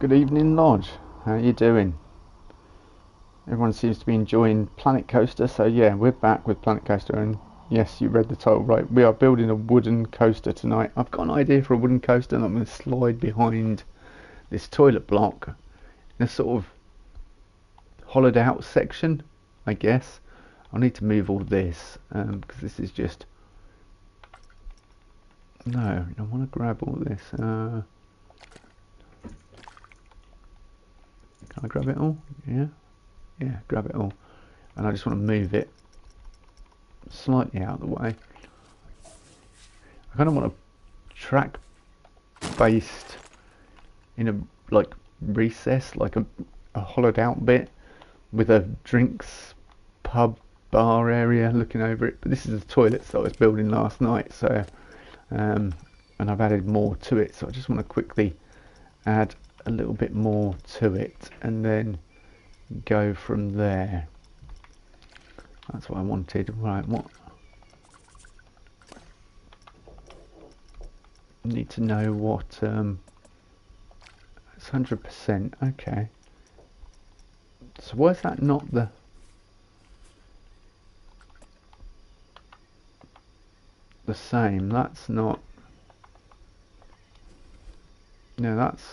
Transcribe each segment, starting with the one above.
Good evening, Lodge. How you doing? Everyone seems to be enjoying Planet Coaster, so yeah, we're back with Planet Coaster, and yes, you read the title right. We are building a wooden coaster tonight. I've got an idea for a wooden coaster, and I'm going to slide behind this toilet block in a sort of hollowed out section, I guess. I need to move all this, because this is just... No, I want to grab all this. Can I grab it all? Yeah. Yeah, grab it all. And I just want to move it slightly out of the way. I kind of want a track based in a recess, like a hollowed out bit with a drinks pub bar area looking over it. But this is the toilets that I was building last night, so and I've added more to it, so I just want to quickly add a little bit more to it and then go from there. That's what I wanted. Right, what need to know what it's 100%. Okay, so why is that not the same? That's not... No, that's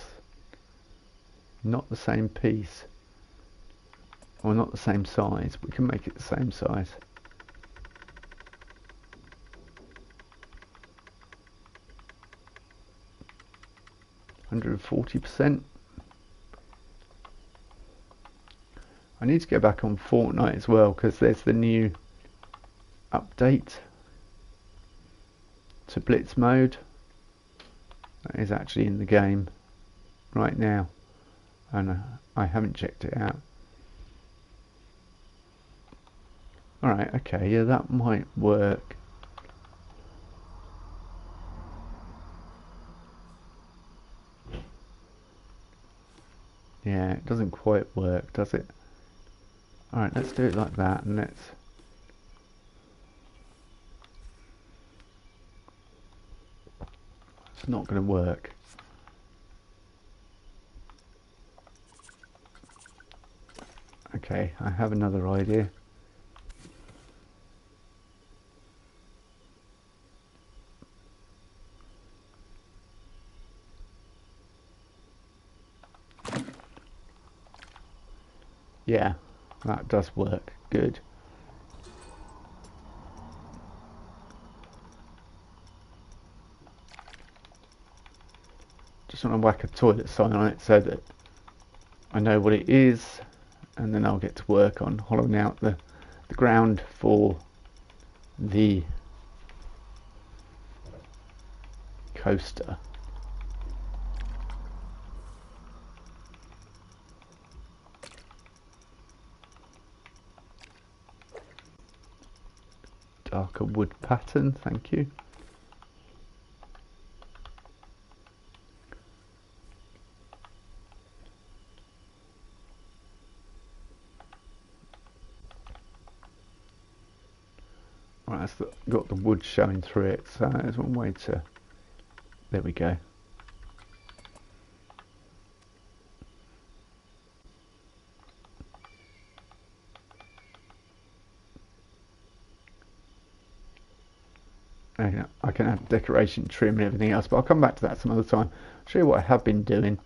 not the same piece, or not the same size. We can make it the same size. %. I need to go back on Fortnite as well, because there's the new update to Blitz mode that is actually in the game right now, and I haven't checked it out. Alright, okay, yeah, that might work. Yeah, it doesn't quite work, does it? Alright, let's do it like that, and let's... It's not going to work. Okay, I have another idea. Yeah, that does work. Good. Just want to whack a toilet sign on it so that I know what it is, and then I'll get to work on hollowing out the ground for the coaster. Darker wood pattern, thank you. Right, that's got the wood showing through it, so there's one way to... There we go. I can add decoration, trim and everything else, but I'll come back to that some other time. I'll show you what I have been doing.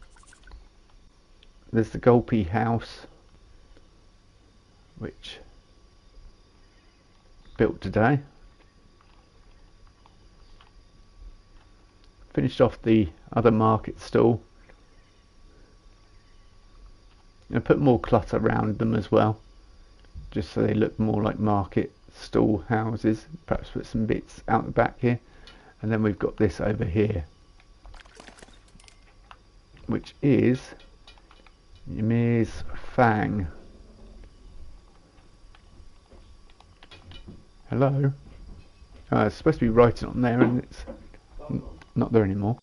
There's the Gulpy house, which built today. Finished off the other market stall. And put more clutter around them as well, just so they look more like market stall houses. Perhaps put some bits out the back here. And then we've got this over here, which is Ymir's Fang. Hello. It's supposed to be writing on there, and it's not there anymore.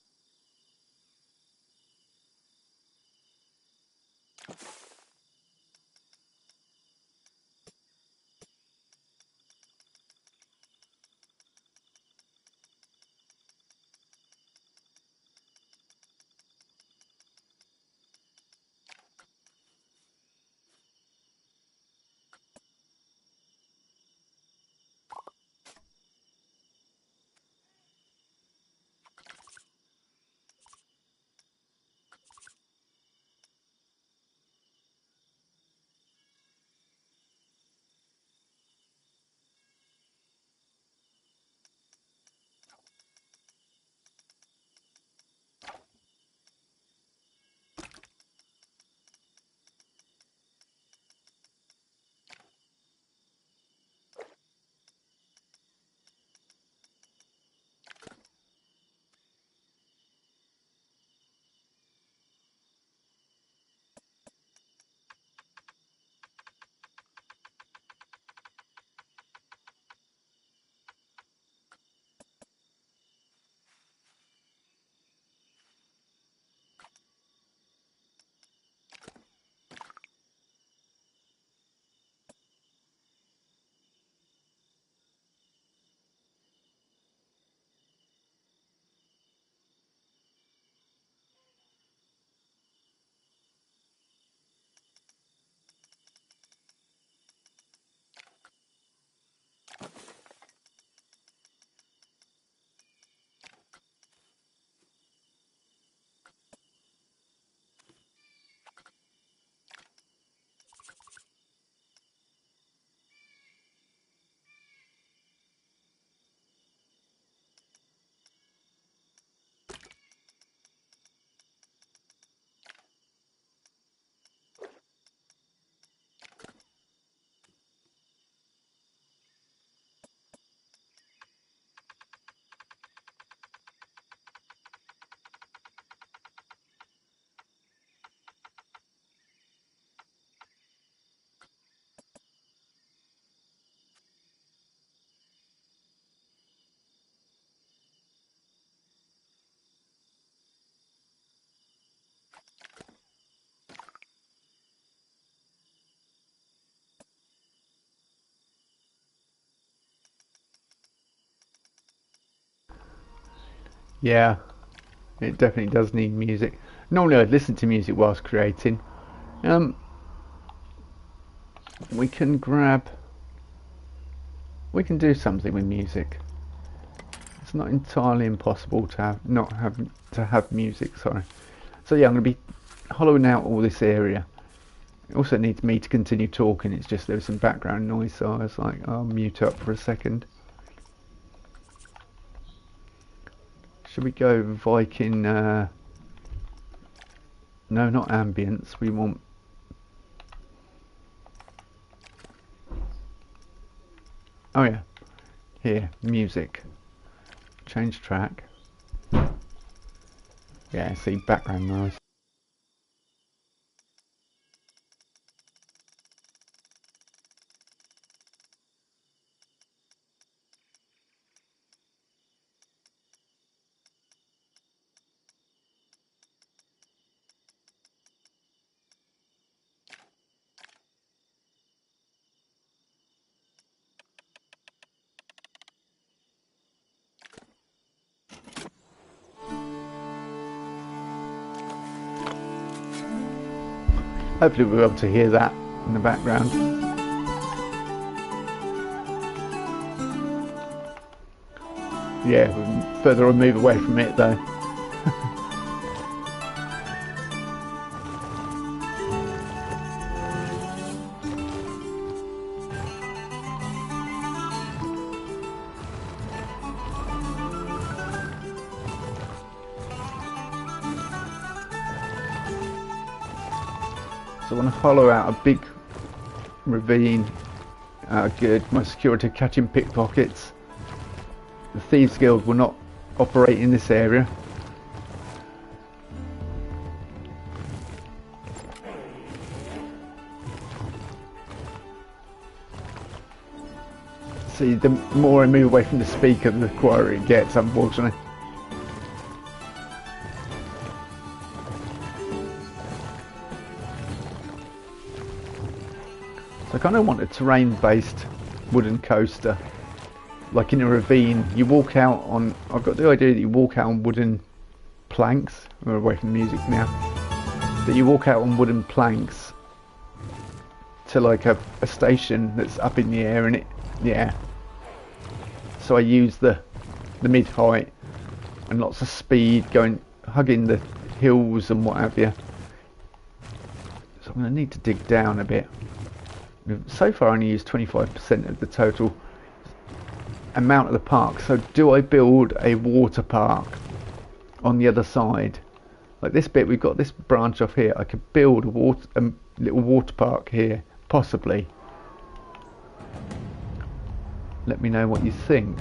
Yeah, it definitely does need music. Normally I'd listen to music whilst creating. We can do something with music. It's not entirely impossible to have music. Sorry. So yeah, I'm going to be hollowing out all this area. It also needs me to continue talking. It's just there's some background noise, so I was like, I'll mute up for a second. Should we go Viking? No, not ambience. We want. Oh yeah, here, music. Change track. Yeah, see background noise. Hopefully we'll be able to hear that in the background. Yeah, the further I move away from it though. So I want to hollow out a big ravine. Good, my security catching pickpockets. The Thieves Guild will not operate in this area. See, the more I move away from the speaker, the quieter it gets, unfortunately. So I kind of want a terrain-based wooden coaster. Like in a ravine, you walk out on... I've got the idea that you walk out on wooden planks. We're away from the music now. That you walk out on wooden planks to like a station that's up in the air, and it... Yeah. So I use the mid-height and lots of speed going, hugging the hills and what have you. So I'm going to need to dig down a bit. So far I only used 25% of the total amount of the park. So do I build a water park on the other side? Like this bit, we've got this branch off here. I could build a little water park here, possibly. Let me know what you think.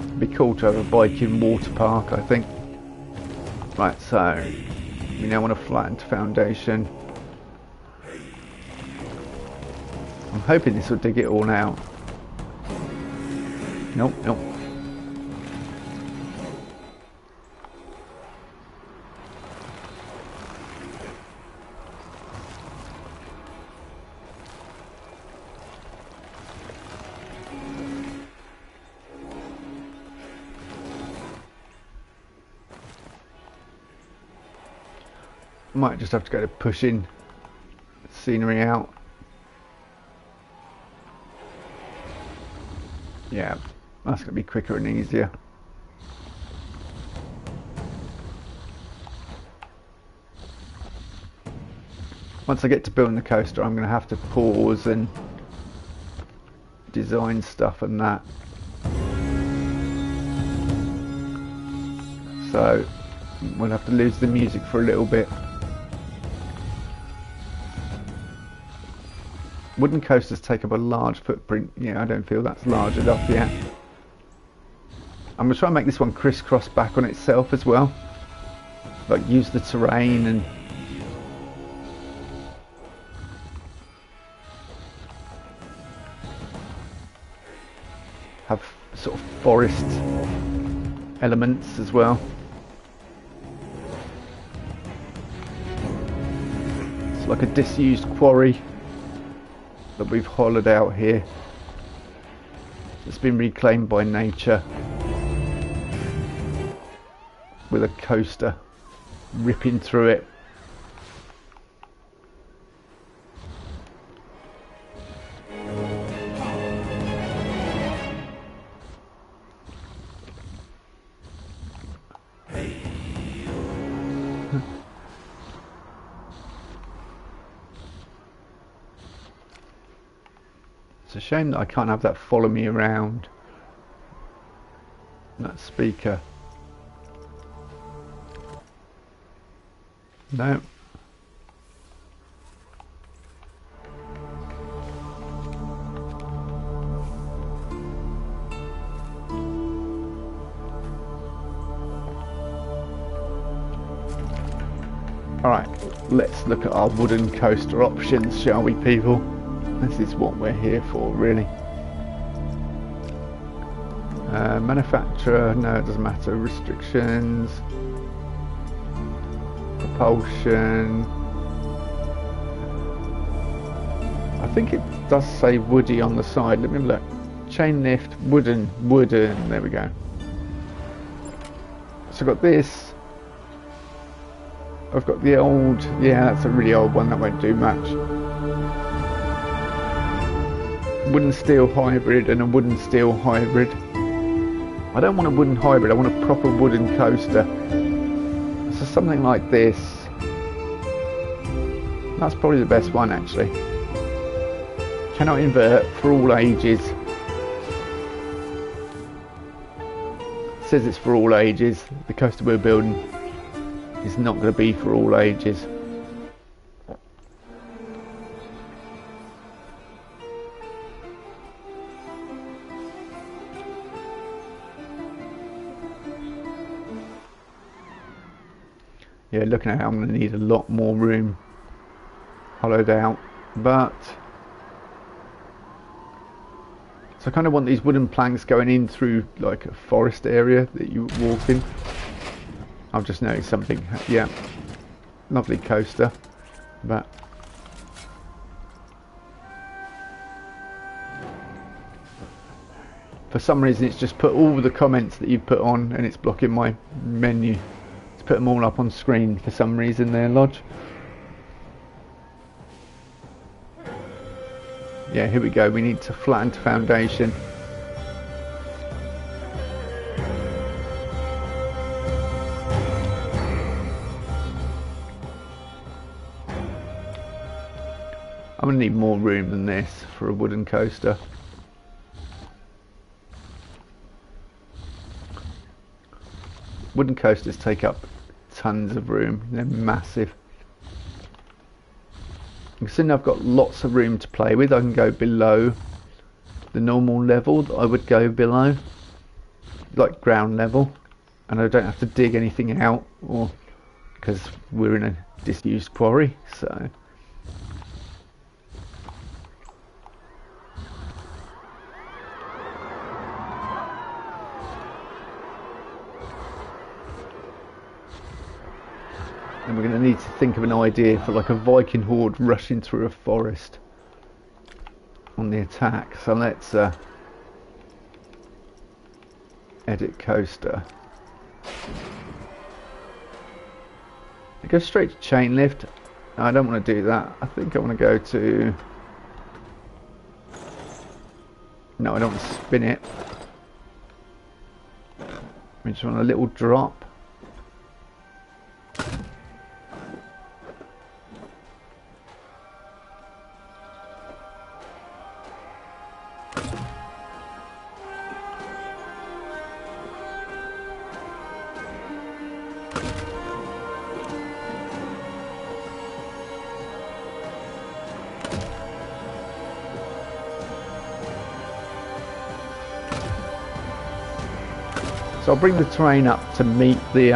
It'd be cool to have a Viking water park, I think. Right, so we now want a flattened foundation. I'm hoping this will dig it all out. Nope, nope. Might just have to go to pushing scenery out. Yeah, that's going to be quicker and easier. Once I get to building the coaster, I'm going to have to pause and design stuff and that. So we'll have to lose the music for a little bit. Wooden coasters take up a large footprint. Yeah, I don't feel that's large enough yet. I'm going to try and make this one crisscross back on itself as well. Like use the terrain and... have sort of forest elements as well. It's like a disused quarry that we've hollowed out here. that's been reclaimed by nature, with a coaster ripping through it. It's a shame that I can't have that follow me around, that speaker. No. Alright, let's look at our wooden coaster options, shall we, people? This is what we're here for, really. Manufacturer, no, it doesn't matter. Restrictions. Propulsion. I think it does say Woodie on the side. Let me look. Chain lift, wooden, there we go. So I've got this. I've got the old, yeah, that's a really old one, that won't do much. Wooden steel hybrid and a wooden steel hybrid. I don't want a wooden hybrid, I want a proper wooden coaster. So something like this. That's probably the best one, actually. Cannot invert, for all ages. It says it's for all ages. The coaster we're building is not going to be for all ages. Yeah, looking at it, I'm going to need a lot more room hollowed out, but so I kind of want these wooden planks going in through like a forest area that you walk in. I've just noticed something. Yeah, lovely coaster, but for some reason it's just put all the comments that you've put on and it's blocking my menu. It's put them all up on screen for some reason there, Lodge. Yeah, here we go. We need to flatten to foundation. I'm going to need more room than this for a wooden coaster. Wooden coasters take up tons of room. They're massive. Considering I've got lots of room to play with, I can go below the normal level that I would go below, like ground level, and I don't have to dig anything out, or because we're in a disused quarry. So and we're going to need to think of an idea for like a Viking horde rushing through a forest on the attack. So let's edit coaster. It goes straight to chain lift. I don't want to do that. I think I want to go to... No, I don't want to spin it. We just want a little drop. So I'll bring the terrain up to meet the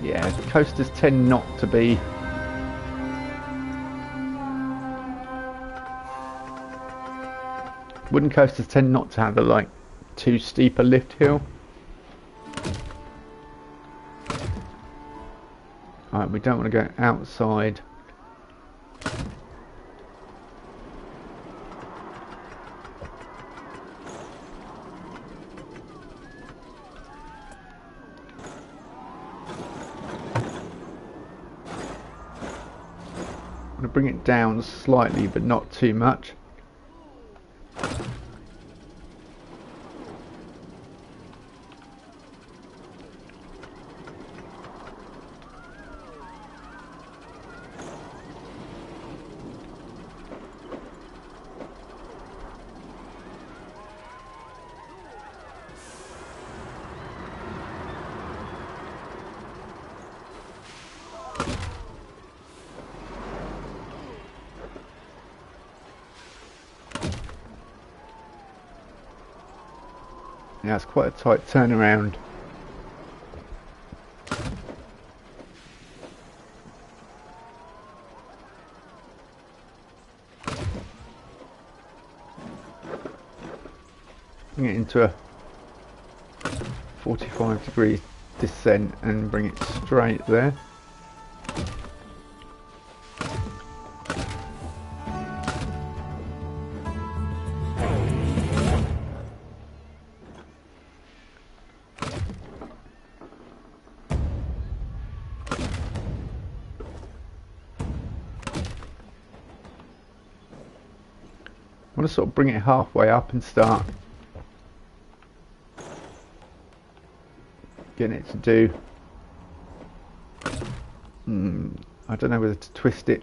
yeah, the coasters tend not to be wooden coasters tend not to have a like too steep a lift hill. Alright, we don't want to go outside. I'm going to bring it down slightly, but not too much. Yeah, it's quite a tight turnaround. Bring it into a 45-degree descent and bring it straight there. I want to sort of bring it halfway up and start getting it to do, I don't know whether to twist it.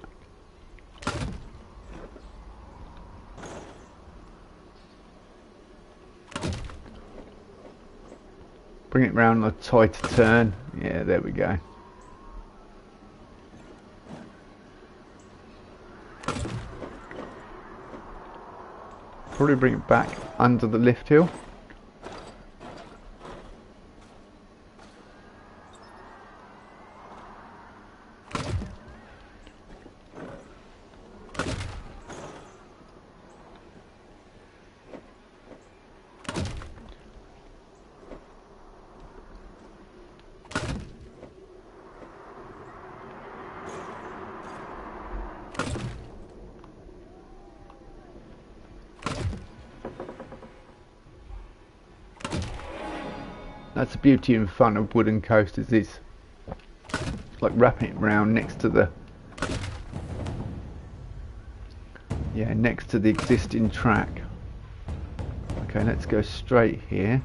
Bring it round a tighter turn. Yeah, there we go. Probably bring it back under the lift hill. That's the beauty and fun of wooden coasters, is like wrapping it round next to the next to the existing track. Okay, let's go straight here.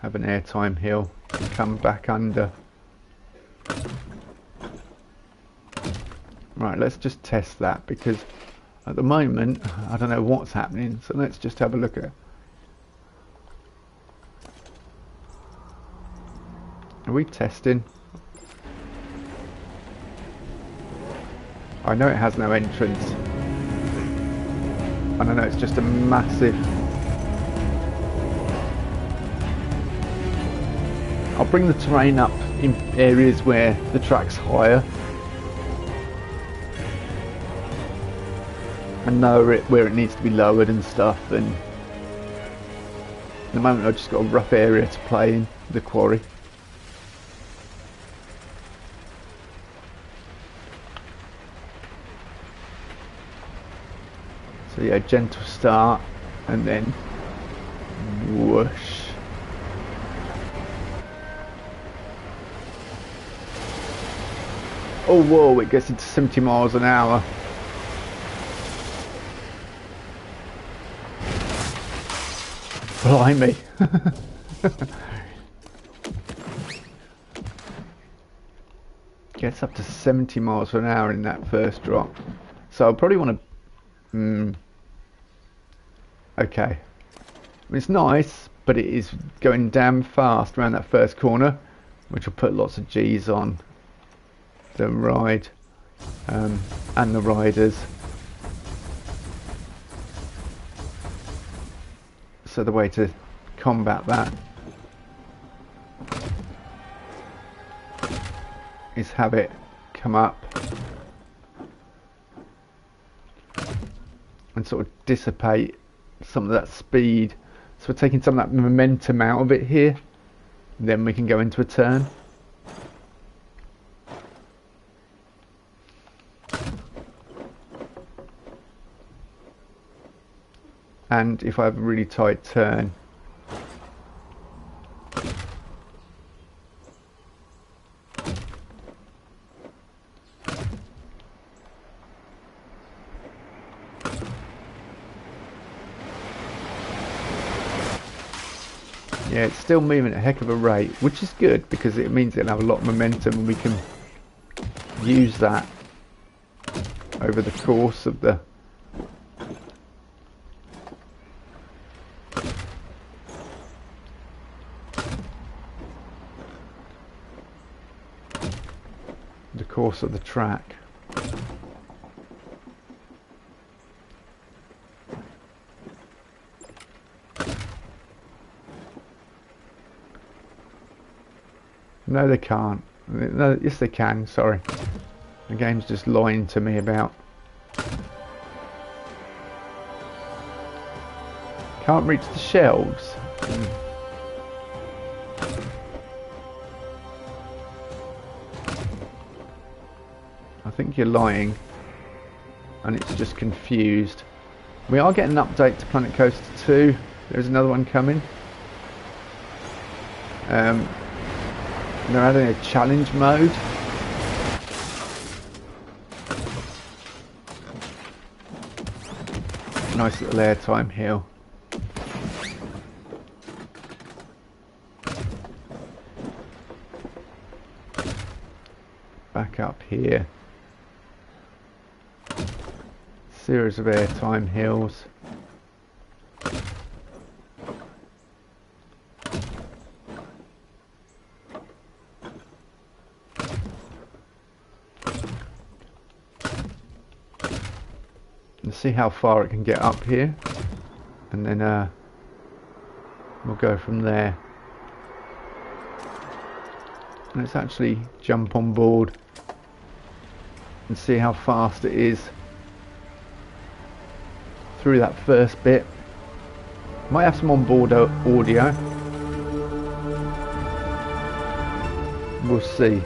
Have an airtime hill and come back under. Right, let's just test that, because at the moment I don't know what's happening, so let's just have a look at it. Are we testing? I know it has no entrance, and I know it's just a massive... I'll bring the terrain up in areas where the track's higher and lower it where it needs to be lowered and stuff, and at the moment I've just got a rough area to play in, the quarry. So yeah, gentle start and then whoosh. Oh whoa, it gets into 70 miles an hour. Blimey. Gets up to 70 miles an hour in that first drop. So I probably want to... okay. I mean, it's nice, but it is going damn fast around that first corner, which will put lots of G's on the ride and the riders. So the way to combat that is have it come up and sort of dissipate some of that speed. So we're taking some of that momentum out of it here, and then we can go into a turn. And if I have a really tight turn, yeah, it's still moving at a heck of a rate, which is good because it means it'll have a lot of momentum and we can use that over the course of the track. No, they can't. No, yes, they can. Sorry, the game's just lying to me about. Can't reach the shelves. I think you're lying, and it's just confused. We are getting an update to Planet Coaster 2. There's another one coming. They're adding a challenge mode. Nice little airtime hill. Back up here. Series of airtime hills. Let's see how far it can get up here, and then we'll go from there. Let's actually jump on board and see how fast it is through that first bit. Might have some onboard audio. We'll see.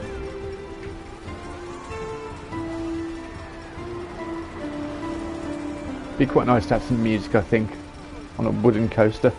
Be quite nice to have some music, I think, on a wooden coaster.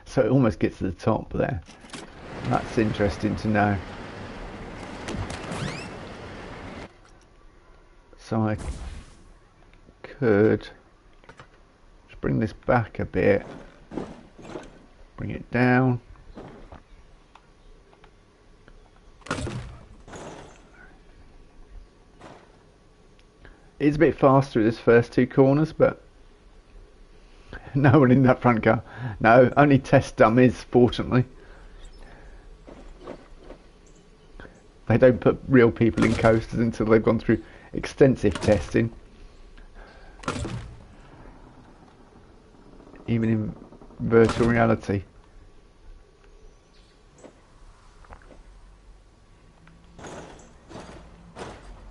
So it almost gets to the top there. That's interesting to know. So I could just bring this back a bit, bring it down. It's a bit fast through this first two corners, but no one in that front car. No, only test dummies, fortunately. They don't put real people in coasters until they've gone through extensive testing. Even in virtual reality.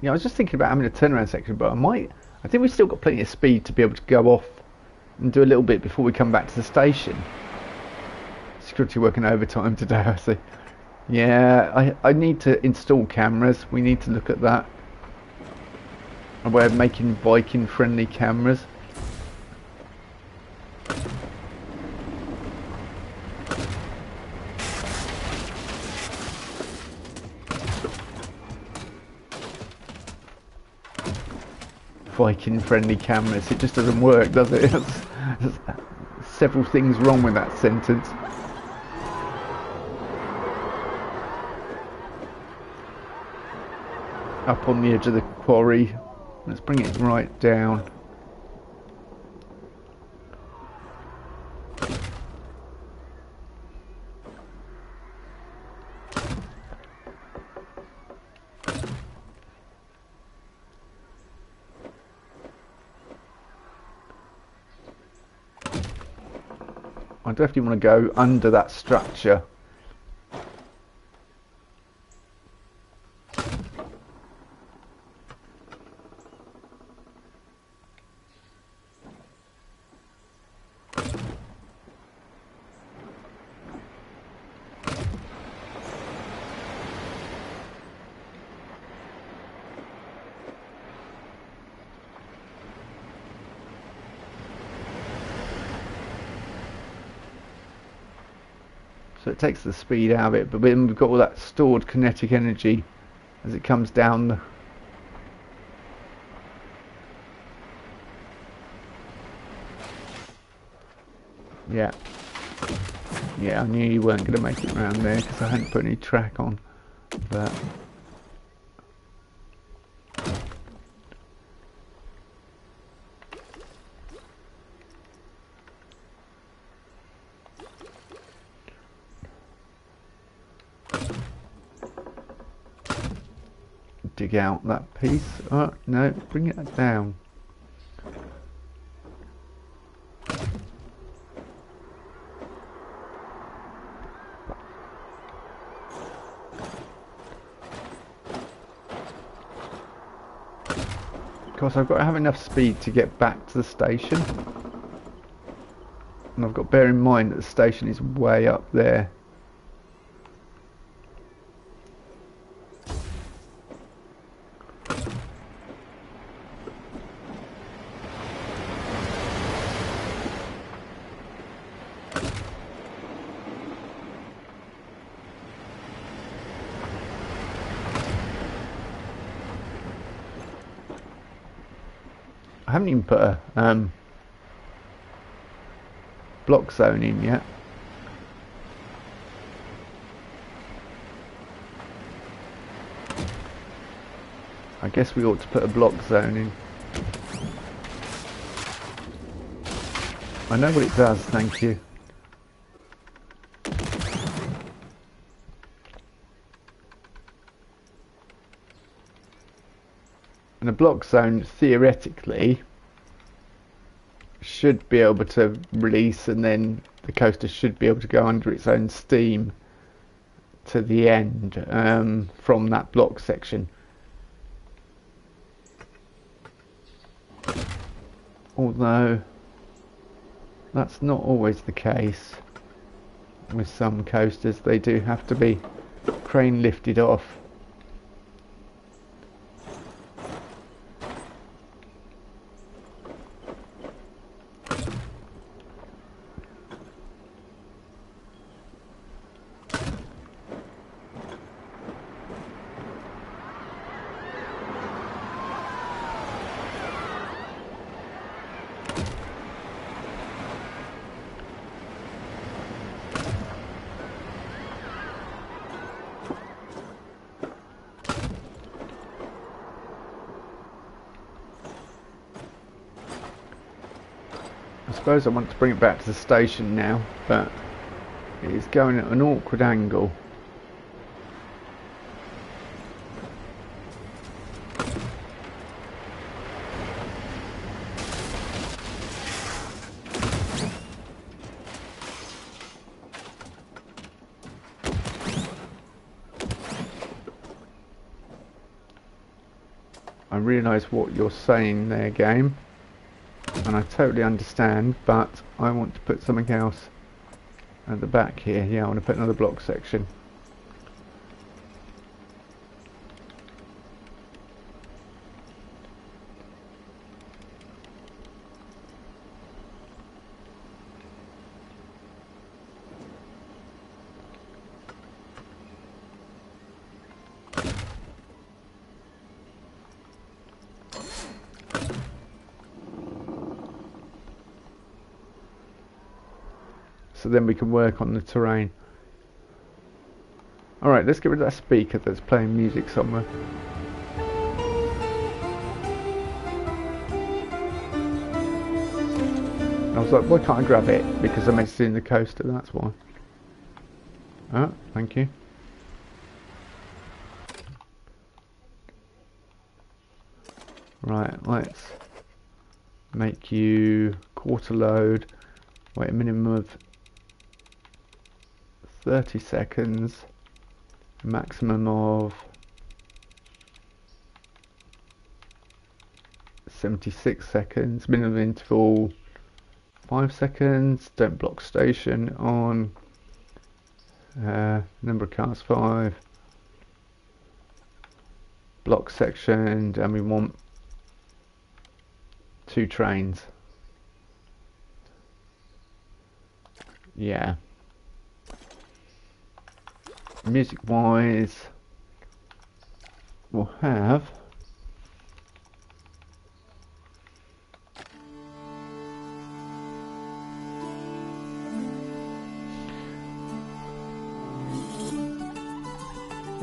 Yeah, I was just thinking about having a turnaround section, but I think we've still got plenty of speed to be able to go off and do a little bit before we come back to the station. Security working overtime today, I see. Yeah, I need to install cameras. We need to look at that. A way of making Viking friendly cameras. Viking friendly cameras. It just doesn't work, does it? There's several things wrong with that sentence. Up on the edge of the quarry. Let's bring it right down. I definitely want to go under that structure. So it takes the speed out of it, but then we've got all that stored kinetic energy as it comes down the... Yeah. Yeah, I knew you weren't going to make it around there because I hadn't put any track on. But... dig out that piece. Oh, no, bring it down. Of course, I've got to have enough speed to get back to the station. And I've got to bear in mind that the station is way up there. I haven't even put a block zone in yet. I guess we ought to put a block zone in. I know what it does, thank you. And a block zone, theoretically, should be able to release, and then the coaster should be able to go under its own steam to the end from that block section. Although that's not always the case with some coasters. They do have to be crane lifted off. I suppose I want to bring it back to the station now, but it is going at an awkward angle. I realise what you're saying there, game. And I totally understand, but I want to put something else at the back here. Yeah, I want to put another block section. so then we can work on the terrain. Alright, let's get rid of that speaker that's playing music somewhere. I was like, why can't I grab it? Because I'm exiting the coaster, that's why. Oh, thank you. Right, let's make you quarter load. Wait a minimum of 30 seconds. Maximum of 76 seconds. Minimum interval 5 seconds. Don't block station on. Number of cars 5. Block section, and we want 2 trains. Yeah. Music wise, we'll have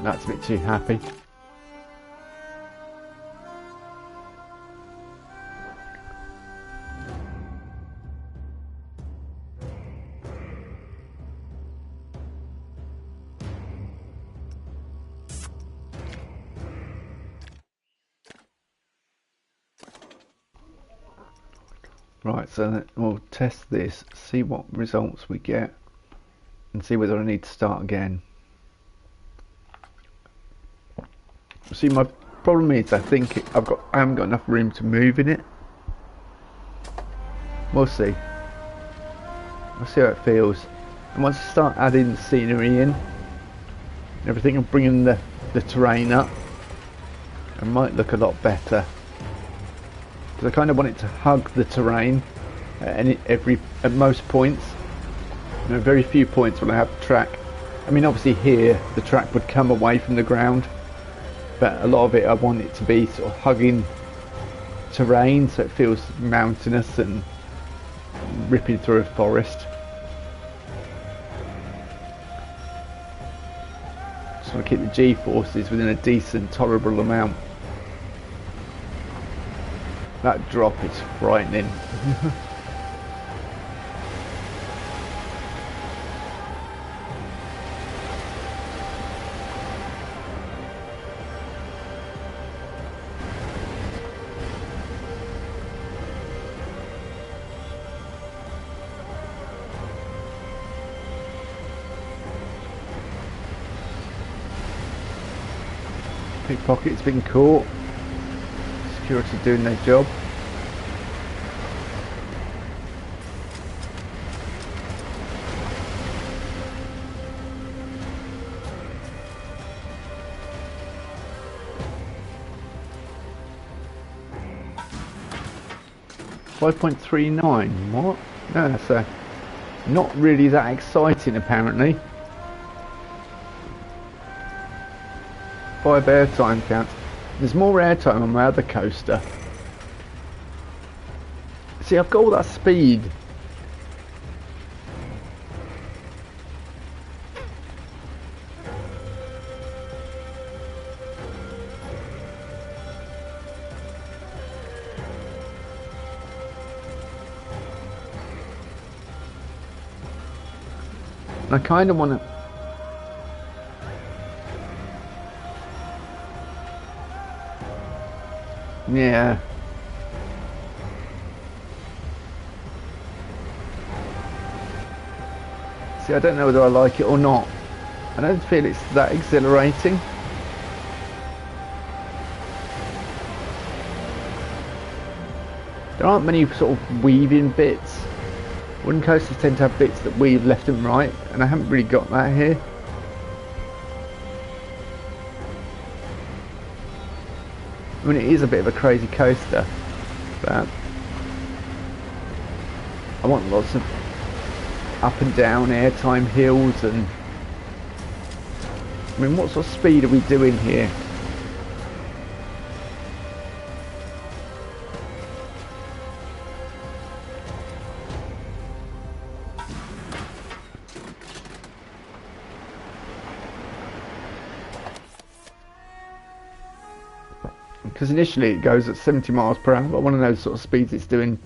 that's a bit too happy. Right, so we'll test this, see what results we get, and see whether I need to start again. See, my problem is I think I haven't got enough room to move in it. We'll see. We'll see how it feels. And once I start adding the scenery in, everything, and bringing the terrain up, it might look a lot better. Because I kind of want it to hug the terrain at most points. There are very few points when I have the track. I mean, obviously here the track would come away from the ground, but a lot of it I want it to be sort of hugging terrain, so it feels mountainous and ripping through a forest. Just want to keep the G-forces within a decent, tolerable amount. That drop is frightening. Pickpocket's been caught. Security doing their job. .39, what? No, that's not really that exciting apparently. 5 airtime counts. There's more airtime on my other coaster. See, I've got all that speed. I kind of want to... Yeah. See, I don't know whether I like it or not. I don't feel it's that exhilarating. There aren't many sort of weaving bits. Wooden coasters tend to have bits that weave left and right, and I haven't really got that here. I mean, it is a bit of a crazy coaster, but I want lots of up and down airtime hills, and I mean, what sort of speed are we doing here? because initially it goes at 70 miles per hour, but one of those sort of speeds it's doing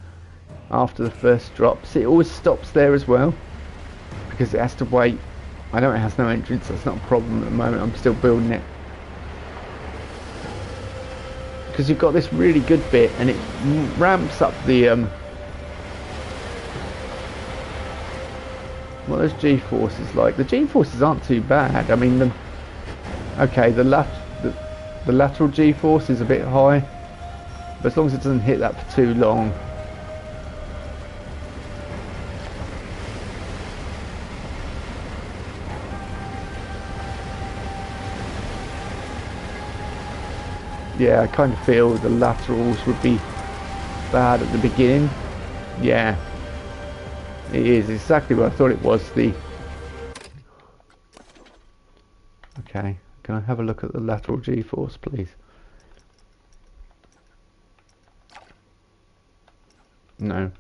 after the first drop. See, it always stops there as well, because it has to wait. I know it has no entrance, that's not a problem at the moment. I'm still building it, because you've got this really good bit, and it ramps up the what are those G-forces like? The G-forces aren't too bad. I mean, okay, the lateral G-force is a bit high, but as long as it doesn't hit that for too long. Yeah, I kind of feel the laterals would be bad at the beginning. Yeah, it is exactly what I thought it was. Okay, can I have a look at the lateral G-force, please? No.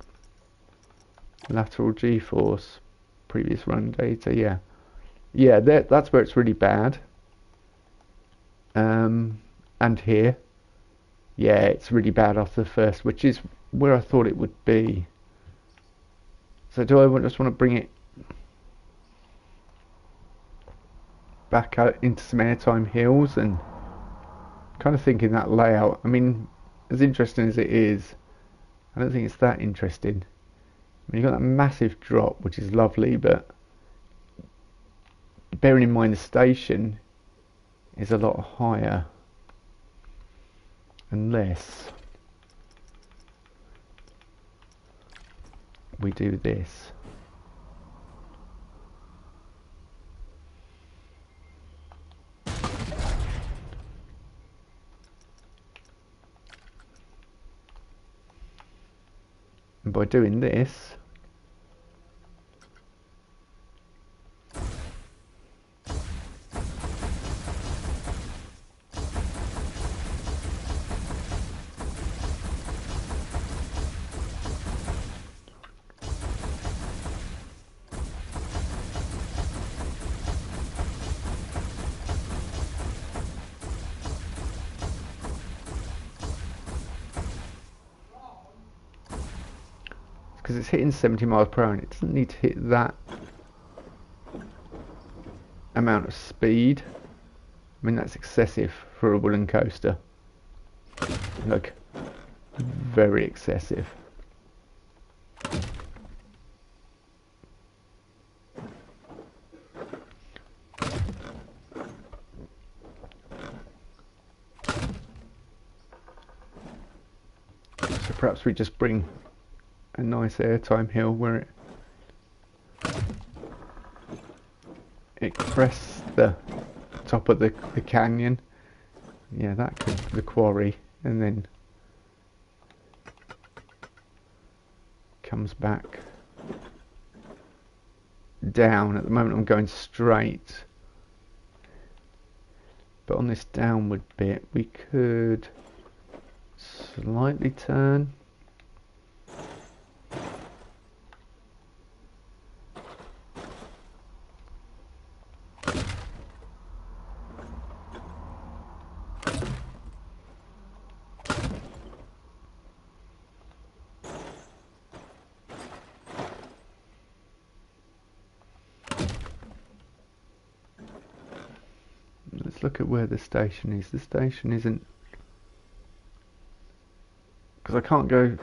Lateral G-force, previous run data. Yeah, yeah, that's where it's really bad. And here, yeah, it's really bad after the first, which is where I thought it would be. So do I just want to bring it back out into some airtime hills, and kind of thinking that layout? I mean, as interesting as it is, I don't think it's that interesting. I mean, you've got that massive drop, which is lovely, but bearing in mind the station is a lot higher. Unless we do this. And by doing this, because it's hitting 70 miles per hour, and it doesn't need to hit that amount of speed. I mean, that's excessive for a wooden coaster. Look, very excessive. So perhaps we just bring a nice airtime hill where it crests the top of the canyon. Yeah, that could the quarry, and then comes back down. At the moment I'm going straight, but on this downward bit we could slightly turn. Let's look at where the station is. The station isn't, because I can't go,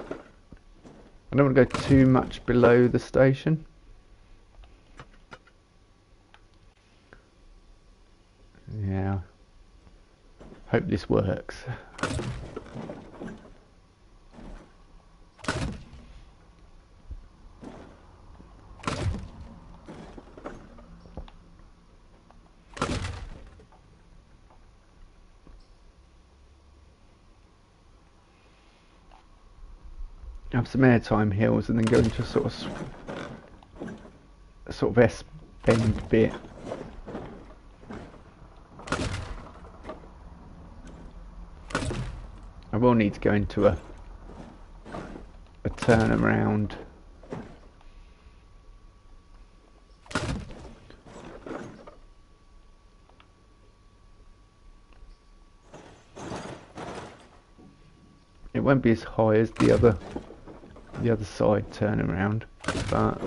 I don't want to go too much below the station. Yeah, hope this works. Have some airtime hills and then go into a sort of S-bend bit. I will need to go into a turnaround. It won't be as high as the other side turnaround, but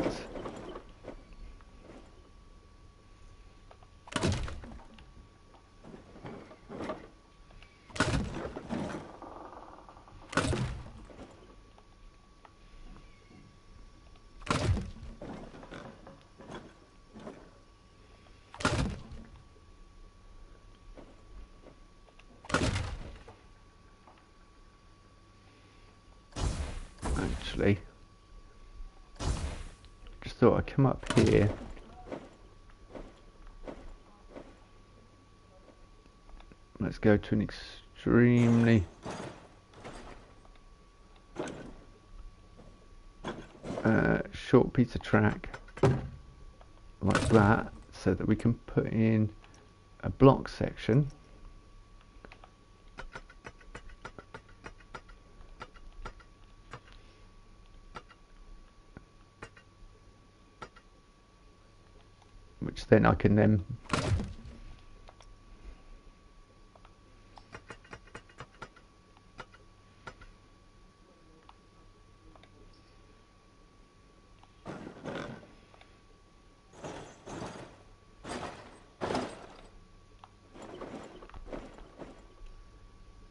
actually, just thought I'd come up here. Let's go to an extremely short piece of track like that, so that we can put in a block section. Which then I can then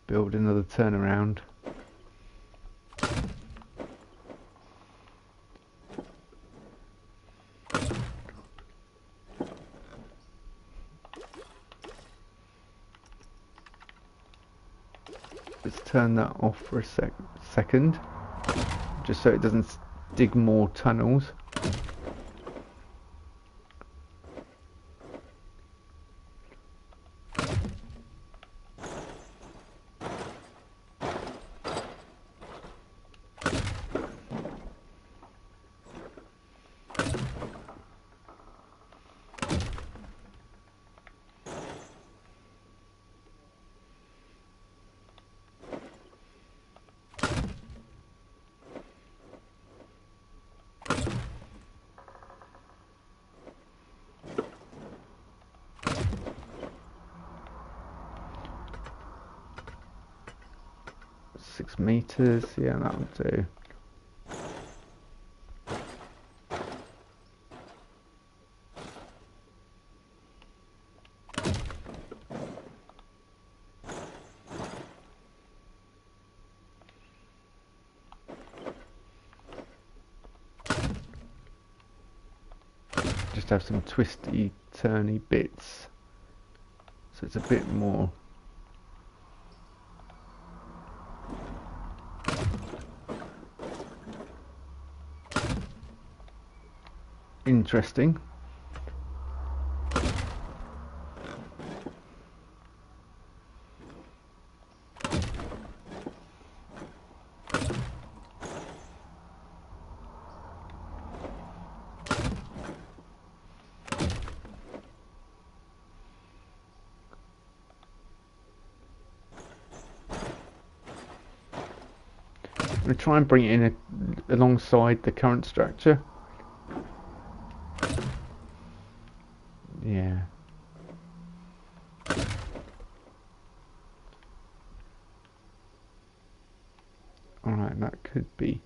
build another turnaround. Let's turn that off for a second, just so it doesn't dig more tunnels. Meters, yeah, that'll do. Just have some twisty, turny bits, so it's a bit more interesting. I'm going to try and bring it in alongside the current structure. Yeah. Alright, that could be.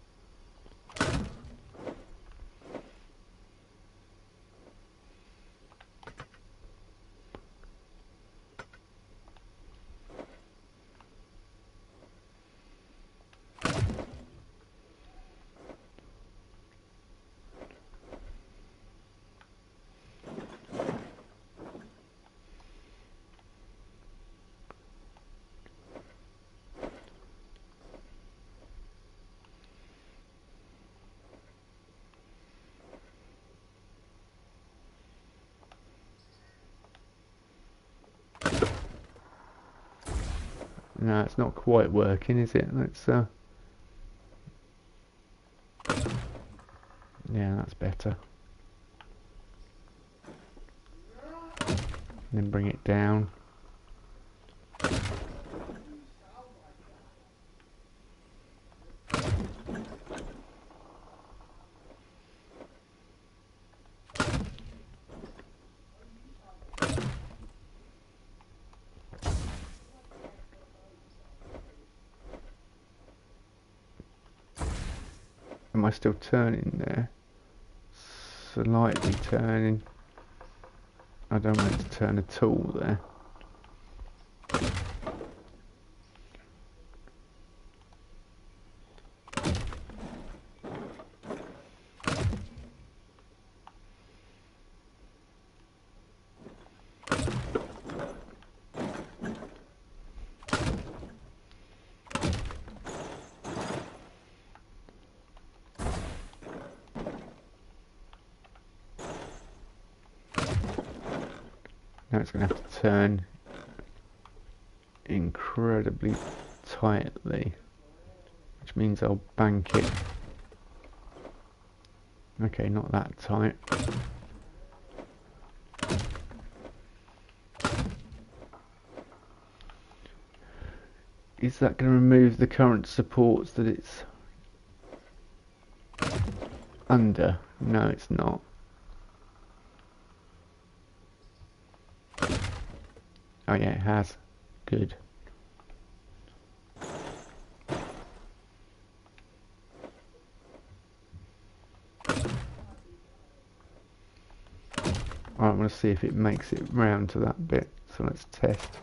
No, it's not quite working, is it? Let's yeah, that's better. And then bring it down. Am I still turning there? Slightly turning. I don't want it to turn at all there. Now it's going to have to turn incredibly tightly, which means I'll bank it. Okay, not that tight. Is that going to remove the current supports that it's under? No, it's not. Oh yeah, it has. Good. I want to see if it makes it round to that bit, so let's test.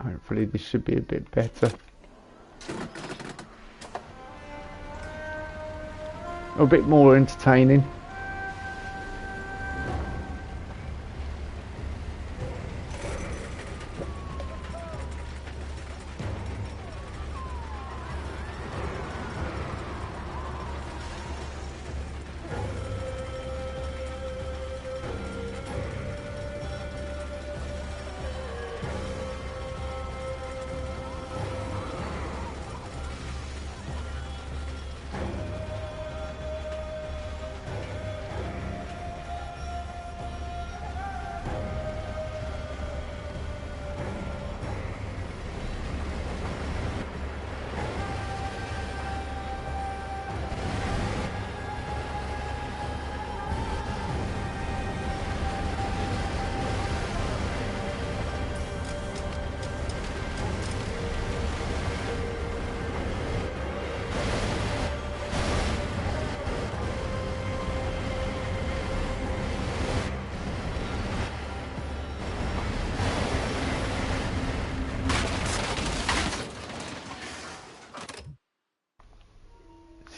Hopefully this should be a bit better. A bit more entertaining.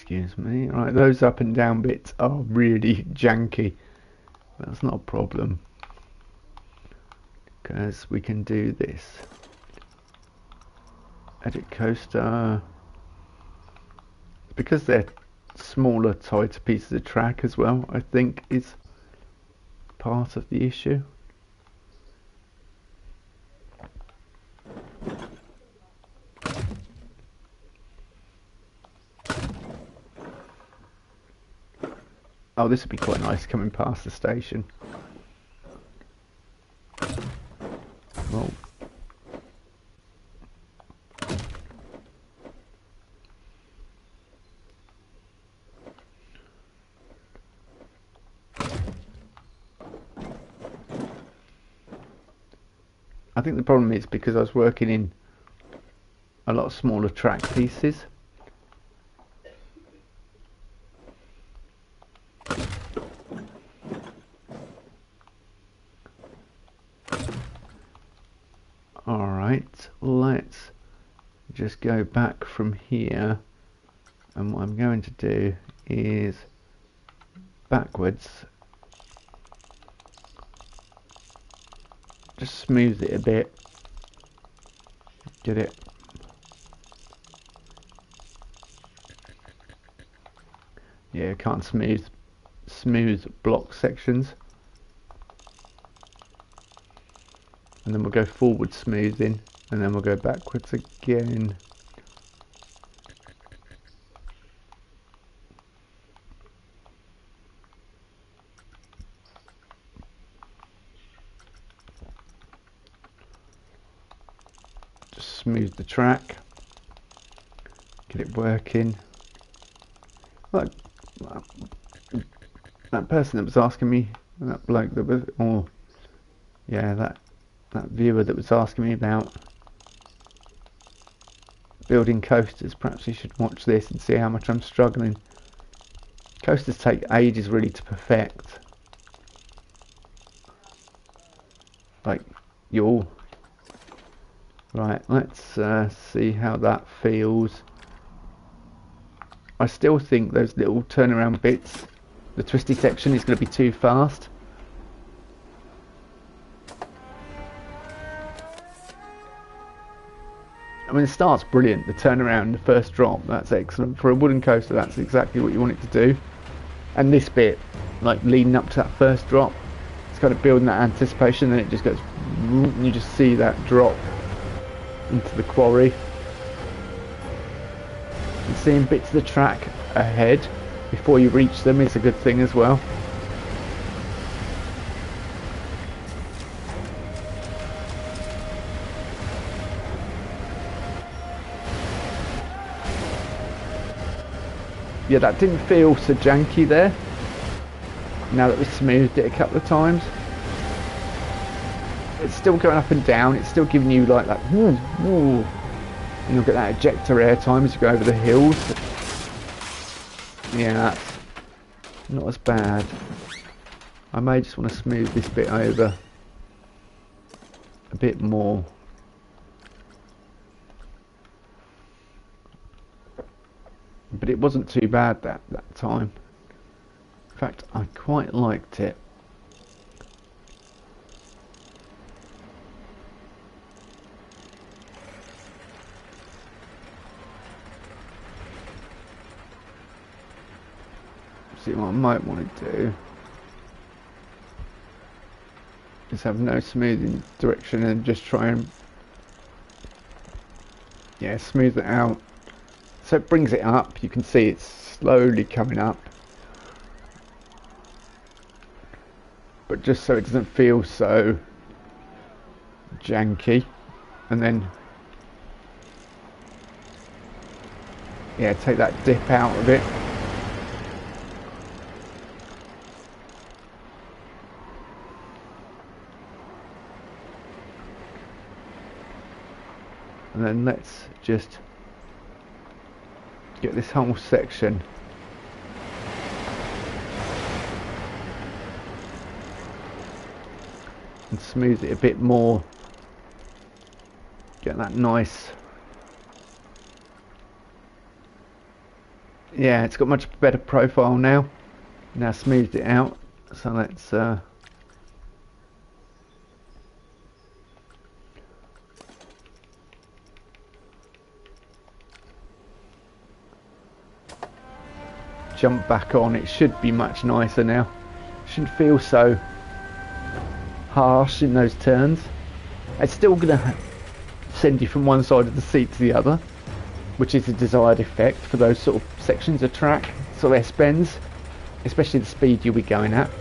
Excuse me. Right, those up and down bits are really janky. That's not a problem, because we can do this. Edit coaster. Because they're smaller, tighter pieces of track as well, I think is part of the issue. Oh, this would be quite nice coming past the station. Well, I think the problem is because I was working in a lot of smaller track pieces. Alright, let's just go back from here, and what I'm going to do is backwards, just smooth it a bit, get it yeah, can't smooth block sections. And then we'll go forward smoothing, and then we'll go backwards again. Just smooth the track, get it working. Like that person that was asking me, that bloke that was, oh yeah, that viewer that was asking me about building coasters. Perhaps you should watch this and see how much I'm struggling. Coasters take ages really to perfect. Like you'll... Right, let's see how that feels. I still think those little turnaround bits, the twisty section is going to be too fast. I mean, the start's brilliant. The turnaround, the first drop, that's excellent. For a wooden coaster, that's exactly what you want it to do. And this bit, like leading up to that first drop, it's kind of building that anticipation, and it just goes, and you just see that drop into the quarry. And seeing bits of the track ahead before you reach them is a good thing as well. Yeah, that didn't feel so janky there. Now that we smoothed it a couple of times, it's still going up and down. It's still giving you like that. And you'll get that ejector air time as you go over the hills. Yeah, that's not as bad. I may just want to smooth this bit over a bit more. But it wasn't too bad that time. In fact, I quite liked it. See, what I might want to do is have no smoothing direction and just try and smooth it out. So it brings it up. You can see it's slowly coming up, but just so it doesn't feel so janky. And then take that dip out of it. And then let's just get this whole section and smooth it a bit more. Get that nice. Yeah, it's got much better profile now. Now smoothed it out. So let's jump back on. It should be much nicer now. Shouldn't feel so harsh in those turns. It's still gonna send you from one side of the seat to the other, which is the desired effect for those sort of sections of track, sort of S-bends, especially the speed you'll be going at.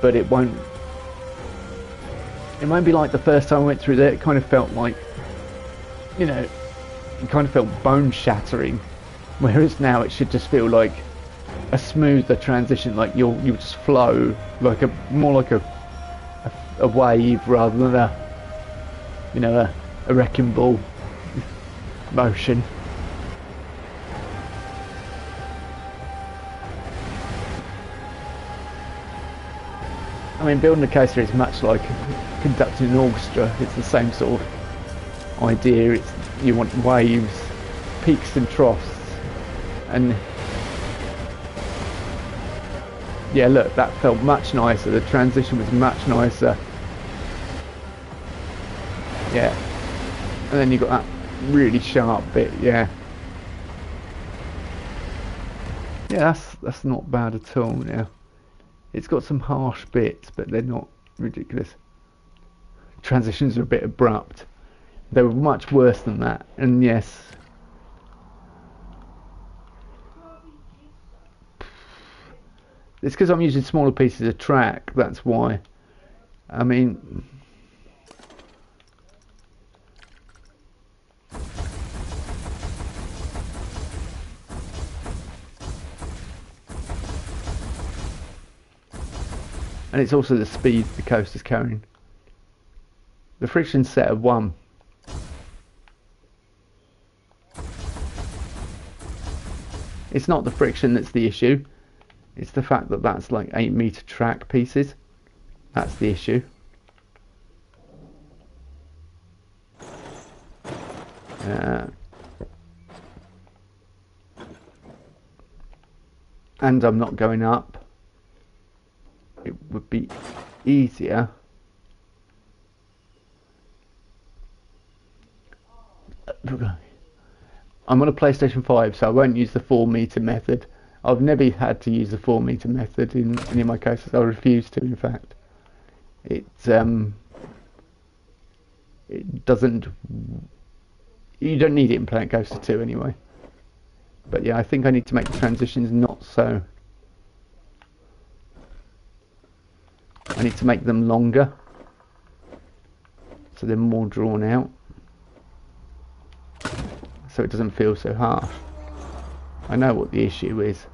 But it won't be like the first time I went through there. It kind of felt like, you know, it kind of felt bone shattering, whereas now it should just feel like a smoother transition, like you'll just flow like more like a wave rather than a wrecking ball motion. I mean, building a coaster is much like conducting an orchestra. It's the same sort of idea. You want waves, peaks and troughs, and yeah, look, that felt much nicer. The transition was much nicer. Yeah. And then you got that really sharp bit, yeah. Yeah, that's not bad at all now. It's got some harsh bits, but they're not ridiculous. Transitions are a bit abrupt. They were much worse than that. And yes, it's because I'm using smaller pieces of track, that's why. I mean, and it's also the speed the coaster's carrying. The friction's set at 1. It's not the friction that's the issue. It's the fact that that's like 8-meter track pieces. That's the issue. And I'm not going up. It would be easier. I'm on a PlayStation 5, so I won't use the 4-meter method. I've never had to use the 4-meter method in any of my cases. I refuse to, in fact. It doesn't... You don't need it in Planet Coaster 2 anyway. But yeah, I think I need to make the transitions not so... I need to make them longer, so they're more drawn out, so it doesn't feel so harsh. I know what the issue is.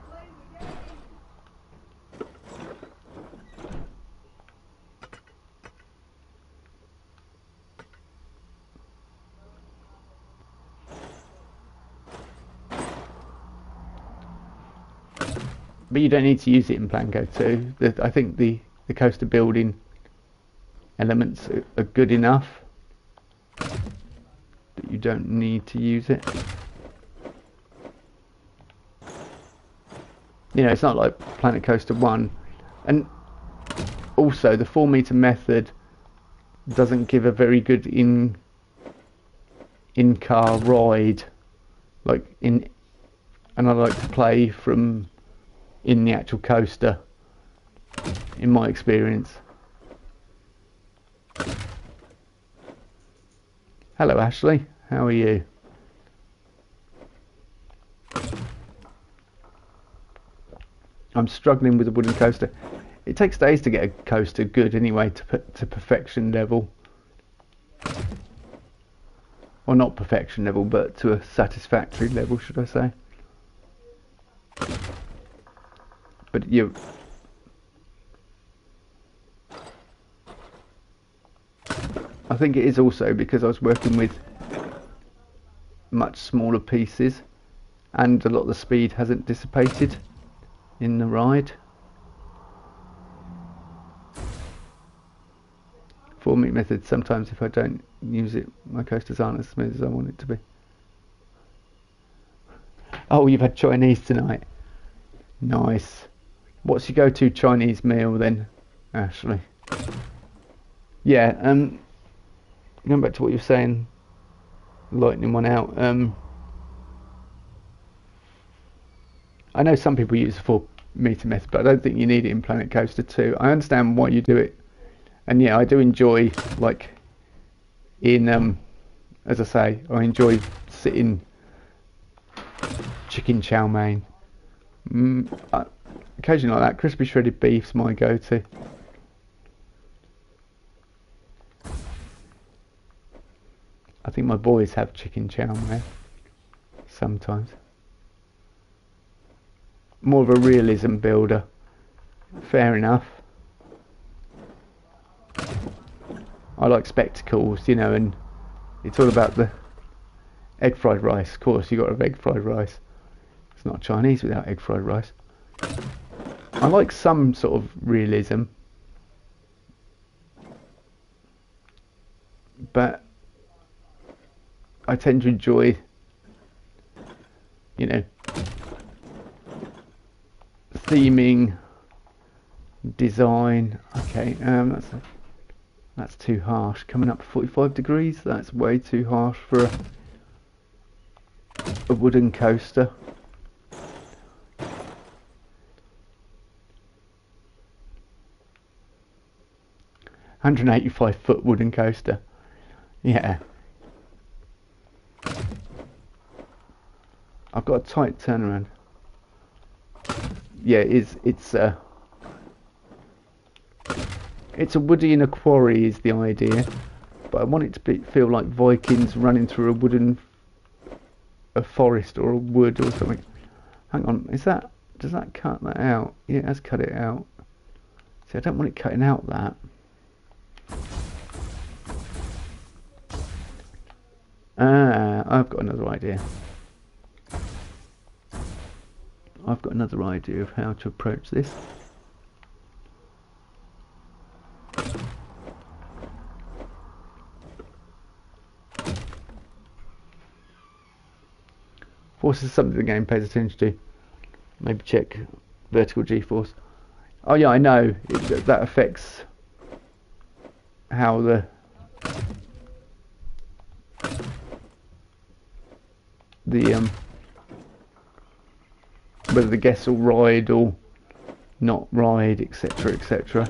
But you don't need to use it in Planco 2. I think the coaster building elements are good enough that you don't need to use it. You know, it's not like Planet Coaster 1. And also, the 4-meter method doesn't give a very good in-car ride. And I like to play from in the actual coaster, in my experience. Hello Ashley, how are you? I'm struggling with a wooden coaster. It takes days to get a coaster good anyway, to perfection level. Well, not perfection level, but to a satisfactory level, should I say. But I think it is also because I was working with much smaller pieces, and a lot of the speed hasn't dissipated in the ride. 4-meter method, sometimes if I don't use it, my coasters aren't as smooth as I want it to be. Oh, you've had Chinese tonight. Nice. What's your go-to Chinese meal then, Ashley? Yeah, going back to what you were saying, lightening one out. I know some people use the 4-meter method, but I don't think you need it in Planet Coaster 2. I understand why you do it, and yeah, I do enjoy, like, as I say, I enjoy sitting chicken chow mein. Occasionally like that. Crispy shredded beef's my go-to. I think my boys have chicken chow mein sometimes. More of a realism builder. Fair enough. I like spectacles, you know, and it's all about the egg fried rice. Of course, you got to have egg fried rice. It's not Chinese without egg fried rice. I like some sort of realism, but I tend to enjoy, you know, theming, design. Okay, that's too harsh. Coming up to 45 degrees, that's way too harsh for a wooden coaster. £185 wooden coaster. Yeah. I've got a tight turnaround. Yeah, it's a Woodie in a quarry is the idea, but I want it to feel like Vikings running through a forest or a wood or something. Hang on, does that cut that out? Yeah, it has cut it out. See, I don't want it cutting out that. I've got another idea. I've got another idea of how to approach this. Force is something the game pays attention to. Maybe check vertical G-force. Oh yeah, I know that affects how the whether the guests will ride or not ride, etc., etc.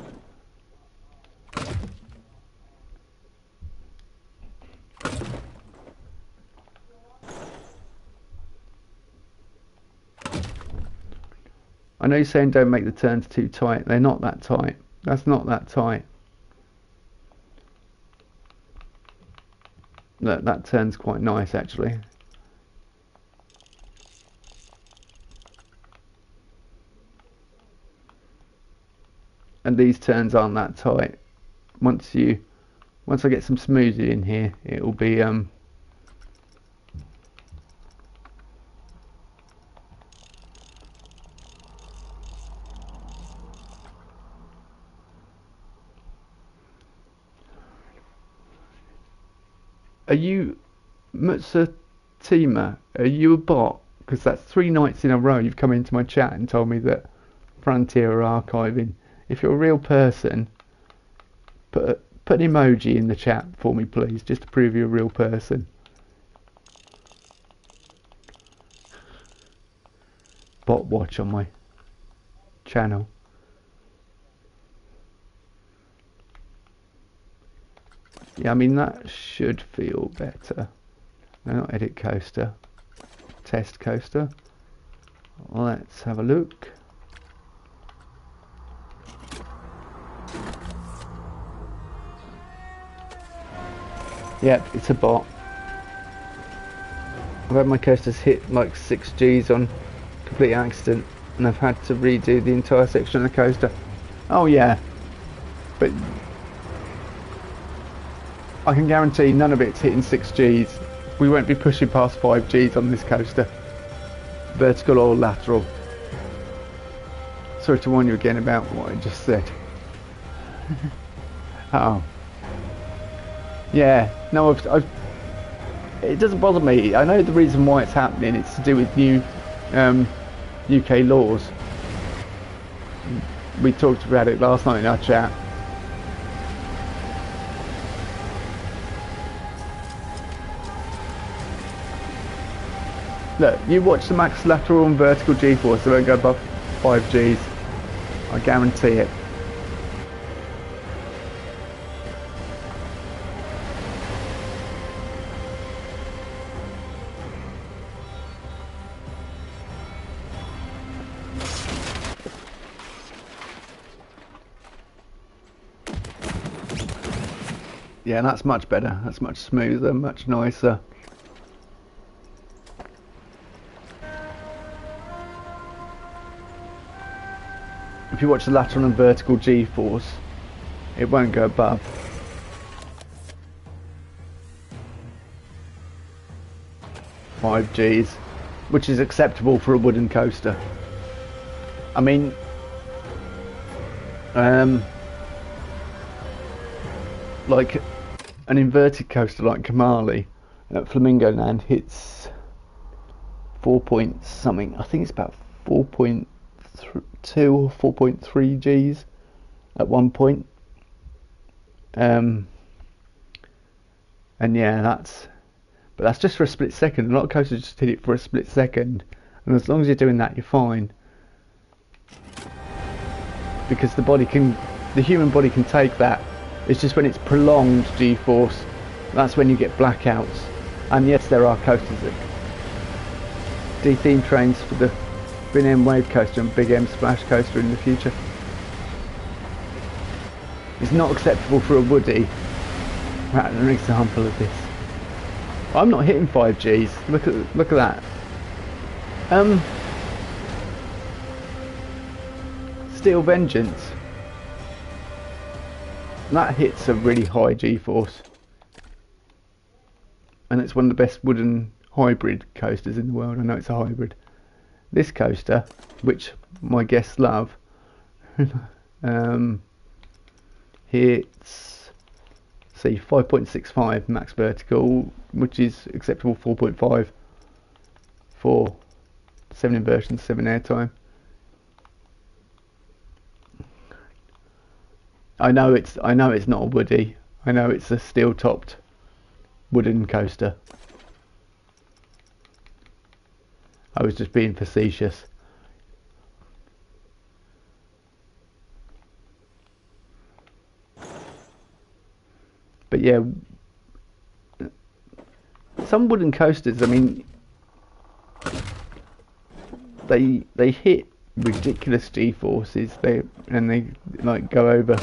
I know you're saying don't make the turns too tight. They're not that tight. That's not that tight. Look, that turn's quite nice actually. And these turns aren't that tight. Once I get some smoothie in here, it'll be Are you Mutsatima? Are you a bot? Because that's 3 nights in a row you've come into my chat and told me that Frontier are archiving. If you're a real person, put an emoji in the chat for me, please, just to prove you're a real person. Bot watch on my channel. Yeah, I mean that should feel better. No, not edit coaster. Test coaster. Let's have a look. Yep, it's a bot. I've had my coasters hit like 6 Gs on complete accident, and I've had to redo the entire section of the coaster. Oh yeah, but I can guarantee none of it's hitting 6 Gs. We won't be pushing past 5 Gs on this coaster. Vertical or lateral. Sorry to warn you again about what I just said. Oh. Yeah, no, it doesn't bother me. I know the reason why it's happening. It's to do with new UK laws. We talked about it last night in our chat. Look, you watch the max lateral and vertical G-force, they won't go above 5 Gs. I guarantee it. Yeah, that's much better. That's much smoother, much nicer. If you watch the lateral and vertical G-force, it won't go above. Five Gs, which is acceptable for a wooden coaster. I mean, like an inverted coaster like Kamali at Flamingo Land hits 4 point something. I think it's about 4.2 or 4.3 Gs at one point. And yeah, that's just for a split second. A lot of coasters just hit it for a split second, and as long as you're doing that, you're fine. Because the human body can take that. It's just when it's prolonged G-force, that's when you get blackouts. And yes, there are coasters that D-theme trains for the Bin M Wave Coaster and Big M Splash Coaster in the future. It's not acceptable for a Woodie. Right, an example of this. I'm not hitting 5 Gs. Look at that. Steel Vengeance. That hits a really high G-force. And it's one of the best wooden hybrid coasters in the world. I know it's a hybrid. This coaster, which my guests love, hits, see, 5.65 max vertical, which is acceptable. 4.5 for 7 inversion, 7 airtime. I know it's not a Woodie. I know it's a steel-topped wooden coaster. I was just being facetious. But yeah, some wooden coasters, I mean, they hit ridiculous G-forces. They like go over.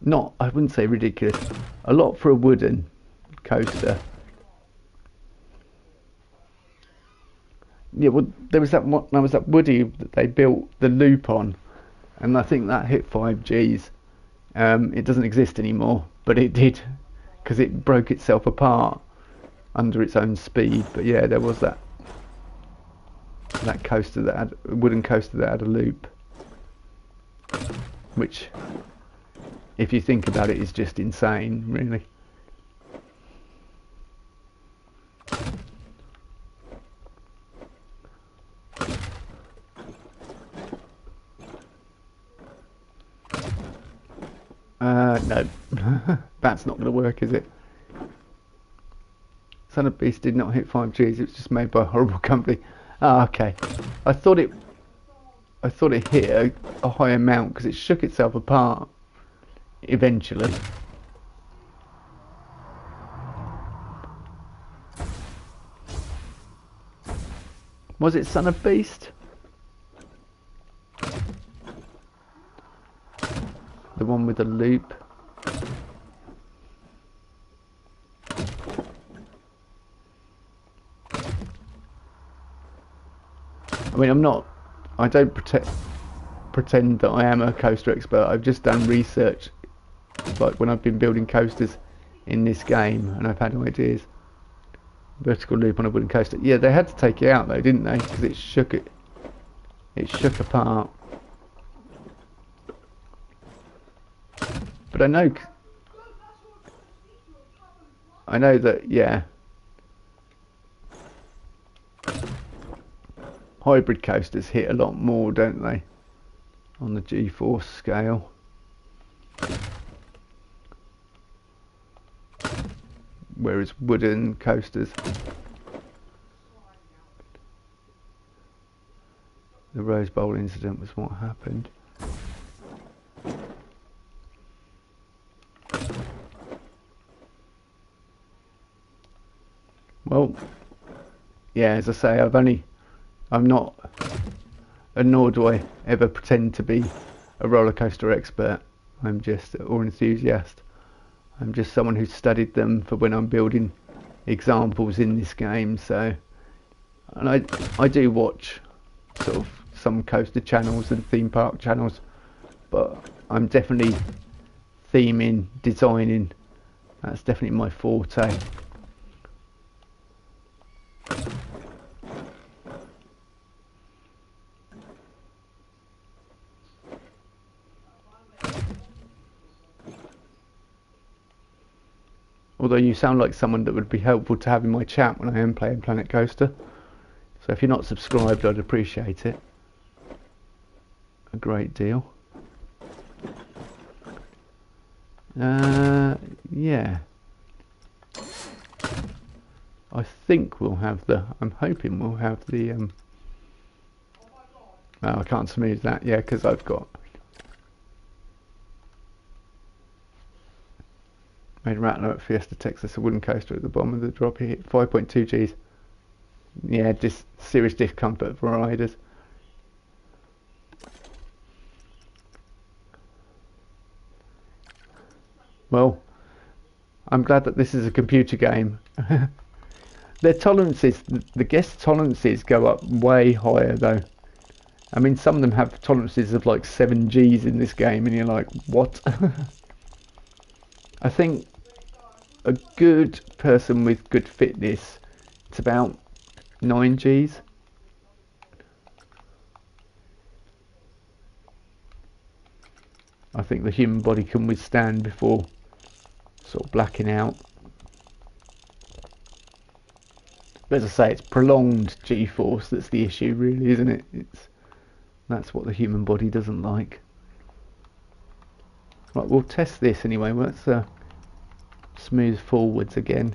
Not, I wouldn't say ridiculous. A lot for a wooden coaster. Yeah, well, there was that Woodie that they built the loop on, and I think that hit 5 Gs. It doesn't exist anymore, but it did, because it broke itself apart under its own speed. But yeah, there was that coaster that had a wooden coaster that had a loop, which, if you think about it, is just insane, really. No, that's not going to work, is it? Son of Beast did not hit 5 Gs. It was just made by a horrible company. Ah, okay. I thought it hit a high amount because it shook itself apart eventually. Was it Son of Beast? The one with the loop? I mean, I don't pretend that I am a coaster expert. I've just done research, like when I've been building coasters in this game, and I've had ideas. Vertical loop on a wooden coaster. Yeah, they had to take it out though, didn't they? Because it shook apart. But I know that, yeah, hybrid coasters hit a lot more, don't they, on the G-force scale. Whereas wooden coasters, the Rose Bowl incident was what happened. Well, yeah, as I say, I'm not, and nor do I ever pretend to be a roller coaster expert. Or enthusiast. I'm just someone who's studied them for when I'm building examples in this game. So, and I do watch sort of some coaster channels and theme park channels, but I'm definitely theming, designing. That's definitely my forte. Although you sound like someone that would be helpful to have in my chat when I am playing Planet Coaster. So if you're not subscribed, I'd appreciate it a great deal. Yeah. I think we'll have I'm hoping we'll have the, oh, I can't smooth that, yeah, because I've got made Rattler at Fiesta Texas, a wooden coaster at the bottom of the drop. He hit 5.2 Gs. Yeah, serious discomfort for riders. Well, I'm glad that this is a computer game. Their tolerances, the guest tolerances go up way higher though. I mean, some of them have tolerances of like 7 Gs in this game, and you're like, what? I think a good person with good fitness, it's about 9 Gs. I think the human body can withstand before sort of blacking out. But as I say, it's prolonged G-force that's the issue, really, isn't it? That's what the human body doesn't like. Right, we'll test this anyway. Let's smooth forwards again.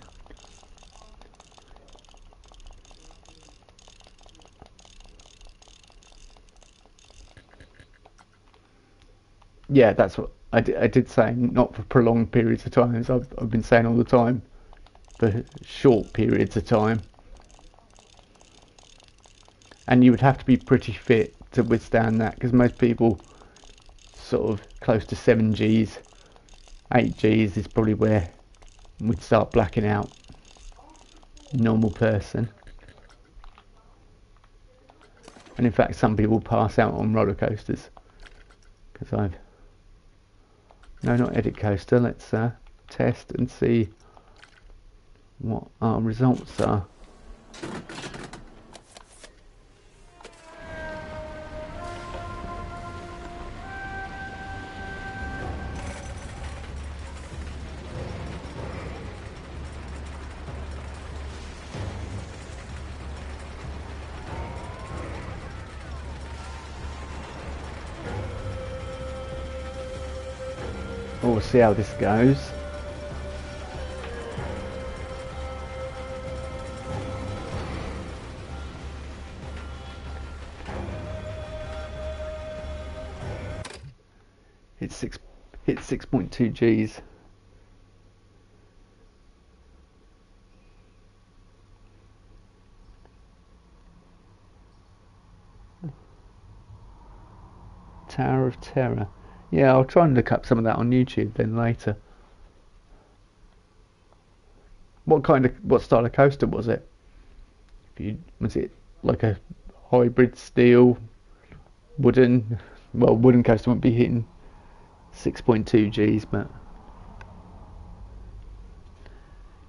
Yeah, that's what I did say, not for prolonged periods of time, as I've been saying all the time, for short periods of time. And you would have to be pretty fit to withstand that, because most people sort of close to 7 Gs, 8 Gs is probably where we'd start blacking out. Normal person. And in fact, some people pass out on roller coasters. Because no, not edit coaster. Let's test and see what our results are. We'll see how this goes. It's 6.2 Gs. Tower of Terror. Yeah, I'll try and look up some of that on YouTube then later. What style of coaster was it? Was it like a hybrid steel, wooden? Well, wooden coaster wouldn't be hitting 6.2 Gs, but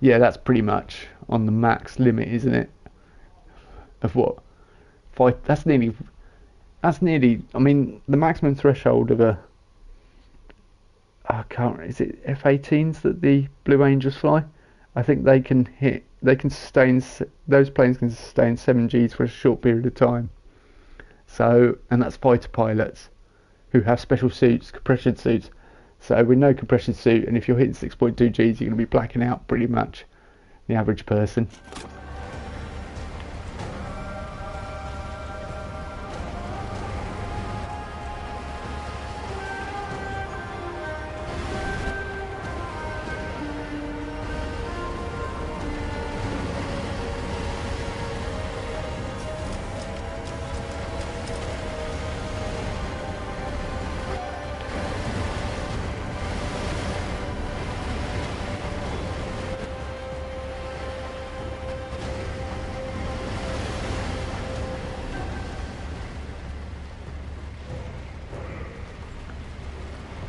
yeah, that's pretty much on the max limit, isn't it? Of what? 5? That's nearly. I mean, the maximum threshold of a. I can't. Is it F-18s that the Blue Angels fly? I think they can hit. They can sustain. Those planes can sustain 7 Gs for a short period of time. So, and that's fighter pilots who have special suits, compression suits. So with no compression suit, and if you're hitting 6.2 Gs, you're going to be blacking out pretty much the average person.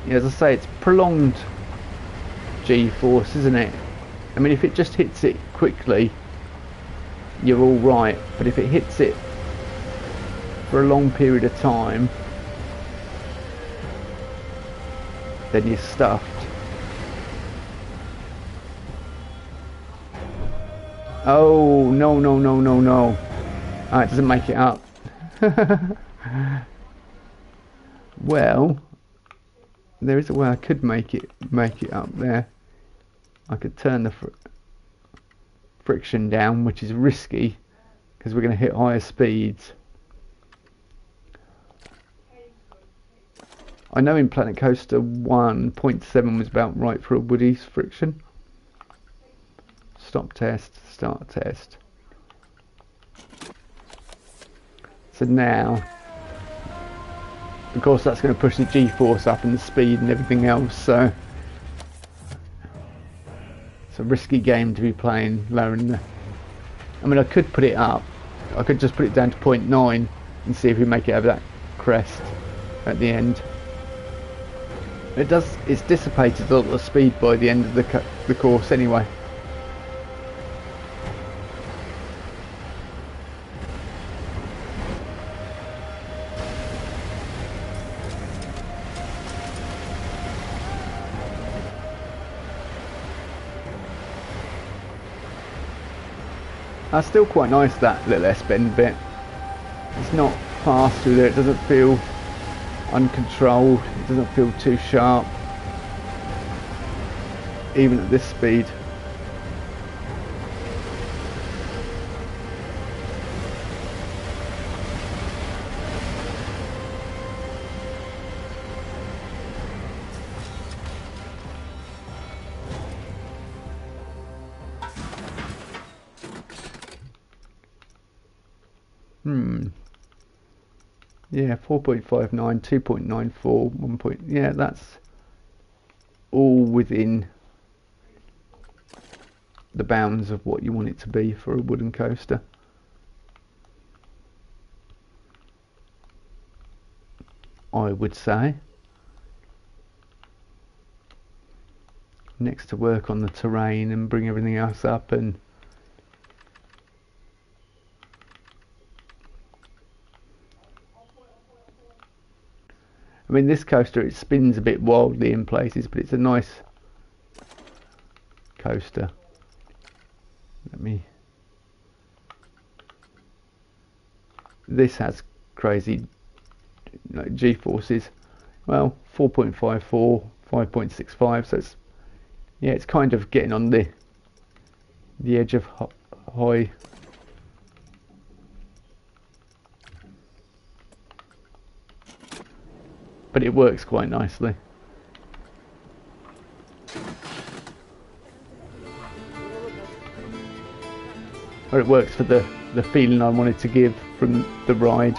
As I say, it's prolonged G-force, isn't it? I mean, if it just hits it quickly, you're all right. But if it hits it for a long period of time, then you're stuffed. Oh, no, no, no, no, no. Oh, it doesn't make it up. Well, there is a way I could make it up there. I could turn the friction down, which is risky because we're going to hit higher speeds. I know in Planet Coaster 1.7 was about right for a Woodie's friction. Stop test, start test. So now, of course, that's going to push the G-force up and the speed and everything else, so it's a risky game to be playing lower in the... I mean, I could put it up. I could just put it down to 0.9 and see if we make it over that crest at the end. It's dissipated a lot of speed by the end of the course anyway. That's still quite nice, that little S-bend bit. It's not fast through there, it doesn't feel uncontrolled, it doesn't feel too sharp, even at this speed. Yeah, 4.59, 2.94, 1 point. Yeah, that's all within the bounds of what you want it to be for a wooden coaster. I would say. Next to work on the terrain and bring everything else up, and I mean, this coaster, it spins a bit wildly in places, but it's a nice coaster. This has crazy G-forces. Well, 4.54, 5.65, so it's, yeah, it's kind of getting on the edge of high. But it works quite nicely. Or it works for the feeling I wanted to give from the ride.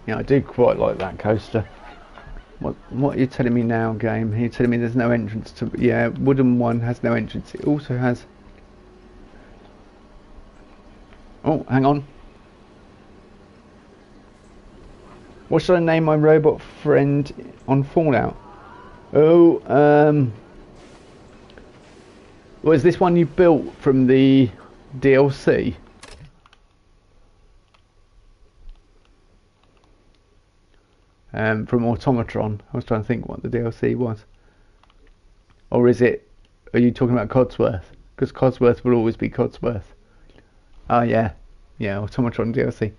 Yeah, I do quite like that coaster. What are you telling me now, game? Are you telling me there's no entrance to... Yeah, wooden one has no entrance. It also has... Oh, hang on. What should I name my robot friend on Fallout? Oh, was this one you built from the DLC? From Automatron. I was trying to think what the DLC was. Or is it... Are you talking about Codsworth? Because Codsworth will always be Codsworth. Oh yeah. Yeah, Automatron DLC.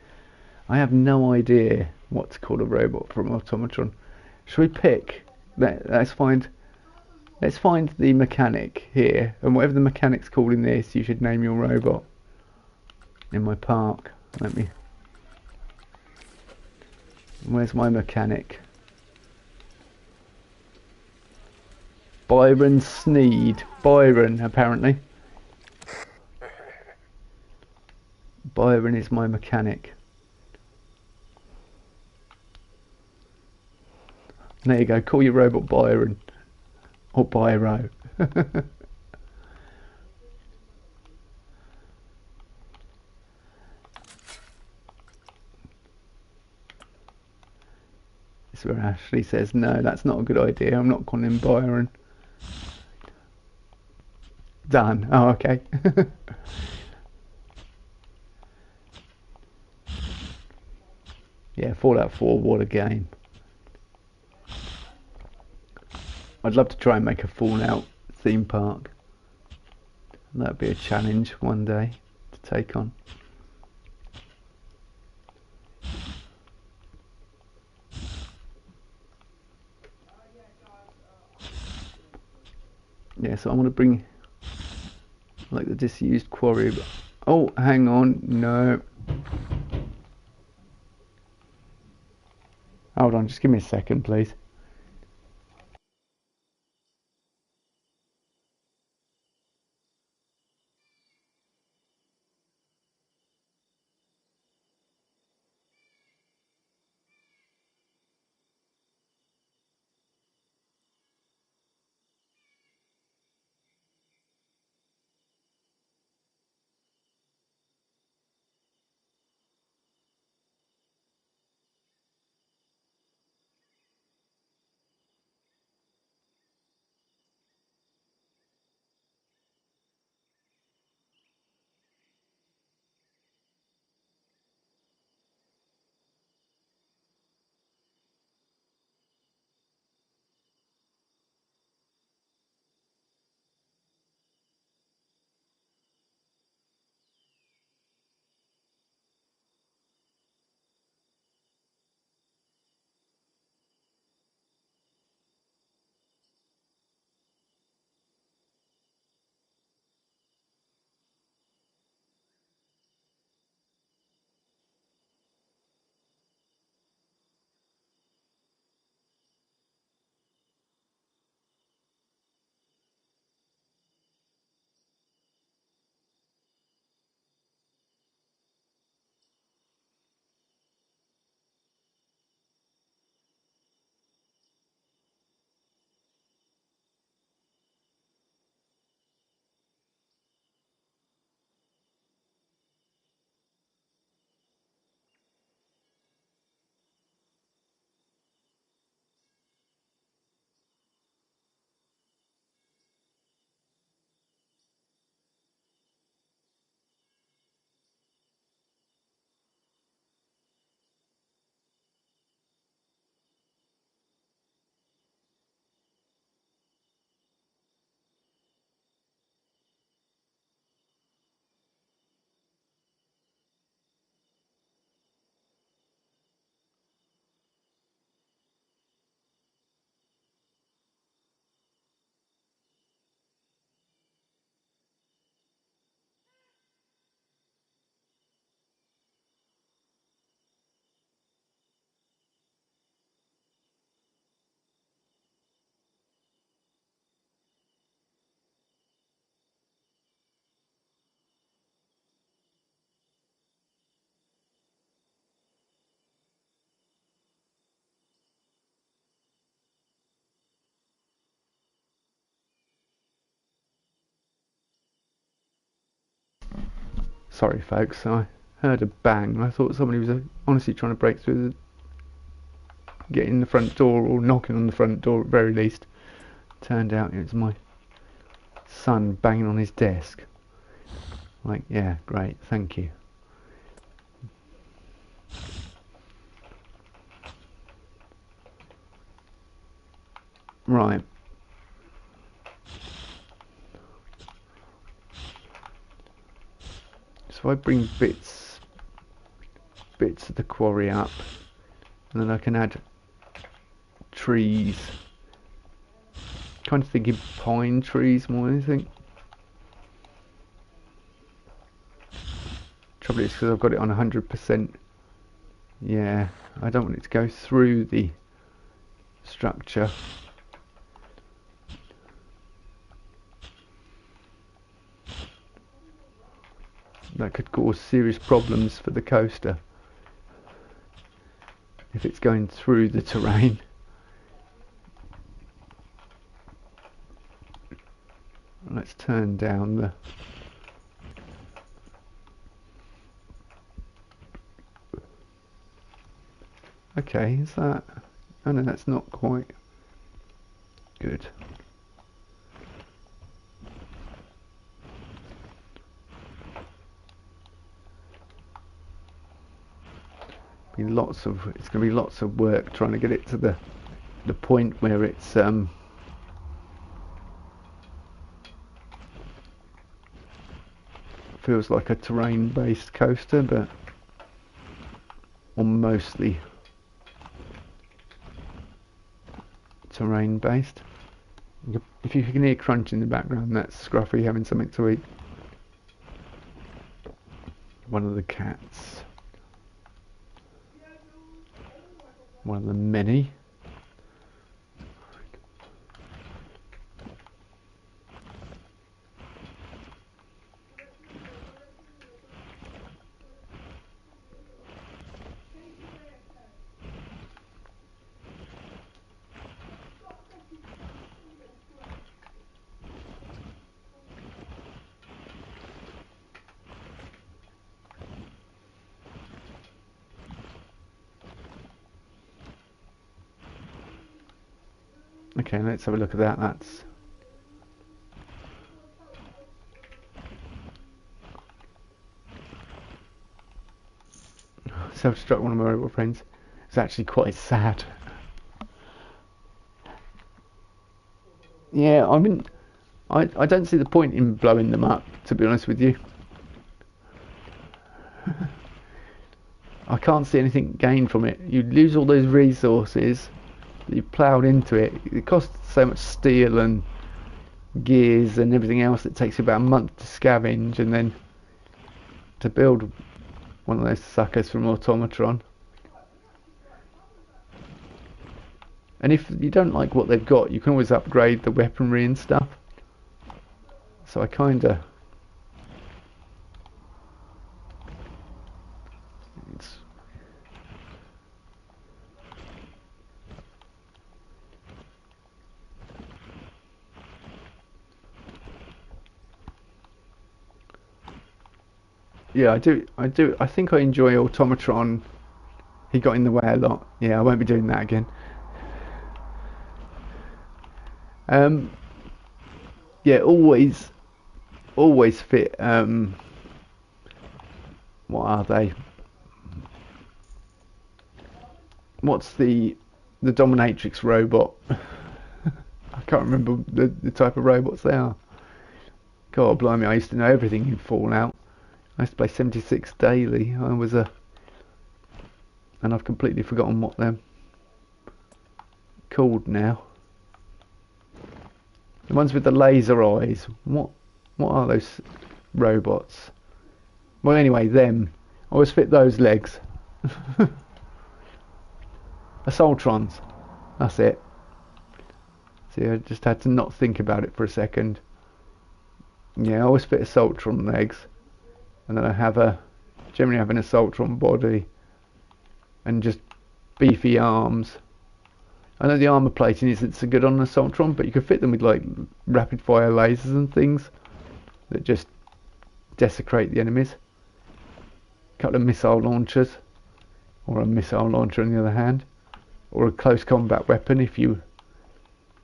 I have no idea what to call a robot from Automatron. Should we pick? Let's find the mechanic here. And whatever the mechanic's called in this, you should name your robot. In my park. Let me... Where's my mechanic? Byron Sneed. Byron, apparently. Byron is my mechanic. There you go. Call your robot Byron. Or Byro. Where Ashley says, no, that's not a good idea. I'm not calling him Byron. Done. Oh, okay. Yeah, Fallout 4, what a game. I'd love to try and make a Fallout theme park. That'd be a challenge one day to take on. Yeah, so I want to bring like the disused quarry. Oh, hang on, no. Hold on, just give me a second, please. Sorry folks, I heard a bang. I thought somebody was honestly trying to break through get in the front door, or knocking on the front door at the very least. Turned out it was my son banging on his desk. Like, yeah, great, thank you. Right. So I bring bits of the quarry up, and then I can add trees. Kind of thinking pine trees more than anything. Trouble is because I've got it on 100%. Yeah, I don't want it to go through the structure. That could cause serious problems for the coaster if it's going through the terrain. Let's turn down the okay, is that oh no, that's not quite good. It's going to be lots of work trying to get it to the point where it's feels like a terrain-based coaster, but or mostly terrain-based. If you can hear crunch in the background, that's Scruffy having something to eat. One of the cats. One of the many. Okay, let's have a look at that. That's self-destruct one of my robot friends. It's actually quite sad. Yeah, I mean, I don't see the point in blowing them up, to be honest with you. I can't see anything gained from it. You lose all those resources that you ploughed into it. It costs so much steel and gears and everything else. It takes you about a month to scavenge, and then to build one of those suckers from Automatron. And if you don't like what they've got, you can always upgrade the weaponry and stuff. So I kinda... Yeah, I do. I think I enjoy Automatron. He got in the way a lot. Yeah, I won't be doing that again. Yeah, always fit. What are they? What's the dominatrix robot? I can't remember the type of robots they are. God blimey, I used to know everything in Fallout. I used to play 76 daily. And I've completely forgotten what they're called now. The ones with the laser eyes. What are those robots? Well, anyway, them. I always fit those legs. Assaultrons. That's it. See, I just had to not think about it for a second. Yeah, I always fit Assaultron legs. And then I generally have an Assaultron body. And just beefy arms. I know the armor plating isn't so good on an Assaultron, but you could fit them with like rapid fire lasers and things that just desecrate the enemies. A couple of missile launchers, or a missile launcher on the other hand, or a close combat weapon if you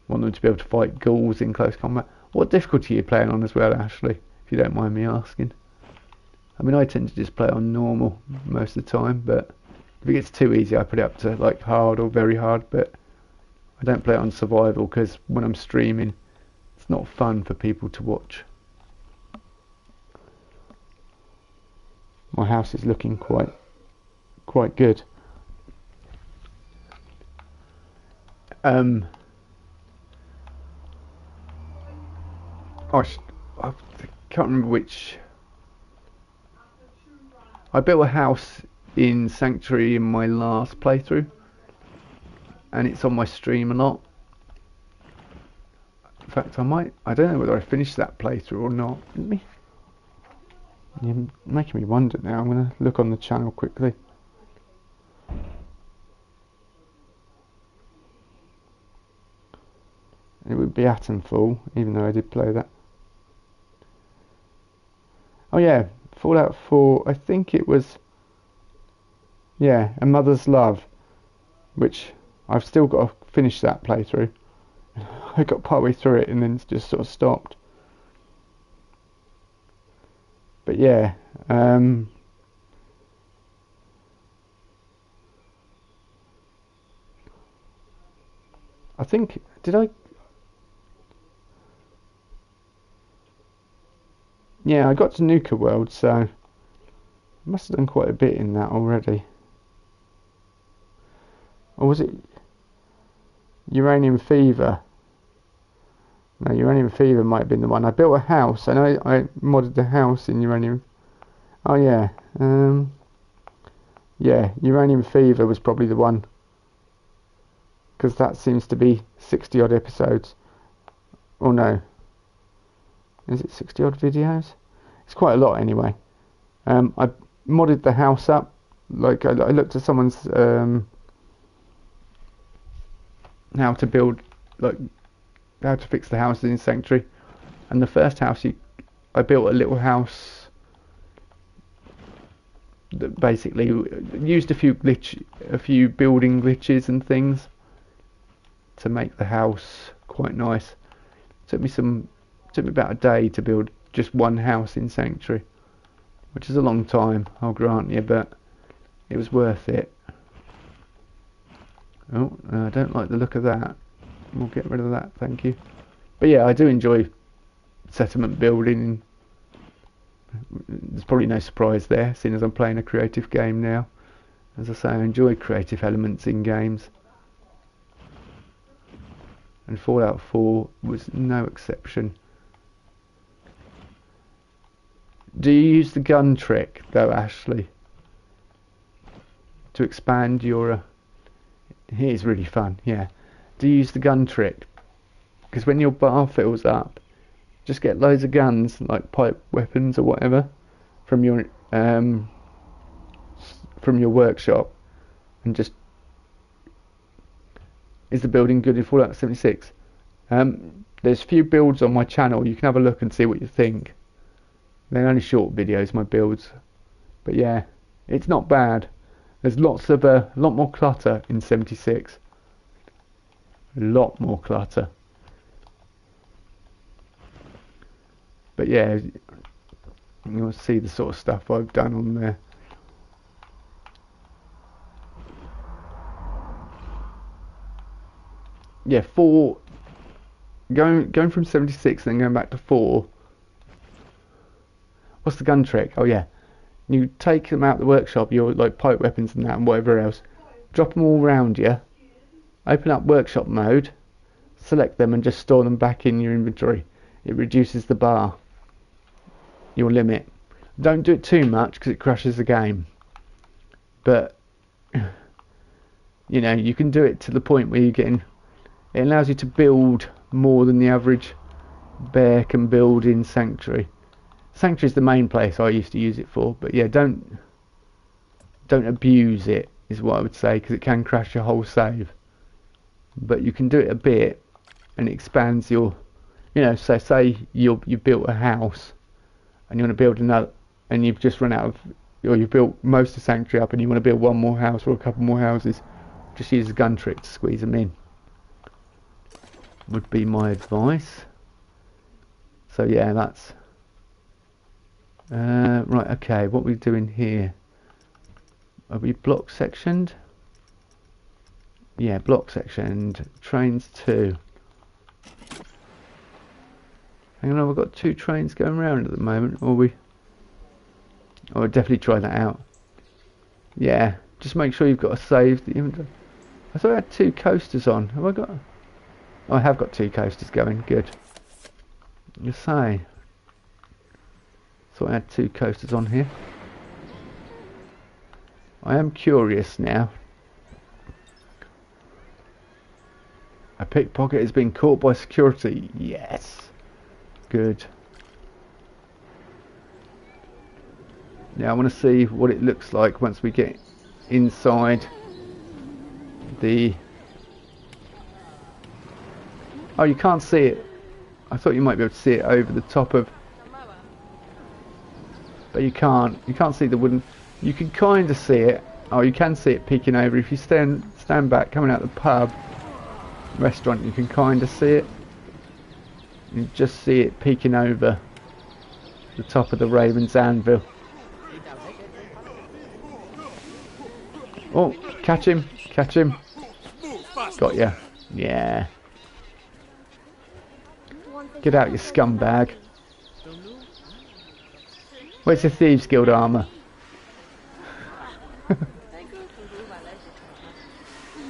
want them to be able to fight ghouls in close combat. What difficulty are you playing on as well, Ashley, if you don't mind me asking? I mean, I tend to just play on normal most of the time, but if it gets too easy I put it up to like hard or very hard, but I don't play it on survival because when I'm streaming it's not fun for people to watch. My house is looking quite good. I can't remember which. I built a house in Sanctuary in my last playthrough, and it's on my stream a lot. In fact, I don't know whether I finished that playthrough or not. You're making me wonder now. I'm going to look on the channel quickly. It would be Atomfall, even though I did play that. Oh yeah, Fallout 4, I think it was, yeah, A Mother's Love, which I've still got to finish that playthrough. I got partway through it and then just sort of stopped. But yeah, I think, did I? Yeah, I got to Nuka World, so I must have done quite a bit in that already. Or was it Uranium Fever? No, Uranium Fever might have been the one. I built a house. I know I modded the house in Uranium. Oh yeah. Yeah, Uranium Fever was probably the one. Because that seems to be 60 odd episodes. Or no. Is it 60 odd videos? It's quite a lot anyway. I modded the house up. Like I looked at someone's how to build, like how to fix the houses in Sanctuary, and the first house I built a little house that basically used a few building glitches and things to make the house quite nice. Took me about a day to build just one house in Sanctuary, which is a long time, I'll grant you, but it was worth it. Oh, I don't like the look of that. We'll get rid of that, thank you. But yeah, I do enjoy settlement building. There's probably no surprise there, seeing as I'm playing a creative game now. As I say, I enjoy creative elements in games. And Fallout 4 was no exception. Do you use the gun trick, though, Ashley? To expand your... Here's really fun, yeah. Do you use the gun trick? Because when your bar fills up, just get loads of guns, like pipe weapons or whatever, from your workshop, and just... Is the building good in Fallout 76? There's a few builds on my channel. You can have a look and see what you think. They're only short videos, my builds. But yeah, it's not bad. There's lots of a lot more clutter in 76. A lot more clutter. But yeah, you'll see the sort of stuff I've done on there. Yeah, 4. Going from 76 and then going back to 4. What's the gun trick? Oh yeah. You take them out of the workshop, your like pipe weapons and that and whatever else, drop them all around you, open up workshop mode, select them and just store them back in your inventory. It reduces the bar, your limit. Don't do it too much because it crashes the game. But, you know, you can do it to the point where you're getting... It allows you to build more than the average bear can build in Sanctuary. Sanctuary is the main place I used to use it for, but yeah, don't abuse it is what I would say, because it can crash your whole save. But you can do it a bit, and it expands your, you know, so say you built a house, and you want to build another, and you've just run out of, or you've built most of Sanctuary up, and you want to build one more house or a couple more houses, just use a gun trick to squeeze them in. Would be my advice. So yeah, that's... right, okay, what are we doing here? Are we block sectioned? Yeah, block sectioned. Trains 2. Hang on, we've got 2 trains going around at the moment, or we... Oh, I'll definitely try that out. Yeah, just make sure you've got a save that you haven't done. I thought I had 2 coasters on. Have I got... Oh, I have got 2 coasters going, good. You say... So I had 2 coasters on here. I am curious now. A pickpocket has been caught by security. Yes. Good. Now I want to see what it looks like once we get inside the... Oh, you can't see it. I thought you might be able to see it over the top of... But you can't see the wooden... You can kind of see it. Oh, you can see it peeking over. If you stand back, coming out the pub, restaurant, you can kind of see it. You just see it peeking over the top of the Raven's Anvil. Oh, catch him. Got ya. Yeah. Get out, you scumbag. Where's the Thieves Guild armour?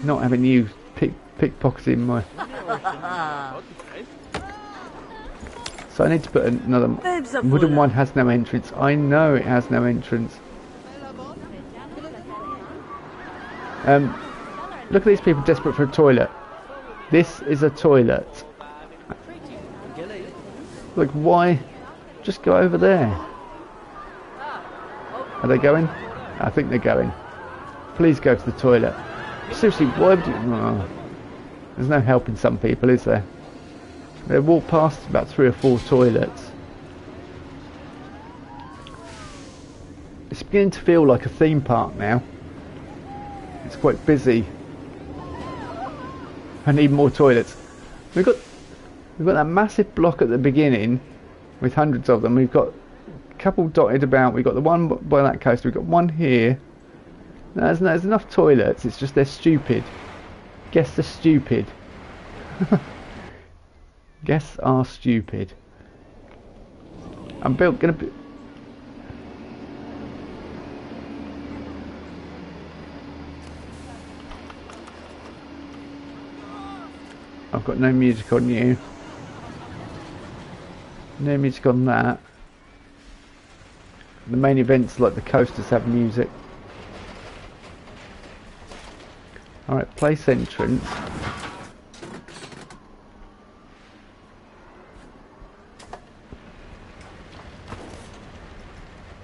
Not having you pickpocketing my... So I need to put another... Wooden one has no entrance. I know it has no entrance. Look at these people desperate for a toilet. This is a toilet. Like, why? Just go over there. Are they going? I think they're going. Please go to the toilet. Seriously, why would you... Oh, there's no helping some people, is there? They walk past about 3 or 4 toilets. It's beginning to feel like a theme park now. It's quite busy. I need more toilets. We've got that massive block at the beginning with hundreds of them. We've got a couple dotted about. We've got the one by that coast. We've got one here. No, there's enough toilets. It's just they're stupid. Guests are stupid. Guests are stupid. I'm gonna be... I've got no music on you. No music on that. The main events like the coasters have music. Alright, place entrance.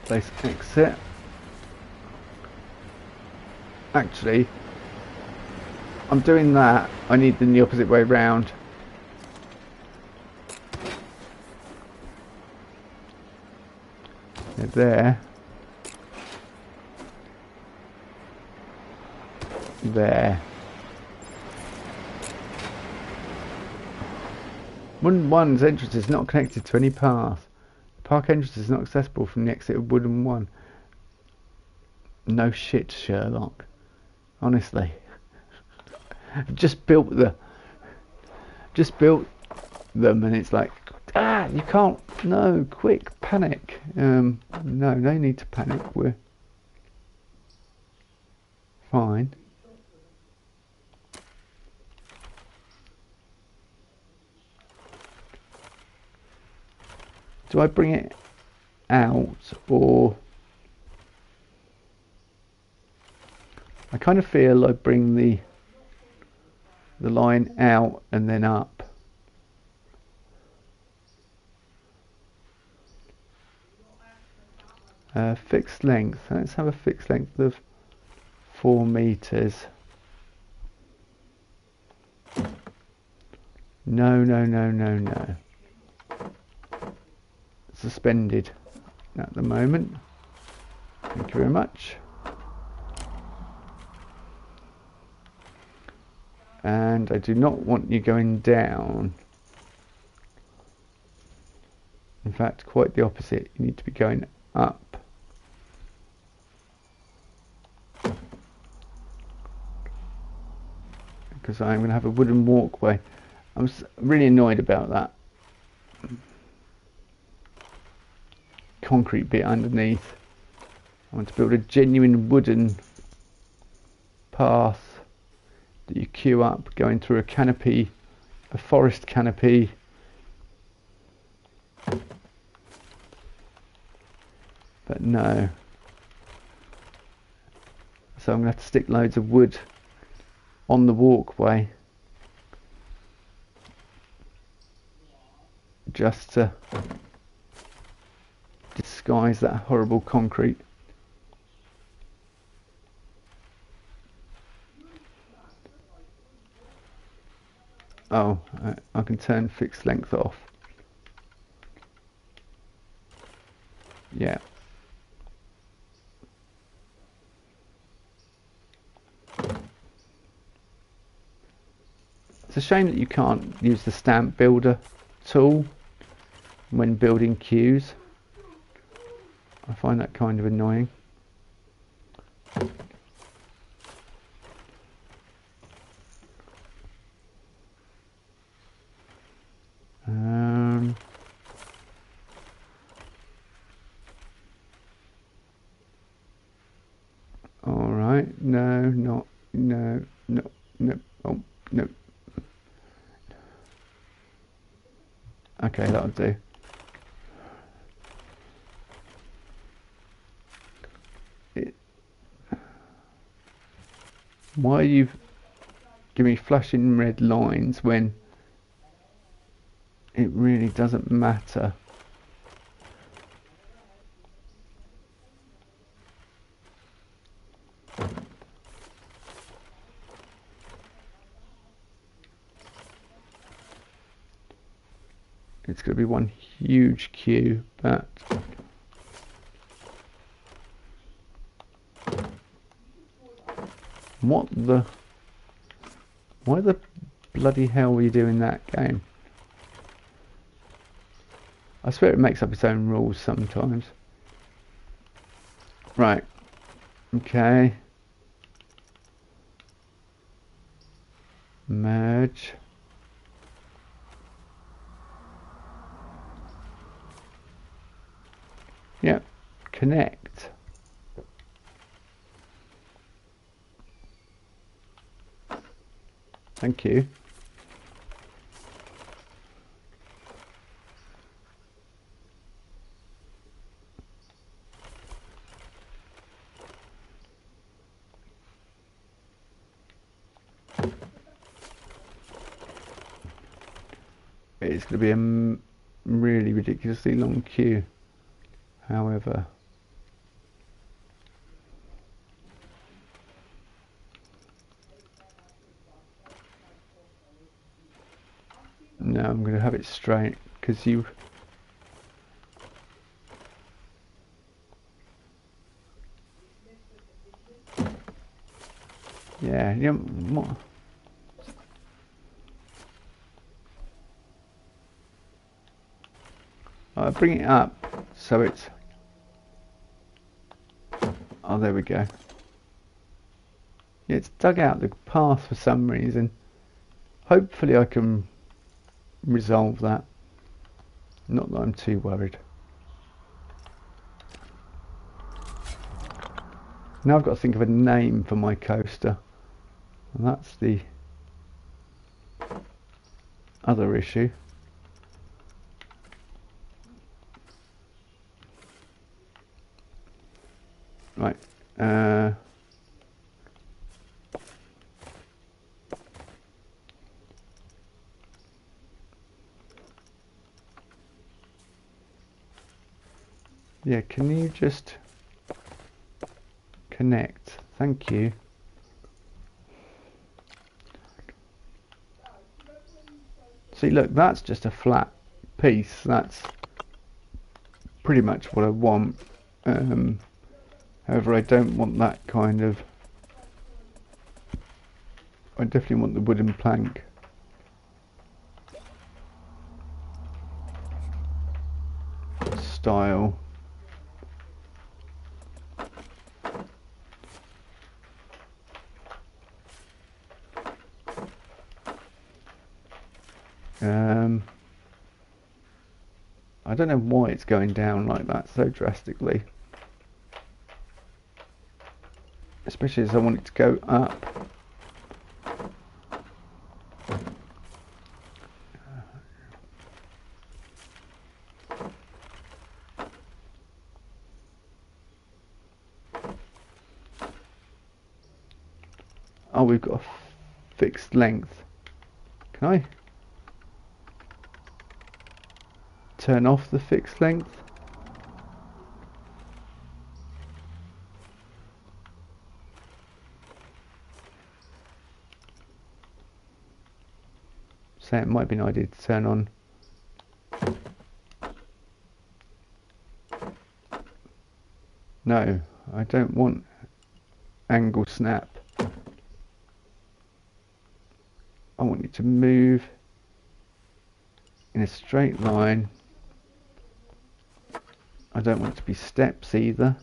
Place exit. Actually, I'm doing that. I need them the opposite way round. They're there. There. Wooden 1's entrance is not connected to any path. The park entrance is not accessible from the exit of Wooden 1. No shit, Sherlock. Honestly. Just built them and it's like, you can't, no, quick, panic. No need to panic, we're fine. Do I bring it out, or I kind of feel I bring the line out and then up. Fixed length. Let's have a fixed length of 4 meters. No. Suspended at the moment. Thank you very much. And I do not want you going down. In fact, quite the opposite. You need to be going up. Because I'm going to have a wooden walkway. I'm really annoyed about that concrete bit underneath. I want to build a genuine wooden path that you queue up, going through a canopy, a forest canopy. But no. So I'm going to have to stick loads of wood on the walkway just to disguise that horrible concrete. Oh, I can turn fixed length off. Yeah. It's a shame that you can't use the stamp builder tool when building queues. I find that kind of annoying. No, no, not, no, no, no, oh, no. Okay, that'll do. Why are you giving me flashing red lines when it really doesn't matter? It's going to be one huge queue, but why the bloody hell were you doing that, game? I swear it makes up its own rules sometimes. Right. Okay. Merge. Yep. Connect. Thank you. It's going to be a really ridiculously long queue, however. No, I'm going to have it straight, because you... Yeah, what? I bring it up so it's... Oh, there we go. Yeah, it's dug out the path for some reason. Hopefully I can resolve that. Not that I'm too worried. Now I've got to think of a name for my coaster. And that's the other issue. Right. Yeah, can you just connect? Thank you. See, look, that's just a flat piece. That's pretty much what I want. However, I don't want that kind of... I definitely want the wooden plank. Style. I don't know why it's going down like that so drastically. Especially as I want it to go up. Oh, we've got a fixed length. Can I turn off the fixed length? So it might be an idea to turn on. No, I don't want angle snap. I want it to move in a straight line. I don't want it to be steps either.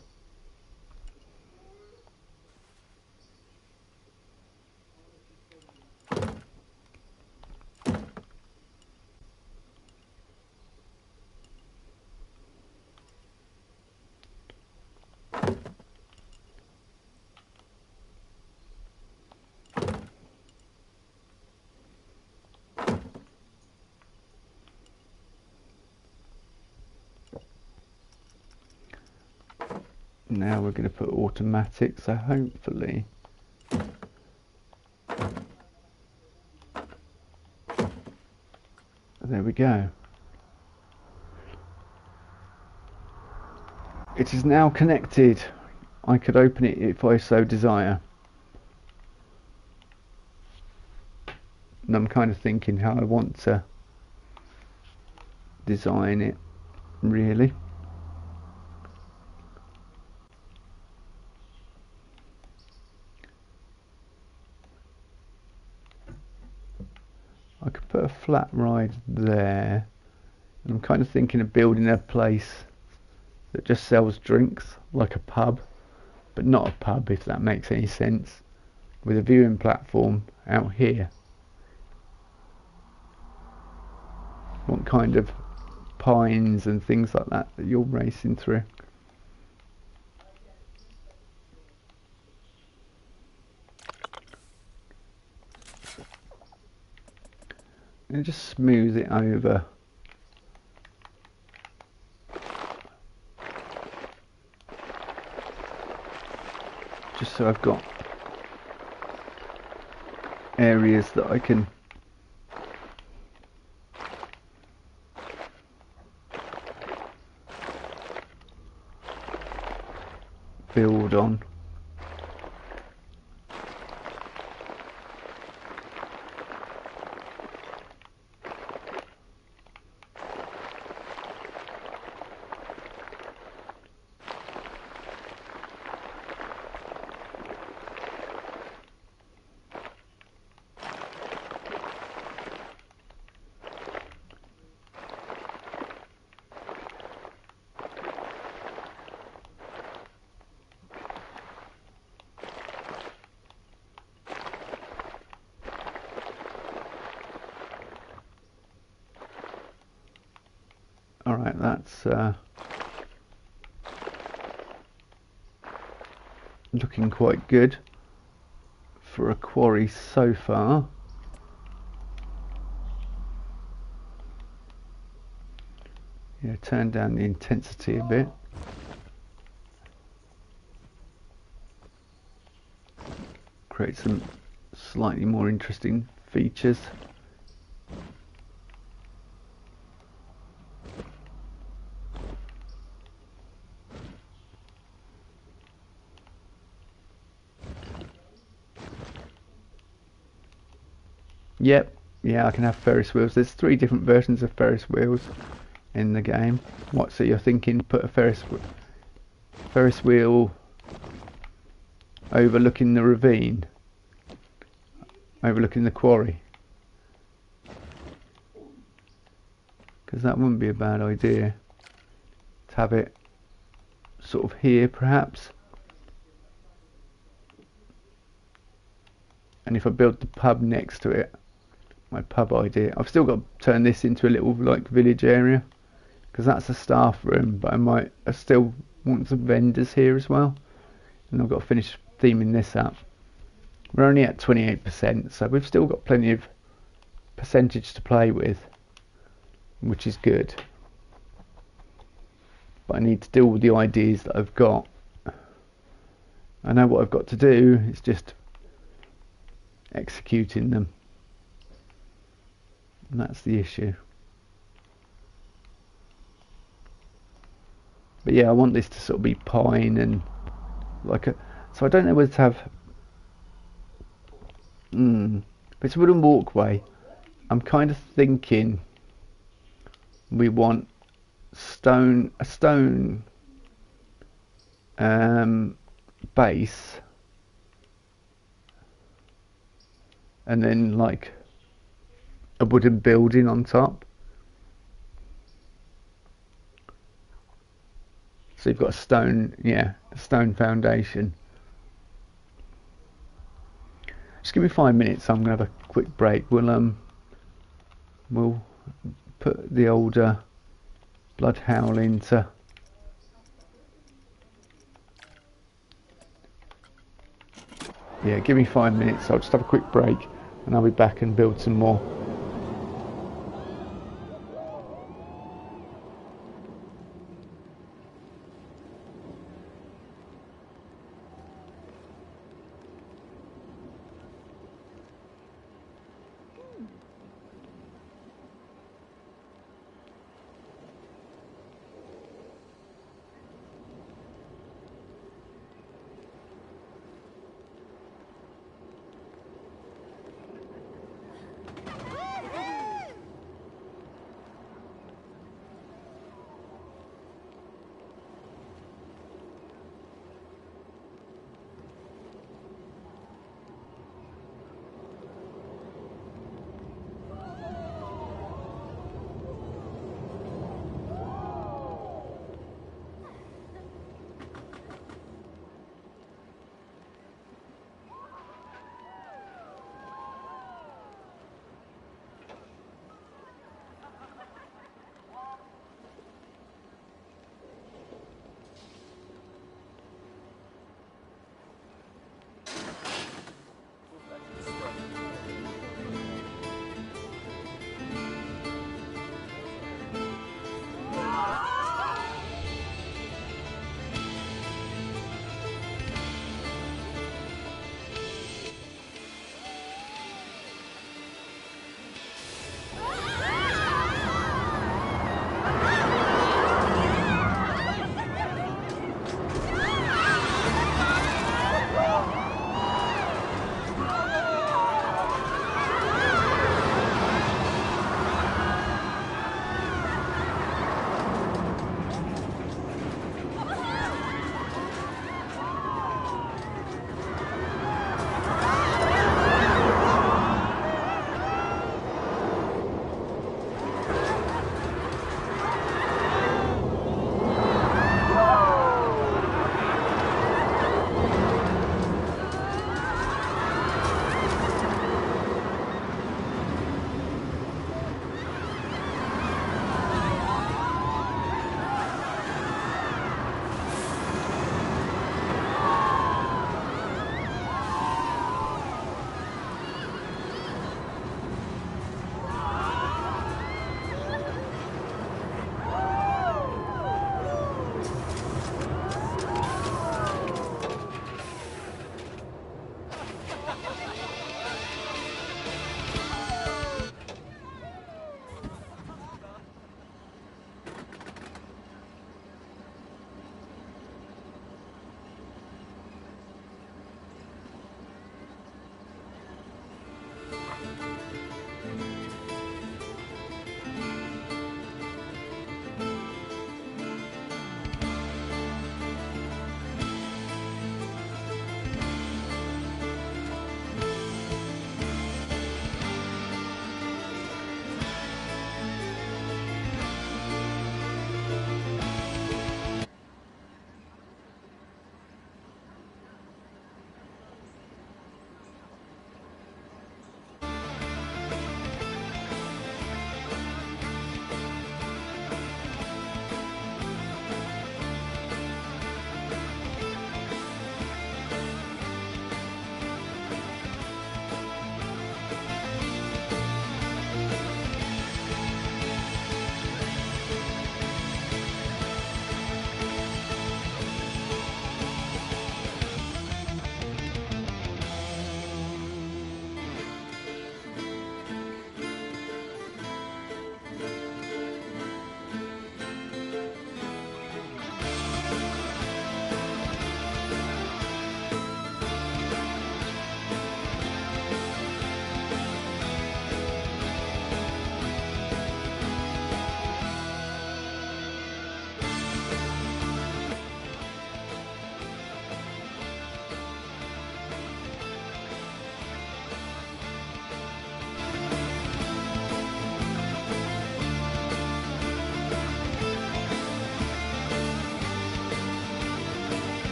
Now we're going to put automatic, so hopefully there we go. It is now connected. I could open it if I so desire. And I'm kind of thinking how I want to design it, really. I could put a flat ride there. And I'm kind of thinking of building a place that just sells drinks, like a pub, but not a pub, if that makes any sense, with a viewing platform out here. What kind of pines and things like that you're racing through. And just smooth it over. Just so I've got areas that I can build on. Alright, that's looking quite good for a quarry so far. Yeah, turn down the intensity a bit. Create some slightly more interesting features. Yep, yeah, I can have Ferris wheels. There's 3 different versions of Ferris wheels in the game. What, so you're thinking put a Ferris wheel overlooking the ravine, overlooking the quarry? Because that wouldn't be a bad idea, to have it sort of here perhaps. And if I build the pub next to it, my pub idea, I've still got to turn this into a little like village area, because that's a staff room, but I still want some vendors here as well, and I've got to finish theming this up. We're only at 28%, so we've still got plenty of percentage to play with, which is good. But I need to deal with the ideas that I've got. I know what I've got to do, it's just executing them. And that's the issue. But yeah, I want this to sort of be pine and like a, so I don't know whether to have it's a wooden walkway. I'm kind of thinking we want a stone base, and then like a wooden building on top. So you've got a stone, yeah, a stone foundation. Just give me 5 minutes. I'm gonna have a quick break. We'll put the old bloodhowl into. Yeah, give me 5 minutes. I'll just have a quick break, and I'll be back and build some more.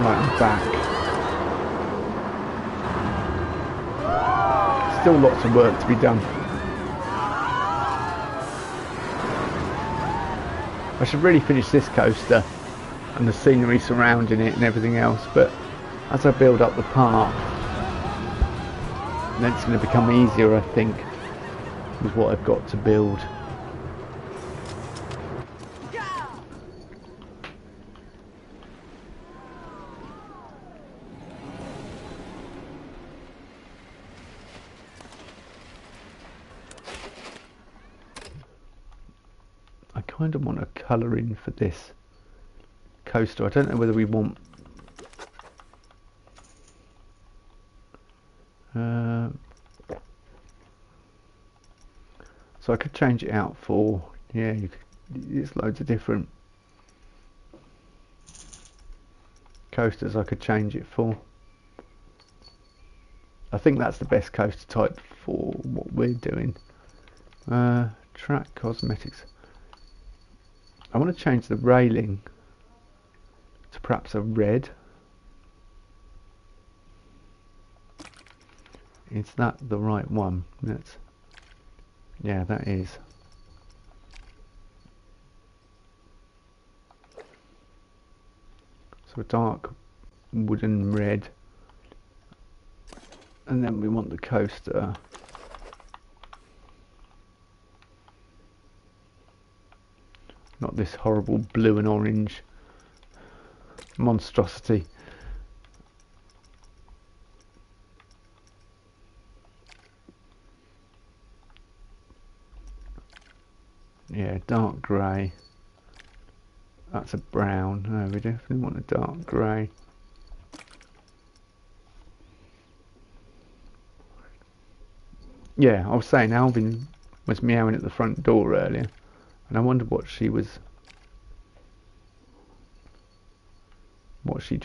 Right, I'm back. Still lots of work to be done. I should really finish this coaster and the scenery surrounding it and everything else, but as I build up the park, then it's going to become easier, I think, with what I've got to build. I kind of want a colour in for this coaster. I don't know whether we want so I could change it out for, yeah, there's loads of different coasters I could change it for. I think that's the best coaster type for what we're doing. Track cosmetics. I want to change the railing to perhaps a red. Is that the right one? Yeah, that is. So a dark wooden red. And then we want the coaster not this horrible blue and orange monstrosity. Yeah, dark grey. That's a brown. No, we definitely want a dark grey. Yeah, I was saying Alvin was meowing at the front door earlier, and I wondered what she'd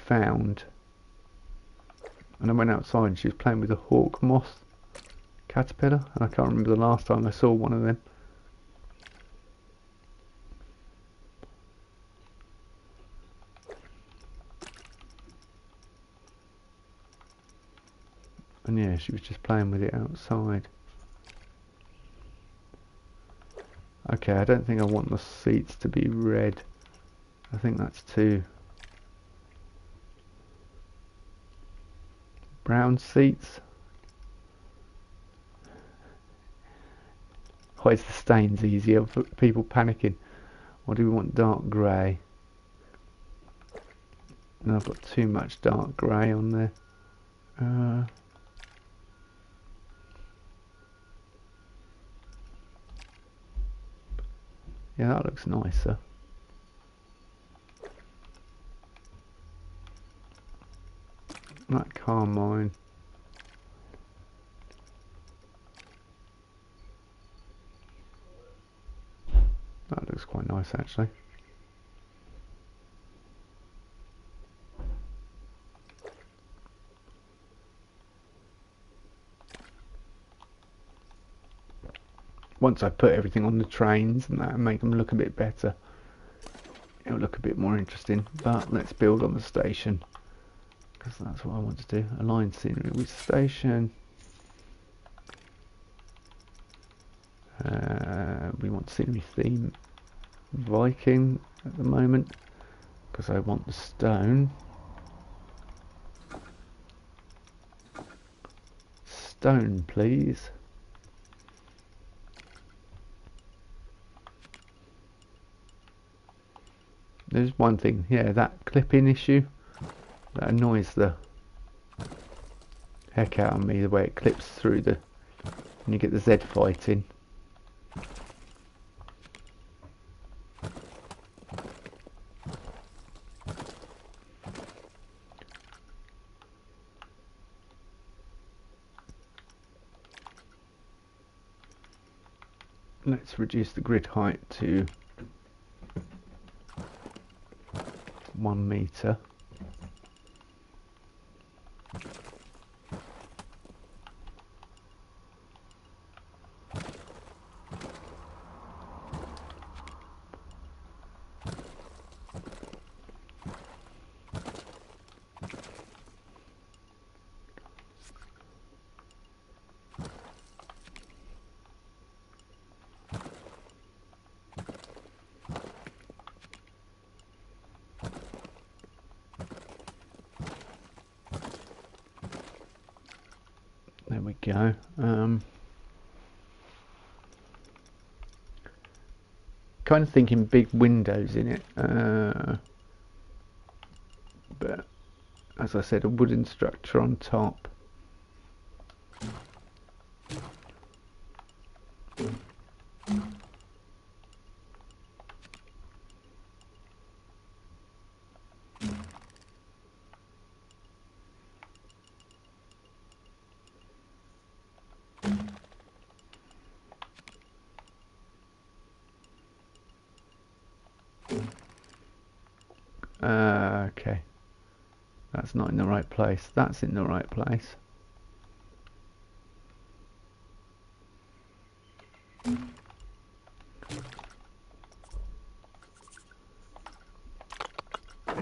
found. And I went outside and she was playing with a hawk moth caterpillar, and I can't remember the last time I saw one of them. And yeah, she was just playing with it outside. Okay, I don't think I want the seats to be red. I think that's too... brown seats. Hides the stains easier for people panicking. Or do we want dark grey? No, I've got too much dark grey on there. Yeah, that looks nicer. That carmine. That looks quite nice actually. Once I put everything on the trains and that, and make them look a bit better, it'll look a bit more interesting. But let's build on the station, because that's what I want to do. Align scenery with station. We want scenery theme Viking at the moment, because I want the stone. Stone, please. There's one thing, yeah, that clipping issue, that annoys the heck out of me, the way it clips through the, when you get the Z fighting. Let's reduce the grid height to 1 meter. There we go. Kind of thinking big windows in it, but as I said, a wooden structure on top. Okay, that's not in the right place. That's in the right place.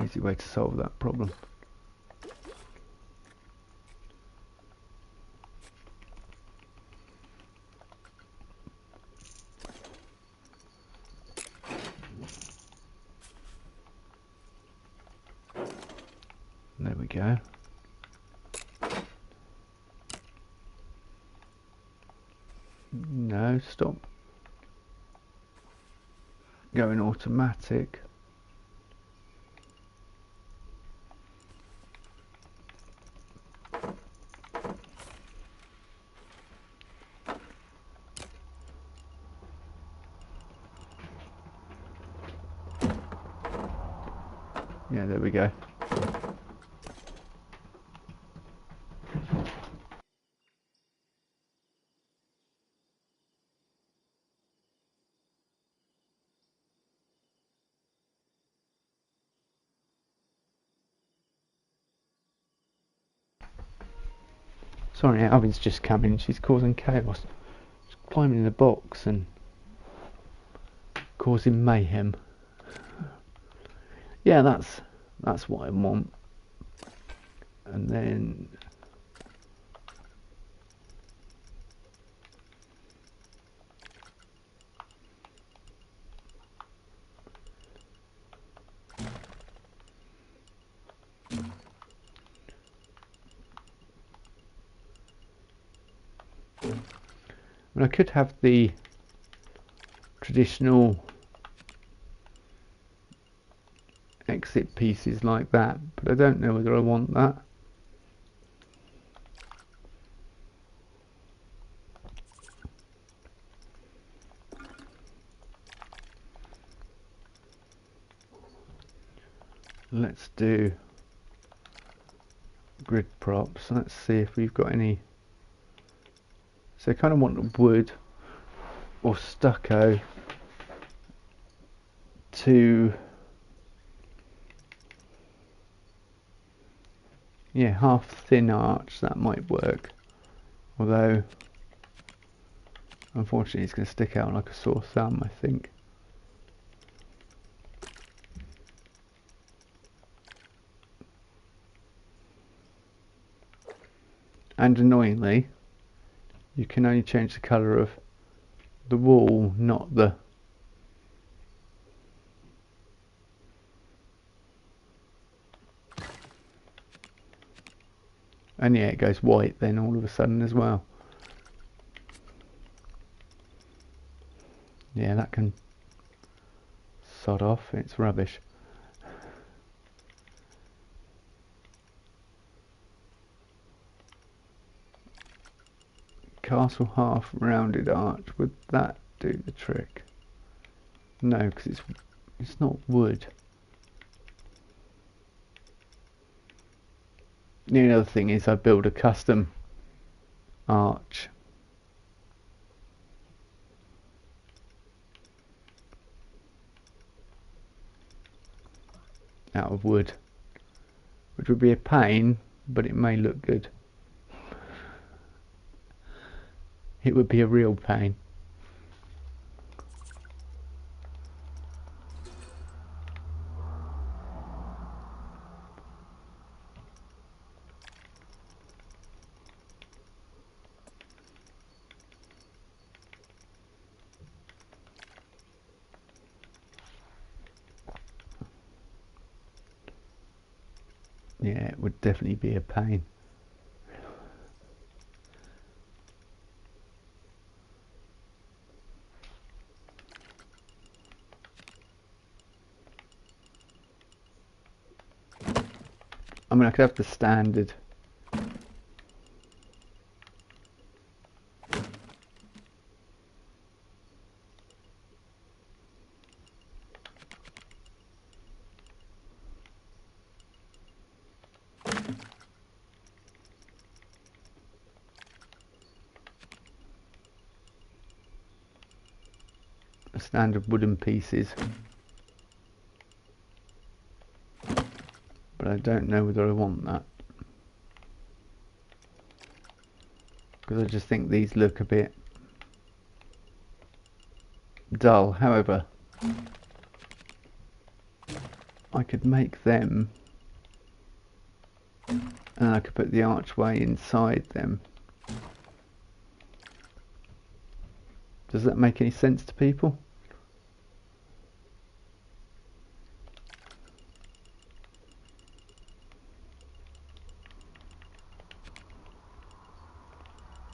Easy way to solve that problem. There we go. No, stop going automatic. Yeah, there we go. Sorry, Alvin's just come in. She's causing chaos. She's climbing in the box and causing mayhem. Yeah, that's what I want. And then I could have the traditional exit pieces like that, but I don't know whether I want that. Let's do grid props. Let's see if we've got any. So I kind of want wood or stucco to, yeah, half thin arch. That might work, although unfortunately it's going to stick out like a sore thumb, I think. And annoyingly, you can only change the colour of the wall, not the... And yeah, it goes white then all of a sudden as well. Yeah, that can sod off, it's rubbish. Castle half rounded arch, would that do the trick? No, because it's not wood. The other thing is I build a custom arch. Out of wood, which would be a pain, but it may look good. It would be a real pain. Yeah, it would definitely be a pain. I mean, I could have the standard. Standard wooden pieces, but I don't know whether I want that, because I just think these look a bit dull. However, I could make them and I could put the archway inside them. Does that make any sense to people?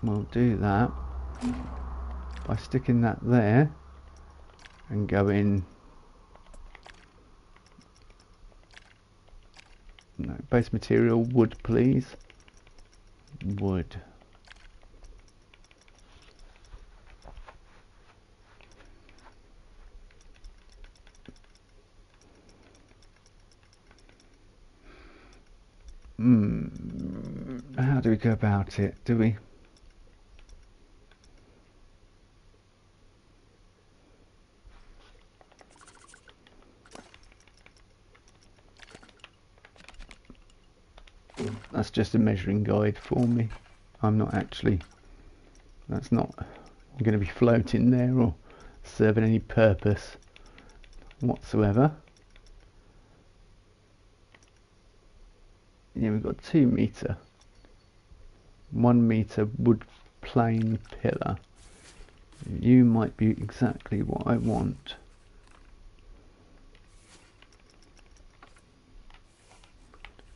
We'll do that by sticking that there and going, no, base material wood please, wood. How do we go about it? Do we? That's just a measuring guide for me. I'm not actually, that's not going to be floating there or serving any purpose whatsoever. Yeah, we've got 2 metre, 1 metre wood plane pillar. You might be exactly what I want.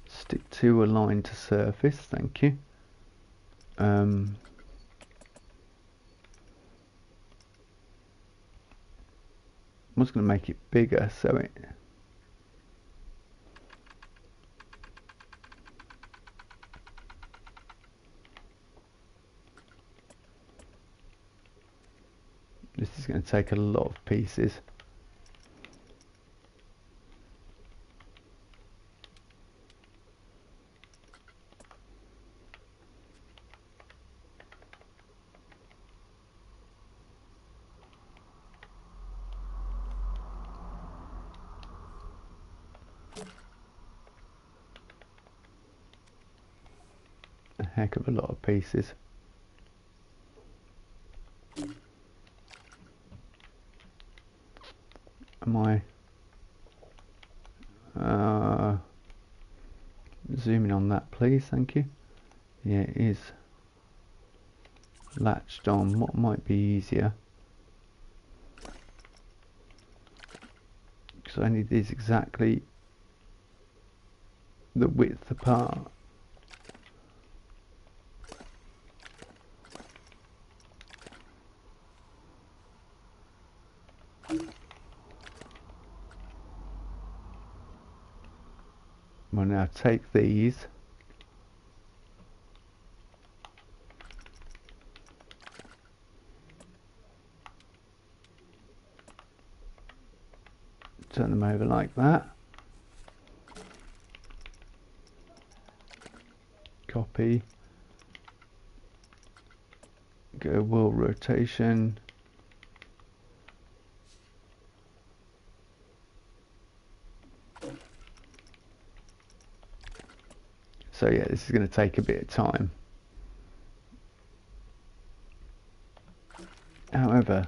Stick to align to surface, thank you. I'm just going to make it bigger so it this is going to take a lot of pieces. A heck of a lot of pieces. Am I zooming on that please, thank you. Yeah, it is latched on. What might be easier? Because I need these exactly the width apart. We'll now take these turn them over like that. Copy. Go world rotation. So yeah, this is going to take a bit of time. However,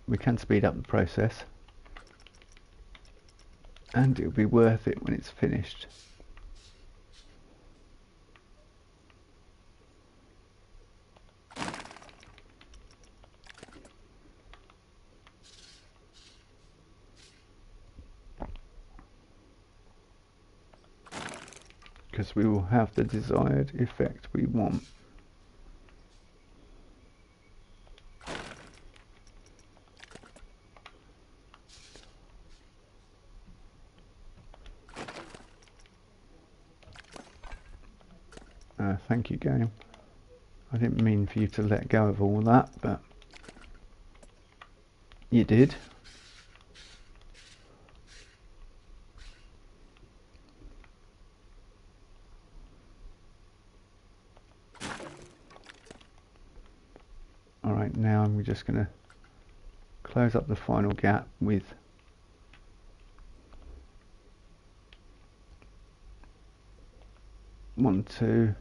we can speed up the process, and it'll be worth it when it's finished. Because we will have the desired effect we want. Thank you, game. I didn't mean for you to let go of all that, but you did. Alright, now I'm just going to close up the final gap with one, two,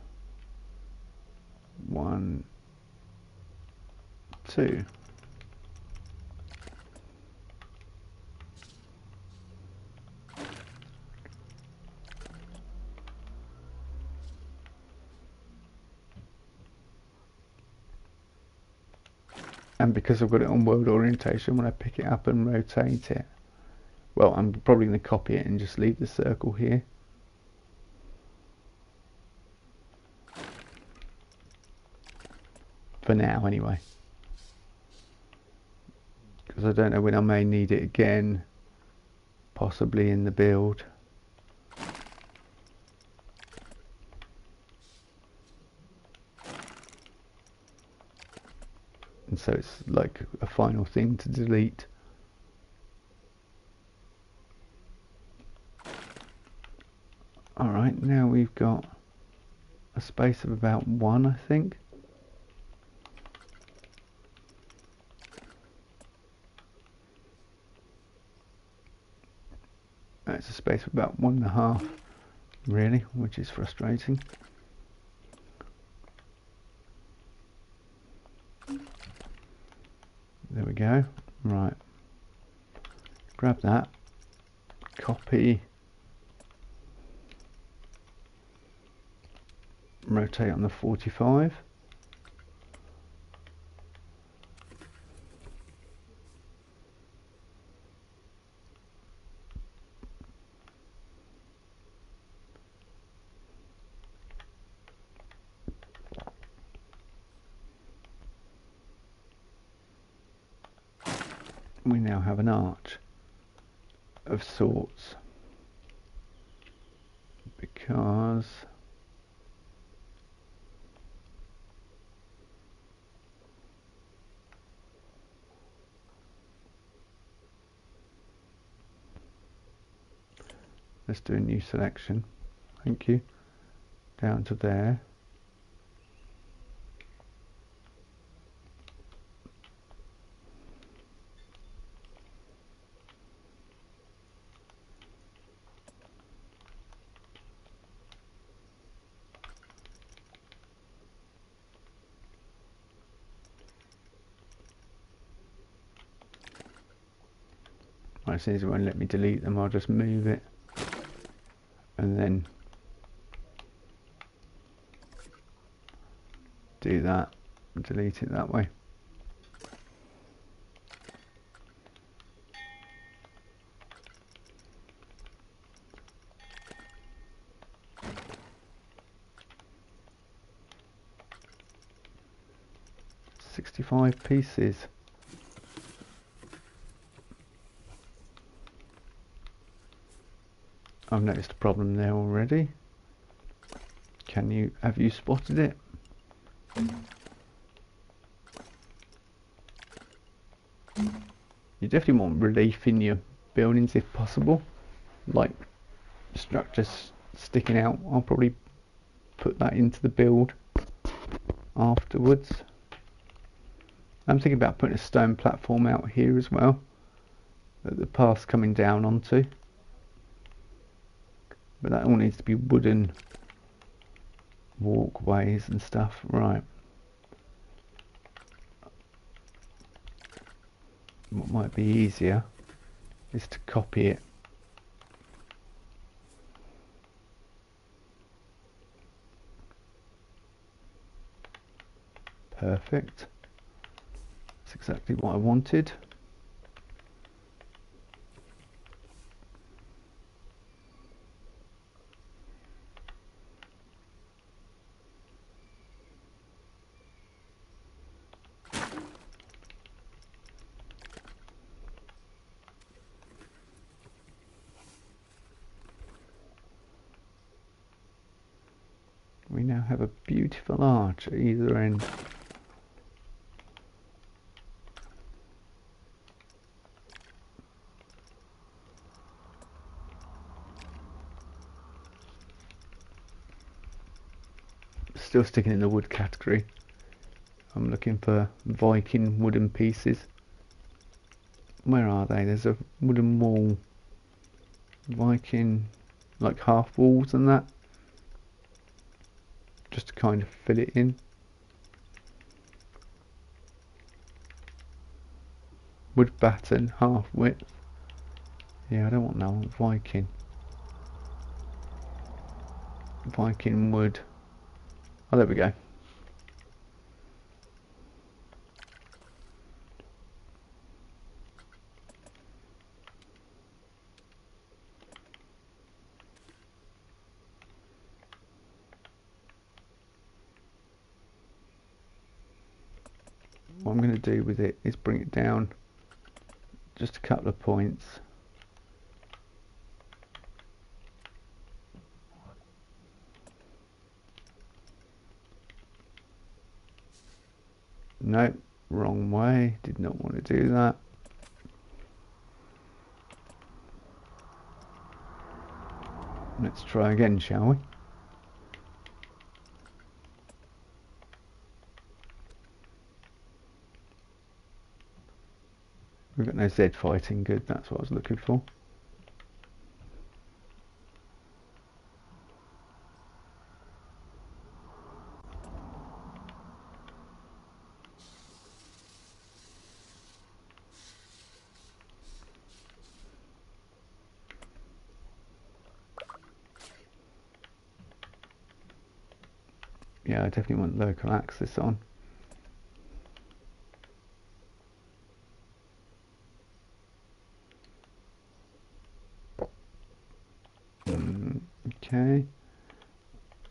1, 2. And because I've got it on world orientation, when I pick it up and rotate it, well, I'm probably going to copy it and just leave the circle here. For now, anyway. Because I don't know when I may need it again, possibly in the build. And so it's like a final thing to delete. Alright, now we've got a space of about 1, I think. That's a space of about 1.5, really, which is frustrating. There we go. Right. Grab that. Copy. Rotate on the 45. We now have an arch of sorts, because let's do a new selection. Thank you. Down to there. Right, since it won't let me delete them, I'll just move it and then do that and delete it that way. $65 pieces. I've noticed a problem there already. Have you spotted it? You definitely want relief in your buildings if possible, like structures sticking out. I'll probably put that into the build afterwards. I'm thinking about putting a stone platform out here as well that the path's coming down onto, but that all needs to be wooden walkways and stuff. Right, what might be easier is to copy it. Perfect. That's exactly what I wanted. We now have a beautiful arch at either end. Still sticking in the wood category. I'm looking for Viking wooden pieces. Where are they? There's a wooden wall. Viking, like half walls and that. Just to kind of fill it in. Wood batten, half width. Yeah, I don't want that one. Viking. Viking wood. Oh, there we go. What I'm going to do with it is bring it down just a couple of points. No, wrong way. Did not want to do that. Let's try again, shall we? We've got no Z fighting, good, that's what I was looking for. Yeah, I definitely want local access on. Okay,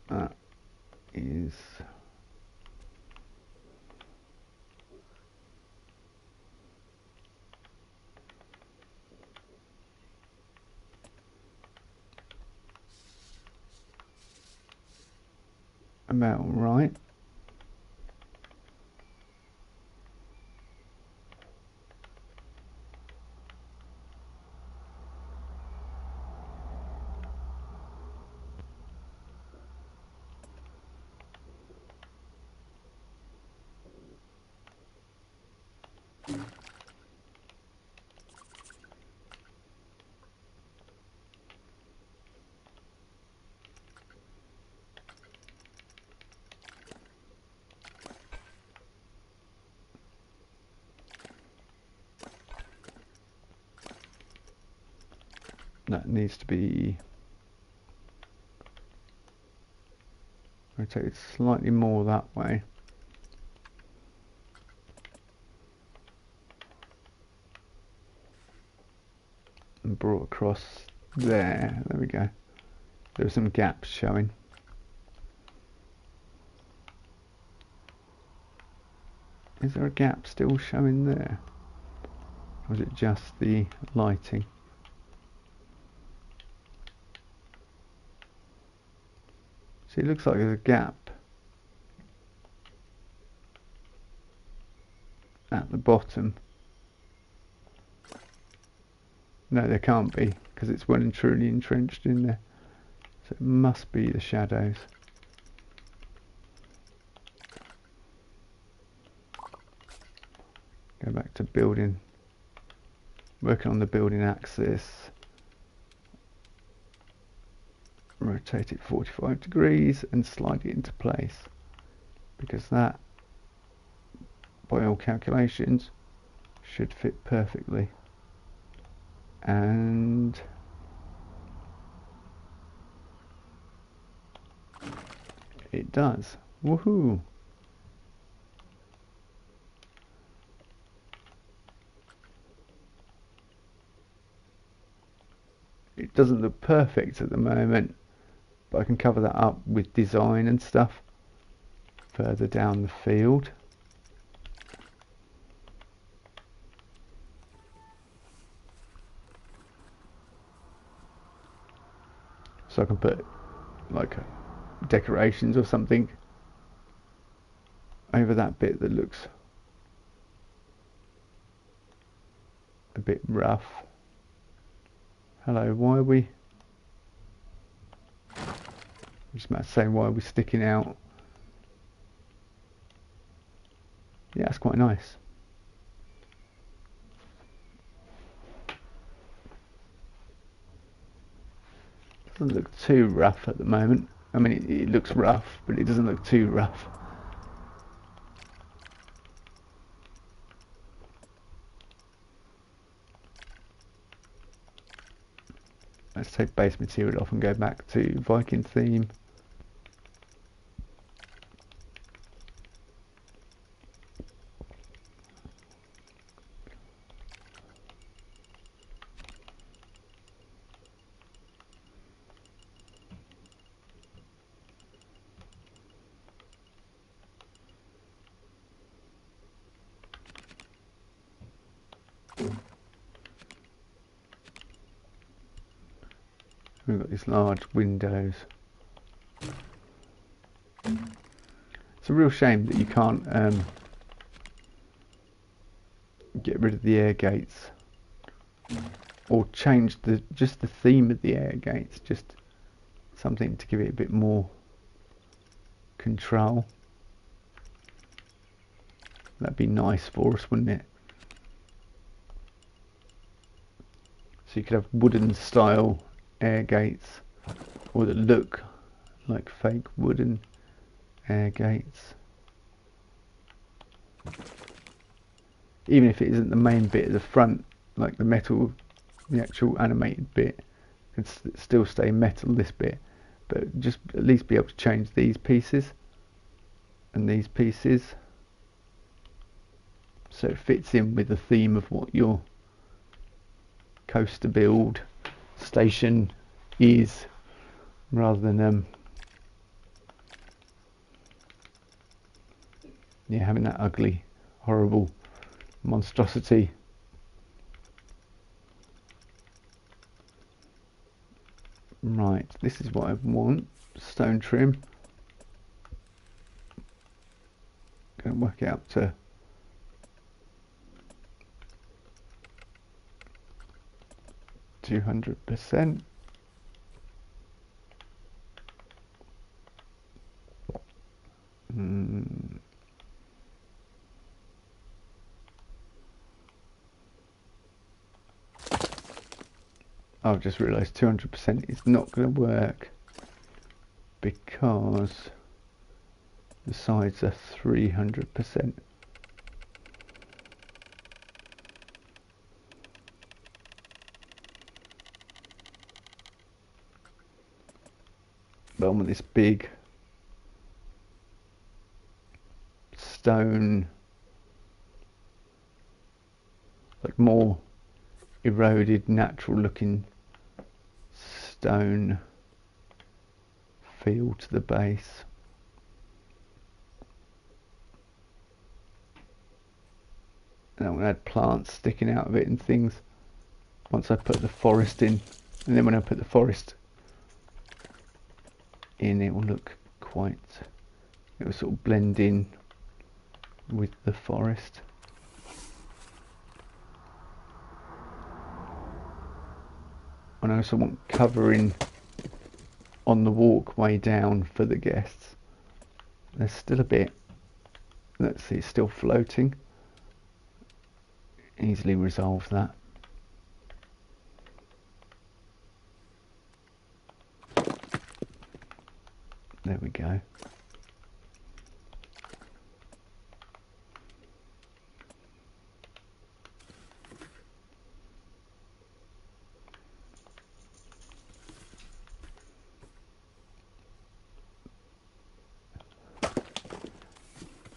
that is about right. that needs to be rotated slightly more that way. And brought across there. There we go. There are some gaps showing. Is there a gap still showing there? Or is it just the lighting? See, it looks like there's a gap at the bottom. No, there can't be, because it's well and truly entrenched in there. So it must be the shadows. Go back to building. Working on the building axis. Rotate it 45 degrees and slide it into place. Because that, by all calculations, should fit perfectly. And it does. Woohoo! It doesn't look perfect at the moment, but I can cover that up with design and stuff further down the field. So I can put like decorations or something over that bit that looks a bit rough. Hello, why are we... I'm just about to say, why are we sticking out? Yeah, that's quite nice. Doesn't look too rough at the moment. I mean, it looks rough, but it doesn't look too rough. Let's take base material off and go back to Viking theme. We've got these large windows. It's a real shame that you can't get rid of the air gates or change just the theme of the air gates, just something to give it a bit more control. That'd be nice for us, wouldn't it? So you could have wooden style air gates, or that look like fake wooden air gates. Even if it isn't the main bit at the front, like the metal, the actual animated bit, can still stay metal, this bit, but just at least be able to change these pieces and these pieces so it fits in with the theme of what your coaster build station is, rather than yeah, having that ugly, horrible monstrosity. Right, this is what I want. Stone trim. Going to work out to 200%. I've just realised 200% is not going to work because the sides are 300%. I want this big stone, like more eroded, natural looking stone feel to the base. And I want to add plants sticking out of it and things once I put the forest in, and then when I put the forest in, it will look quite, it will sort of blend in with the forest. And I also want covering on the walkway down for the guests. There's still a bit, let's see, it's still floating. Easily resolve that. There we go.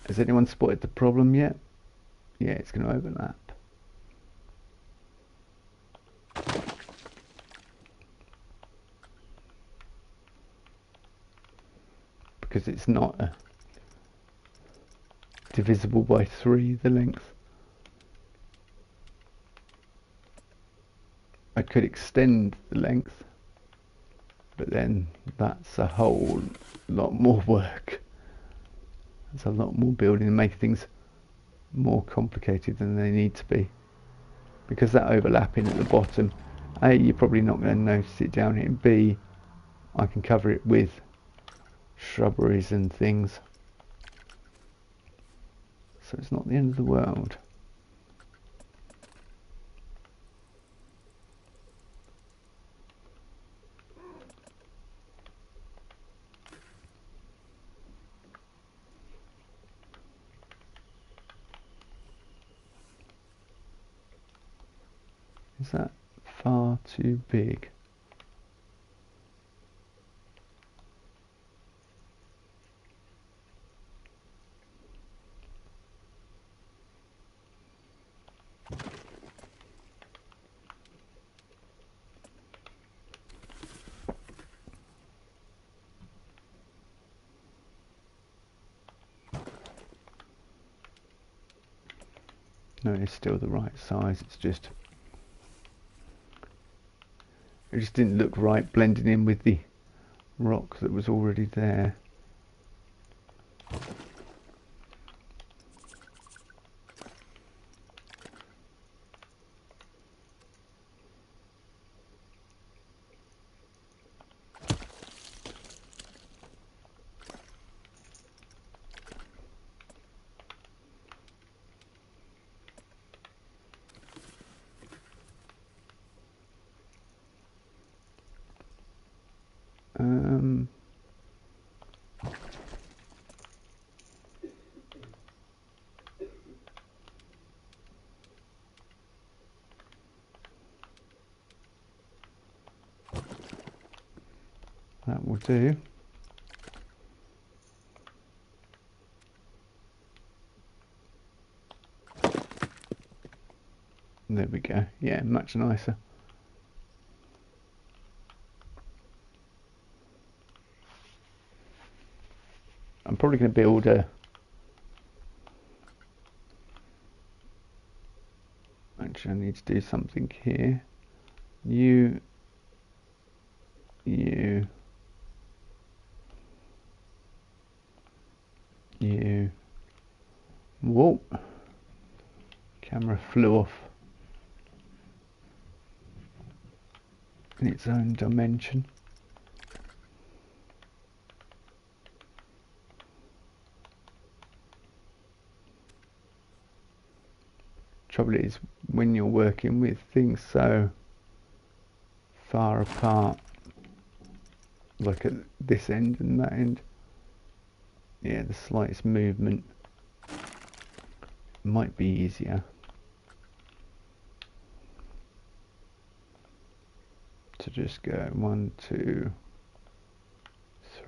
Has anyone spotted the problem yet? Yeah, it's going to overlap. Because it's not divisible by 3, the length. I could extend the length, but then that's a whole lot more work. There's a lot more building and make things more complicated than they need to be. Because that overlapping at the bottom, A, you're probably not going to notice it down here, B, I can cover it with shrubberies and things. So it's not the end of the world. Is that far too big? No, it's still the right size. It's just, it just didn't look right blending in with the rock that was already there. That will do. There we go. Yeah, much nicer. I'm probably going to build a... Actually, I need to do something here. You... Whoa! Camera flew off in its own dimension. Trouble is, when you're working with things so far apart, like at this end and that end, yeah, the slightest movement might be easier to just go 1, 2,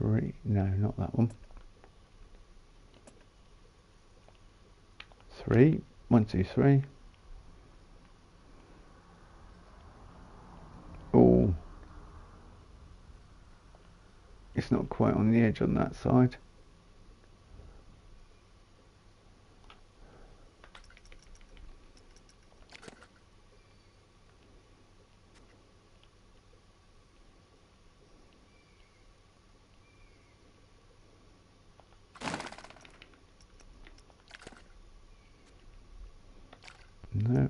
3, no, not that one. 3, 1, 2, 3. Oh, it's not quite on the edge on that side. No.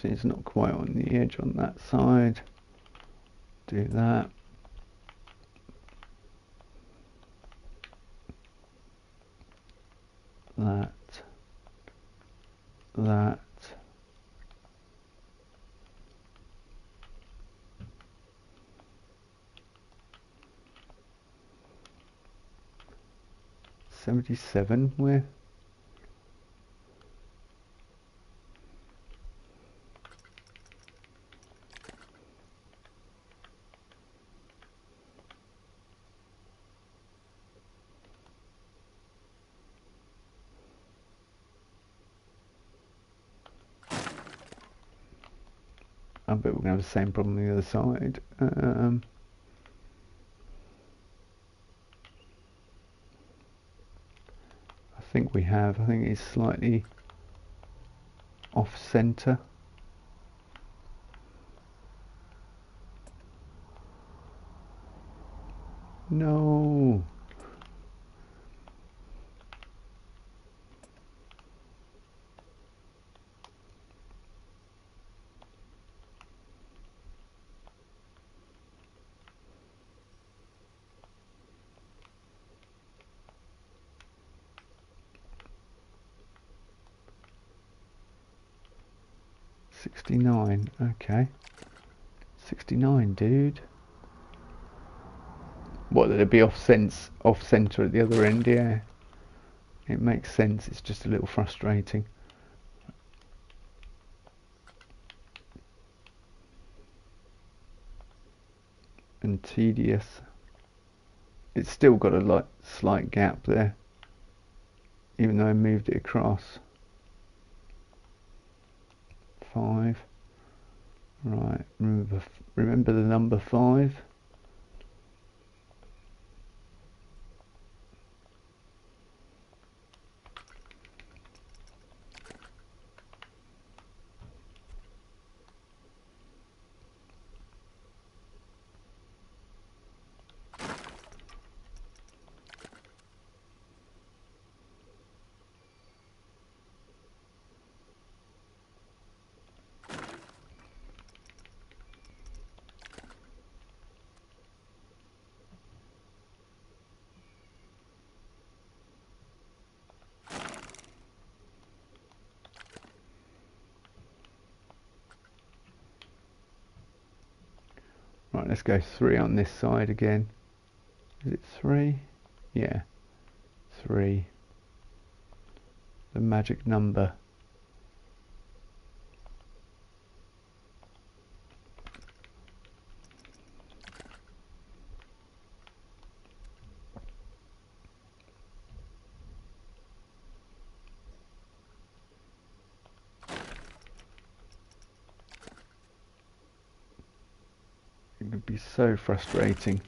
See, it's not quite on the edge on that side. Do that. That. 77, where? I bet we're going to have the same problem on the other side. I think we have. I think it's slightly off center. No. $69, okay. 69, dude. What, that it'd be off center at the other end? Yeah, it makes sense. It's just a little frustrating and tedious. It's still got a slight gap there, even though I moved it across. 5. Right, remember the number 5. Right, let's go 3 on this side again. Is it 3? Yeah, 3. The magic number. It would be so frustrating.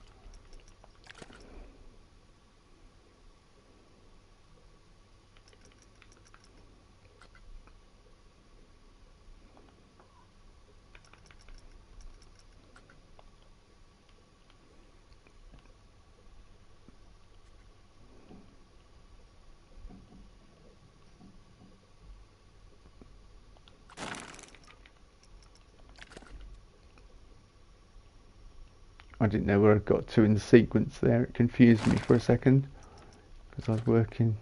I didn't know where I got to in the sequence there. It confused me for a second because I was working.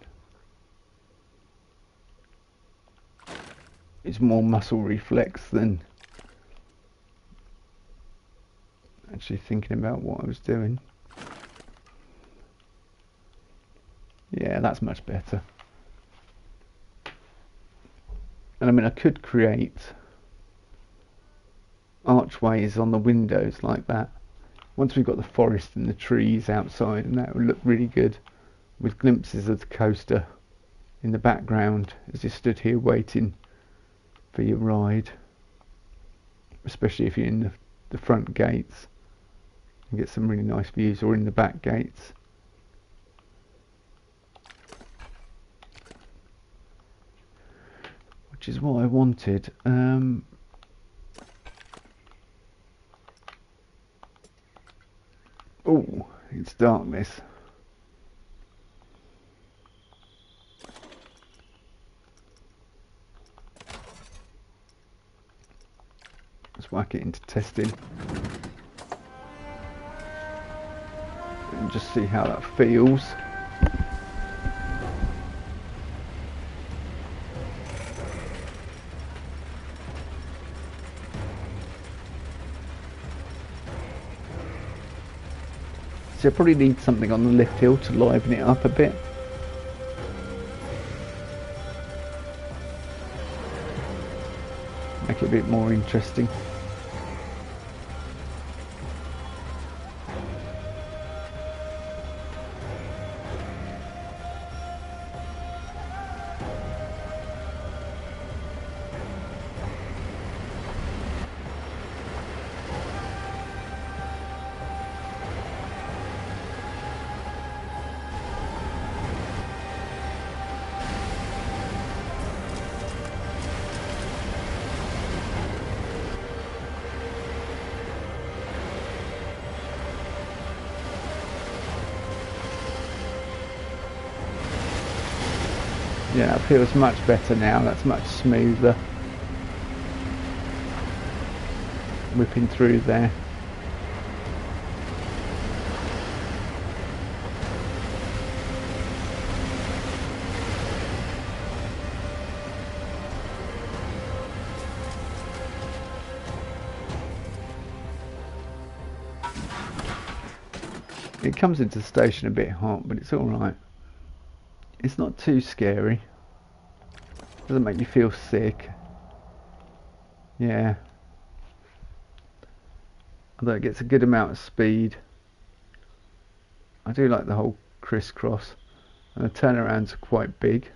It's more muscle reflex than actually thinking about what I was doing. Yeah, that's much better. And I mean, I could create archways on the windows like that. Once we've got the forest and the trees outside, and that would look really good, with glimpses of the coaster in the background as you stood here waiting for your ride, especially if you're in the front gates. You get some really nice views, or in the back gates. Which is what I wanted. Oh, it's darkness. Let's whack it into testing and just see how that feels. So I probably need something on the lift hill to liven it up a bit. Make it a bit more interesting. Yeah, that feels much better now. That's much smoother. Whipping through there. It comes into the station a bit hot, but it's alright. It's not too scary. Doesn't make you feel sick. Yeah. Although it gets a good amount of speed. I do like the whole crisscross. And the turnarounds are quite big.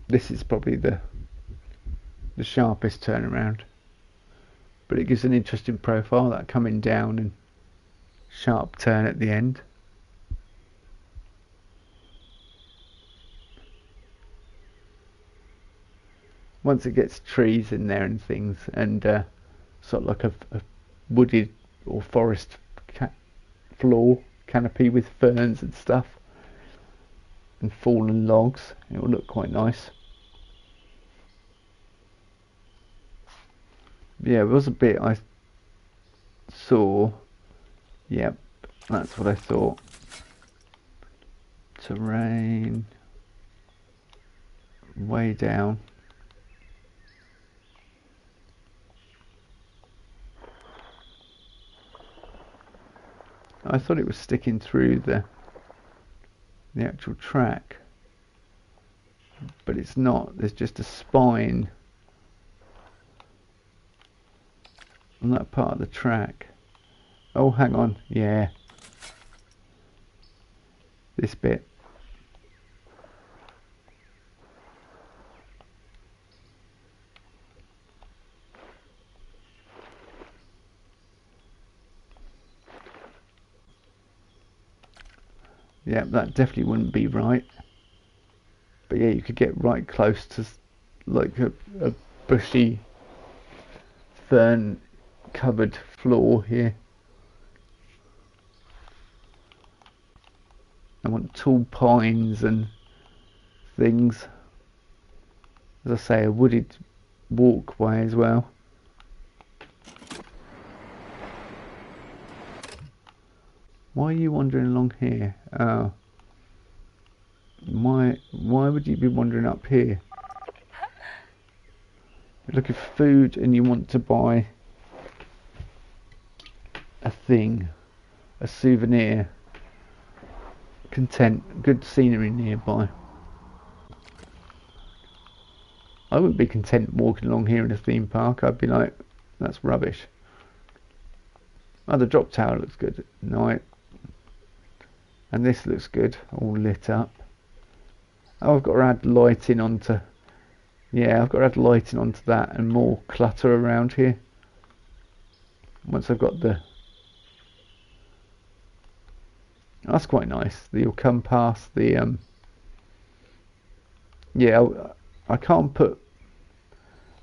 This is probably the sharpest turnaround. But it gives an interesting profile, that coming down and sharp turn at the end. Once it gets trees in there and things, and sort of like a wooded or forest floor canopy with ferns and stuff and fallen logs, it will look quite nice. Yeah, it was a bit I saw. Yep, that's what I thought. Terrain way down. I thought it was sticking through the actual track, but it's not. There's just a spine on that part of the track. Oh, hang on. Yeah, this bit. Yeah, that definitely wouldn't be right. But yeah, you could get right close to like a bushy, fern covered floor here. I want tall pines and things. As I say, a wooded walkway as well. Why are you wandering along here? Oh. Why would you be wandering up here? You're looking for food and you want to buy a thing, a souvenir. Content, good scenery nearby. I wouldn't be content walking along here in a theme park. I'd be like, that's rubbish. Oh, the drop tower looks good at night. And this looks good, all lit up. Oh, I've got to add lighting onto... Yeah, I've got to add lighting onto that and more clutter around here. Once I've got the... That's quite nice. You'll come past the... Yeah, I can't put...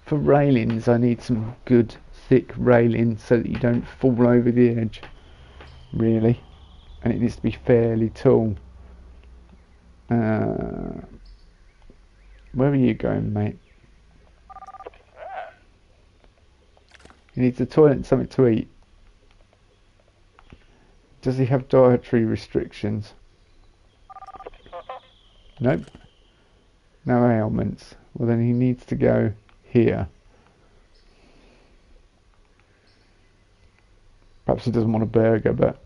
For railings, I need some good, thick railings so that you don't fall over the edge. Really. And it needs to be fairly tall. Where are you going, mate? He needs a toilet and something to eat. Does he have dietary restrictions? Nope. No ailments. Well, then he needs to go here. Perhaps he doesn't want a burger, but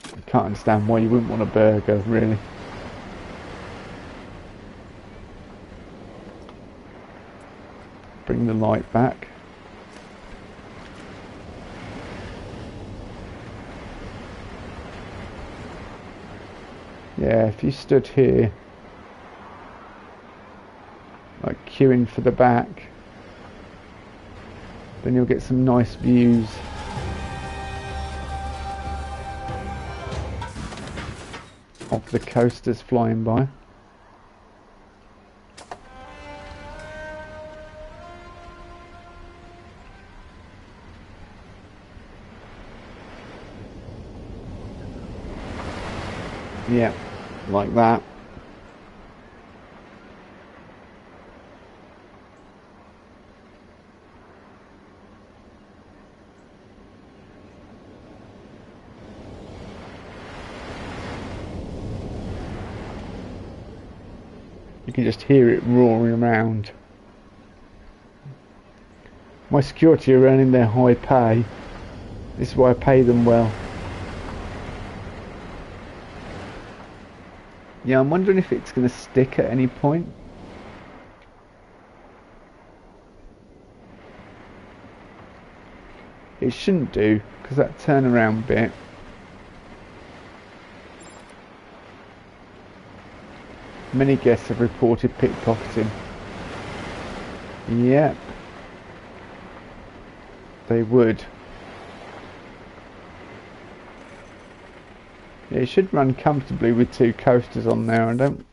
I can't understand why you wouldn't want a burger, really. Bring the light back. Yeah, if you stood here, like queuing for the back, then you'll get some nice views. Of the coasters flying by. Yeah, like that. You can just hear it roaring around. My security are earning their high pay. This is why I pay them well. Yeah, I'm wondering if it's going to stick at any point. It shouldn't do, because that turnaround bit. Many guests have reported pickpocketing. Yep. They would. Yeah, it should run comfortably with two coasters on there. I don't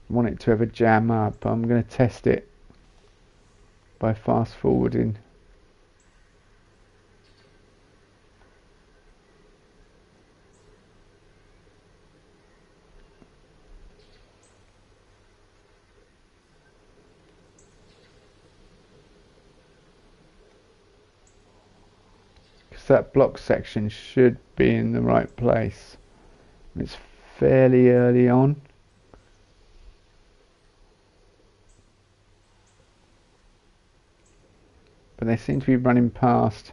want it to ever jam up. I'm going to test it by fast forwarding. That block section should be in the right place. It's fairly early on. But they seem to be running past.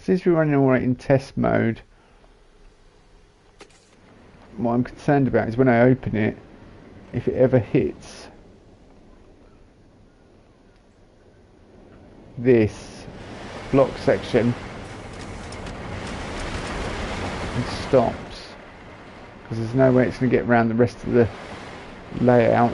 Seems to be running alright in test mode. What I'm concerned about is when I open it, if it ever hits this block section and stops, because there's no way it's going to get around the rest of the layout.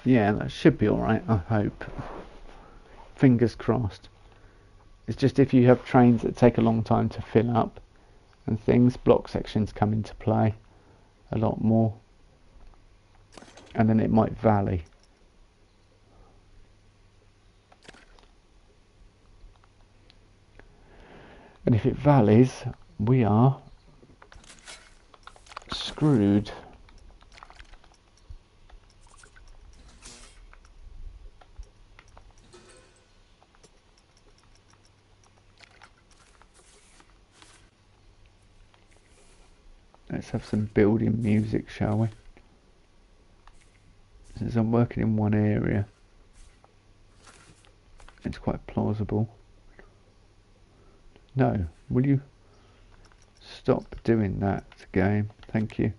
Yeah, that should be alright, I hope. Fingers crossed. It's just if you have trains that take a long time to fill up and things, block sections come into play a lot more. And then it might valley. And if it valleys, we are screwed. Let's have some building music, shall we? Since I'm working in one area, it's quite plausible. No, will you stop doing that, game? Thank you.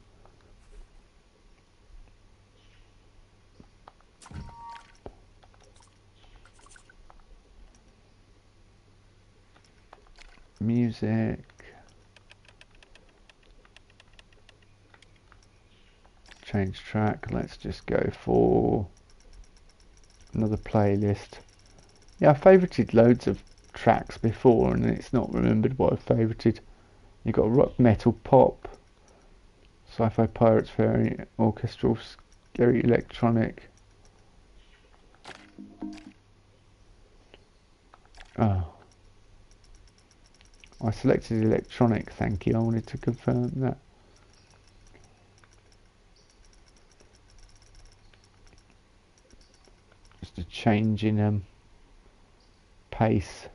Music. Change track. Let's just go for another playlist. Yeah, I favorited loads of tracks before and it's not remembered what I favorited. You've got rock, metal, pop, sci-fi, pirates, fairy, orchestral, scary, electronic. Oh, I selected electronic, thank you. I wanted to confirm that. Just a change in pace.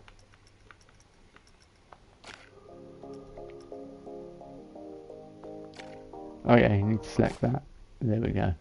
Oh yeah, you need to select that. There we go.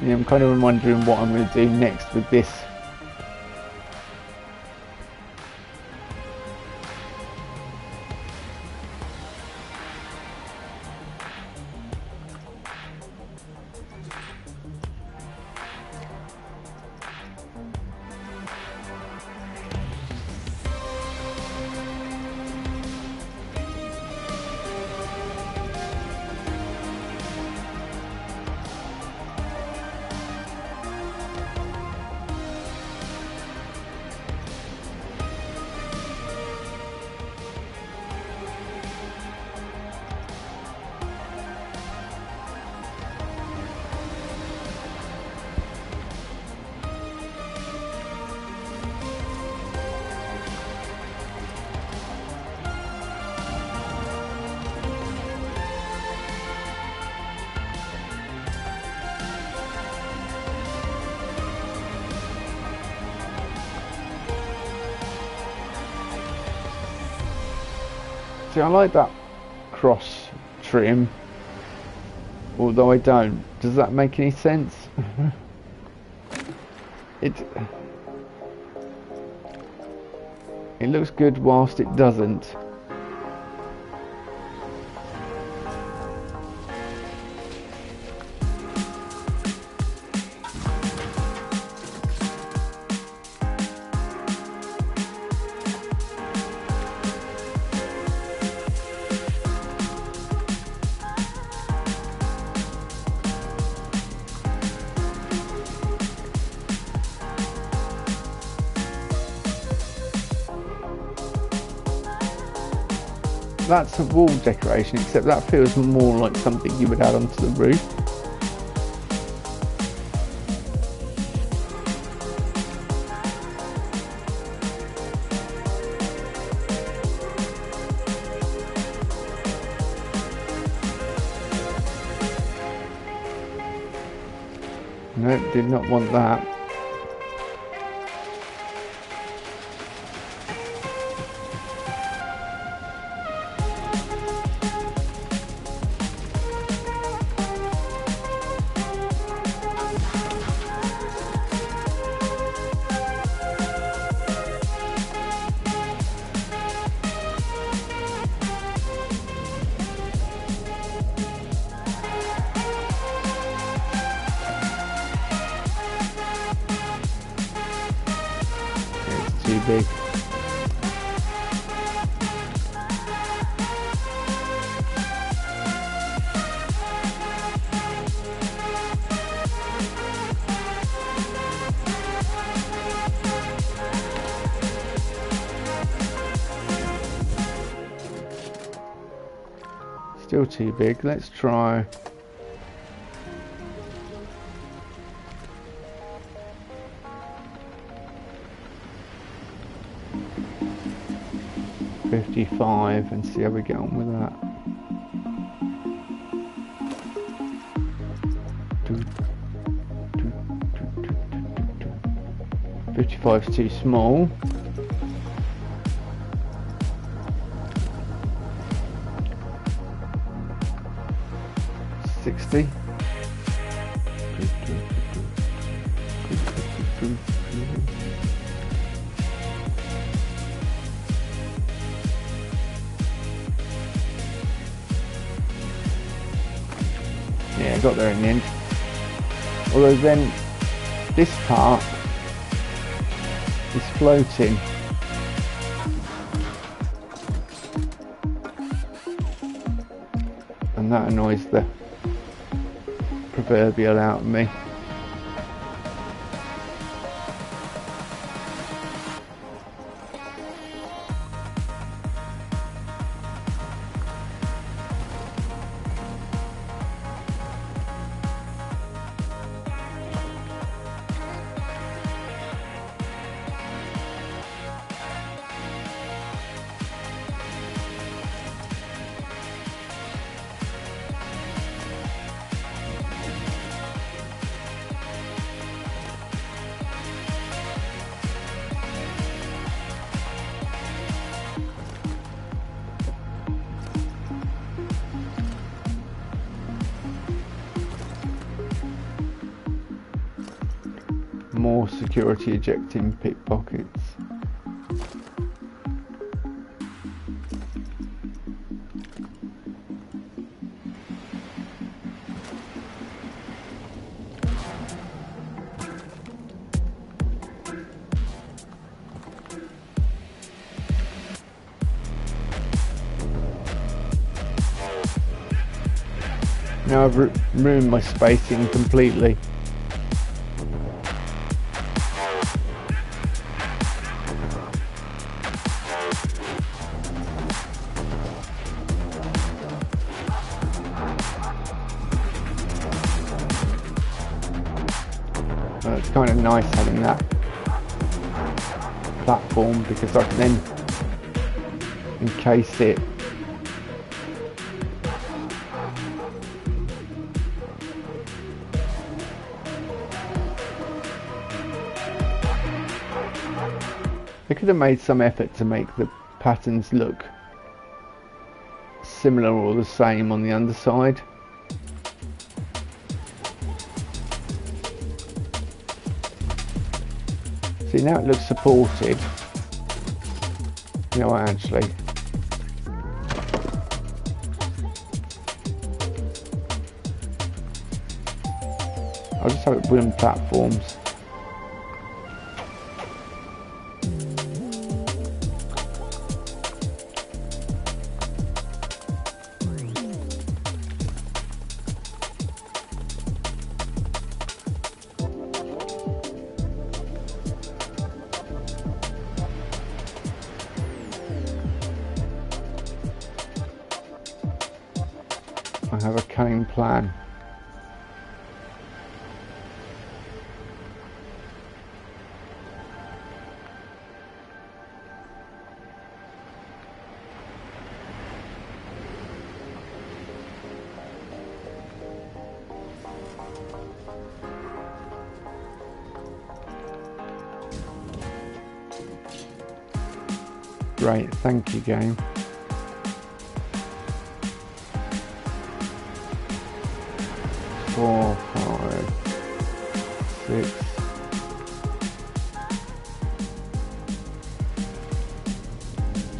Yeah, I'm kind of wondering what I'm going to do next with this. See, I like that cross trim, although I don't. Does that make any sense? It looks good whilst it doesn't. That's a wall decoration, except that feels more like something you would add onto the roof. No, did not want that. big. Still too big. Let's try. $55 and see how we get on with that. 55 is too small. $60. Yeah, I got there in the end. Although then this part is floating. And that annoys the proverbial out of me. More security ejecting pickpockets. Now I've ruined my spacing completely. It's kind of nice having that platform because I can then encase it. They could have made some effort to make the patterns look similar or the same on the underside. See, now it looks supported. You know what, actually, I'll just have it wooden platforms. I have a cunning plan. Great, thank you, game. Four, 5, 6.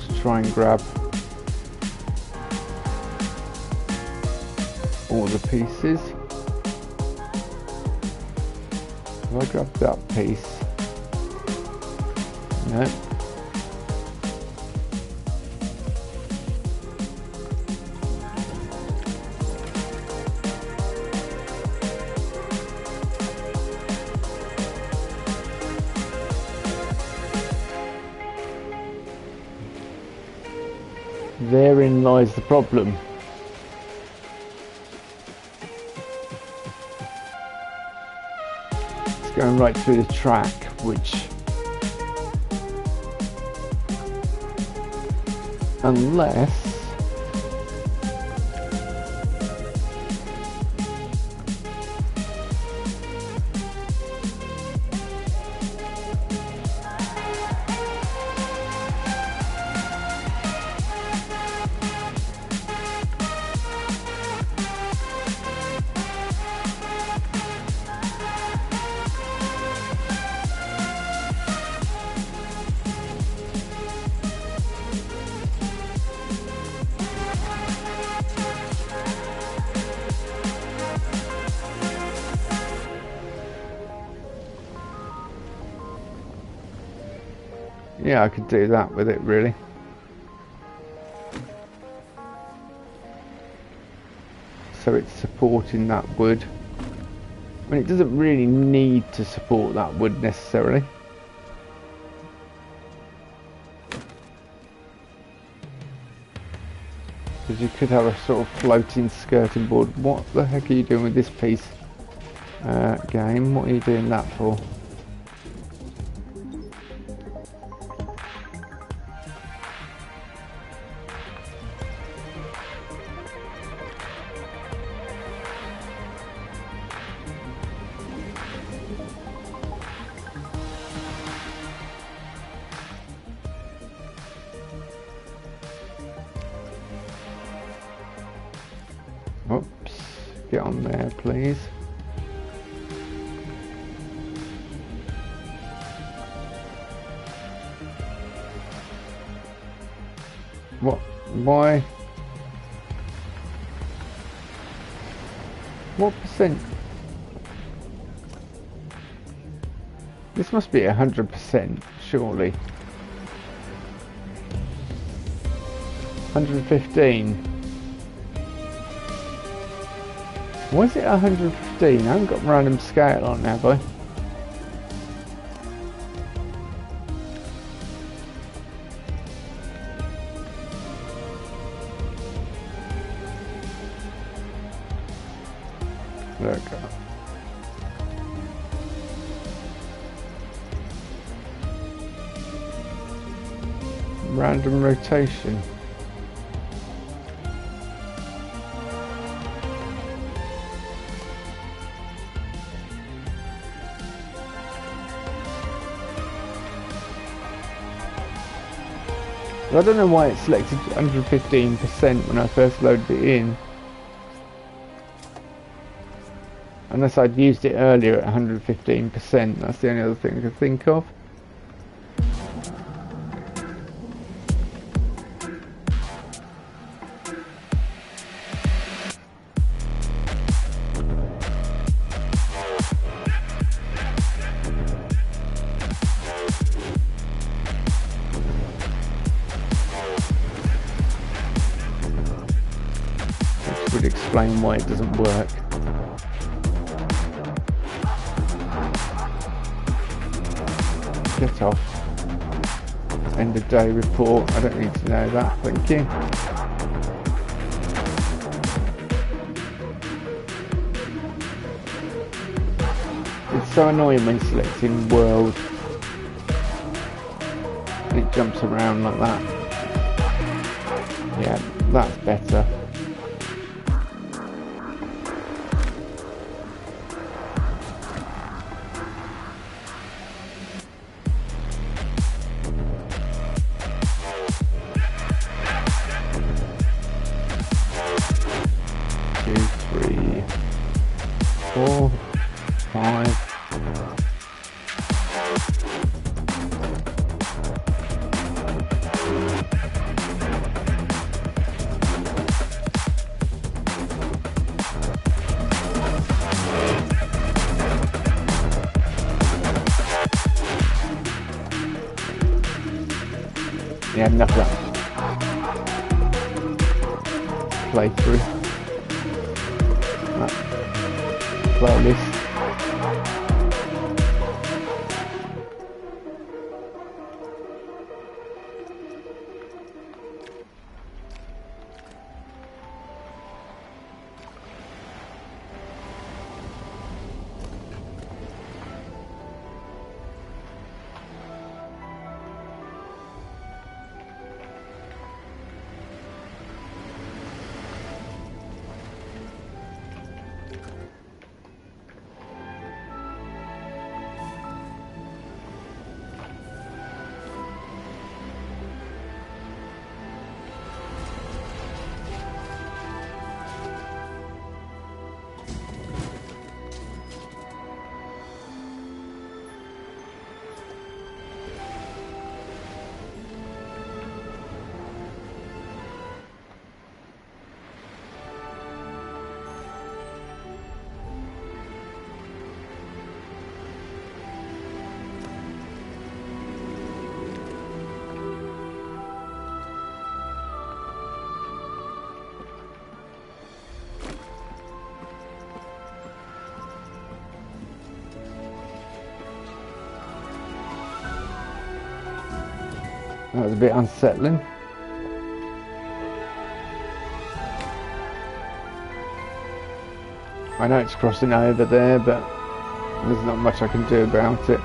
Let's try and grab all the pieces. Have I grabbed that piece? No. Therein lies the problem. It's going right through the track, which, unless yeah, I could do that with it really. So it's supporting that wood. I mean, it doesn't really need to support that wood necessarily. Because you could have a sort of floating skirting board. What the heck are you doing with this piece? Game, what are you doing that for? Oops, get on there please. What? Why? What percent? This must be 100%, surely. 115. Why is it 115? I haven't got random scale on, have I? Look. Random rotation. I don't know why it selected 115% when I first loaded it in. Unless I'd used it earlier at 115%, that's the only other thing I could think of. Which would explain why it doesn't work. Get off. End of day report. I don't need to know that, thank you. It's so annoying when selecting world. It jumps around like that. Yeah, that's better. Yeah, enough of that playthrough. That playlist. That was a bit unsettling. I know it's crossing over there, but there's not much I can do about it.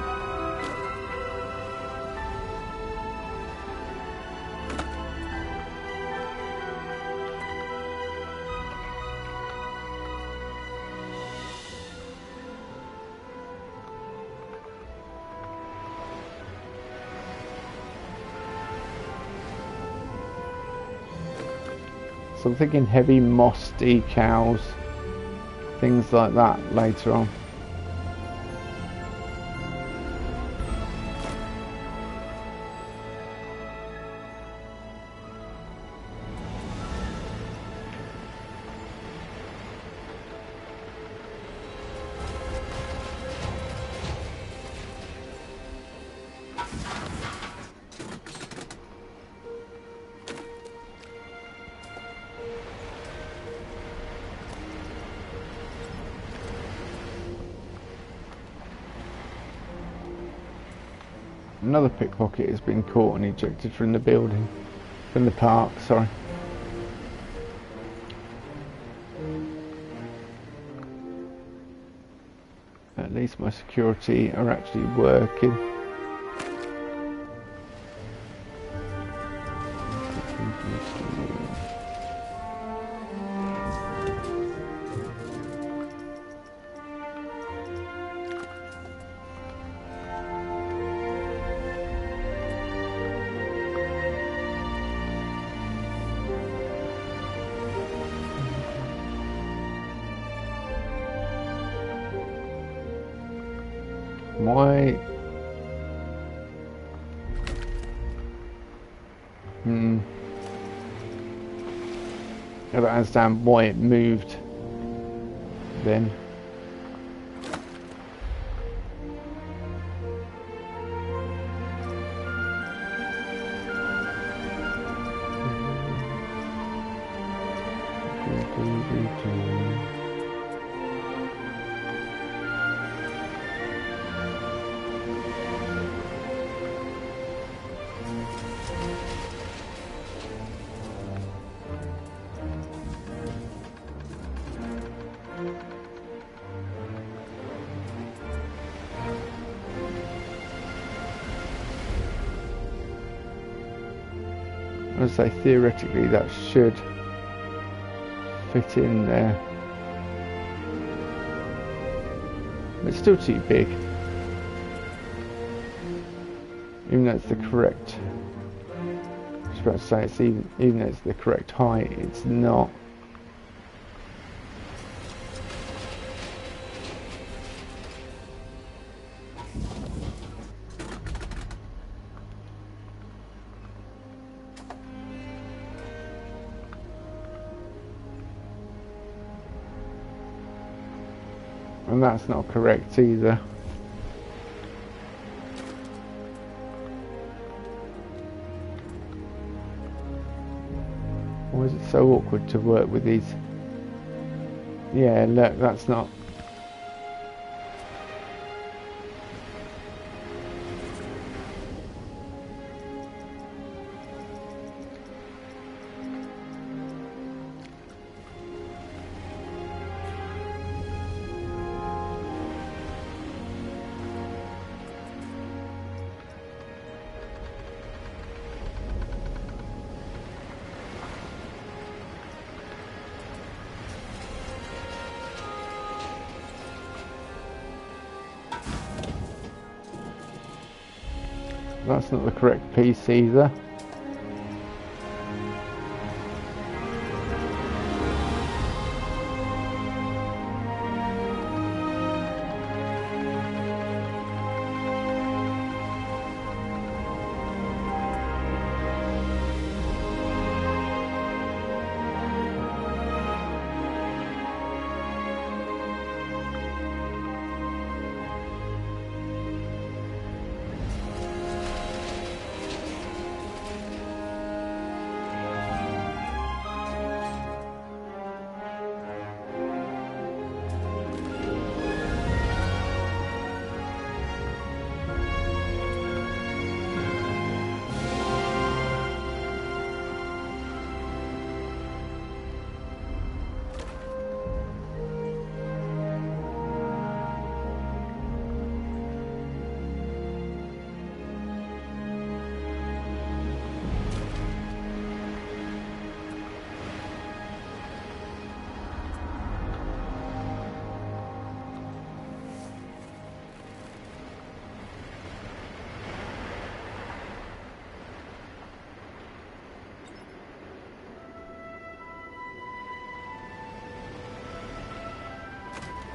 So I'm thinking heavy moss decals, things like that later on. Another pickpocket has been caught and ejected from the building, from the park, sorry. At least my security are actually working. Why? I don't understand why it moved then. I would say theoretically that should fit in there. It's still too big. Even though it's the correct, I was about to say it's even though it's the correct height, it's not. And that's not correct either. Why is it so awkward to work with these? Yeah, look, that's not. That's not the correct piece either.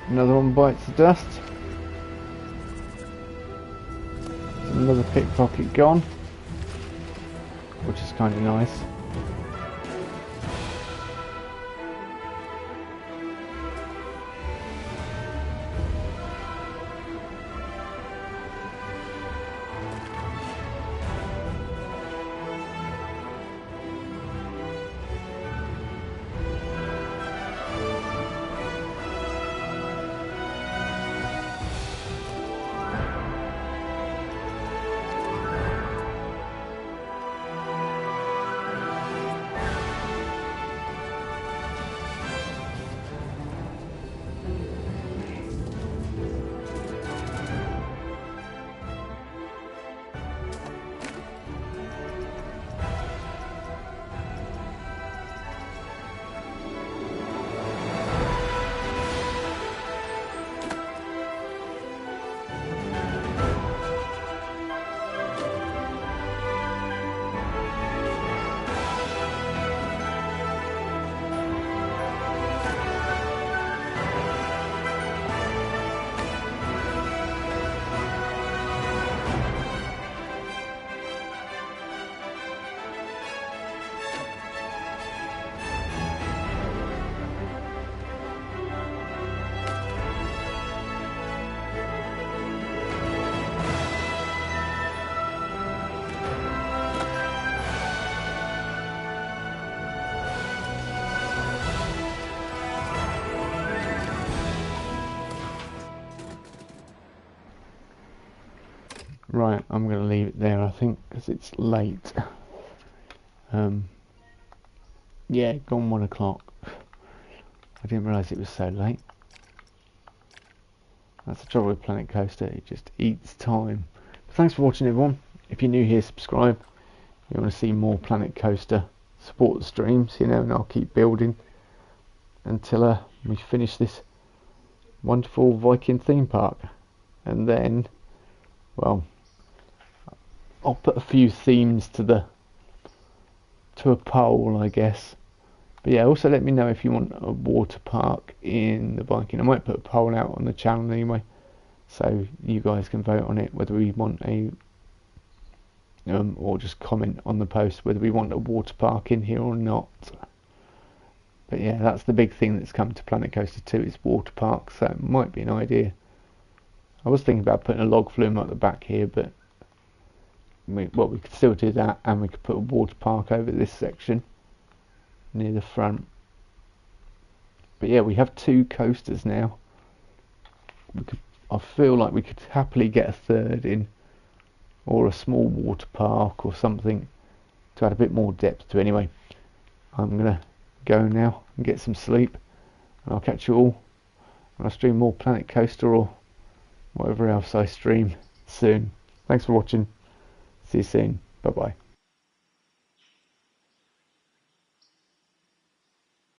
Another one bites the dust. Another pickpocket gone, which is kind of nice. Right, I'm going to leave it there, I think, because it's late. Yeah, gone 1 o'clock. I didn't realise it was so late. That's the trouble with Planet Coaster, it just eats time. But thanks for watching, everyone. If you're new here, subscribe. If you want to see more Planet Coaster, support the streams, you know, and I'll keep building until we finish this wonderful Viking theme park. And then, well, I'll put a few themes to a poll, I guess. But yeah, also let me know if you want a water park in the Viking. I might put a poll out on the channel anyway, so you guys can vote on it whether we want a or just comment on the post whether we want a water park in here or not. But yeah, that's the big thing that's come to Planet Coaster 2 is water parks, so it might be an idea. I was thinking about putting a log flume at the back here, but we could still do that, and we could put a water park over this section near the front. But yeah, we have 2 coasters now. I feel like we could happily get a third in, or a small water park or something to add a bit more depth to. Anyway, I'm gonna go now and get some sleep, and I'll catch you all when I stream more Planet Coaster or whatever else I stream soon. Thanks for watching. See you soon. Bye bye.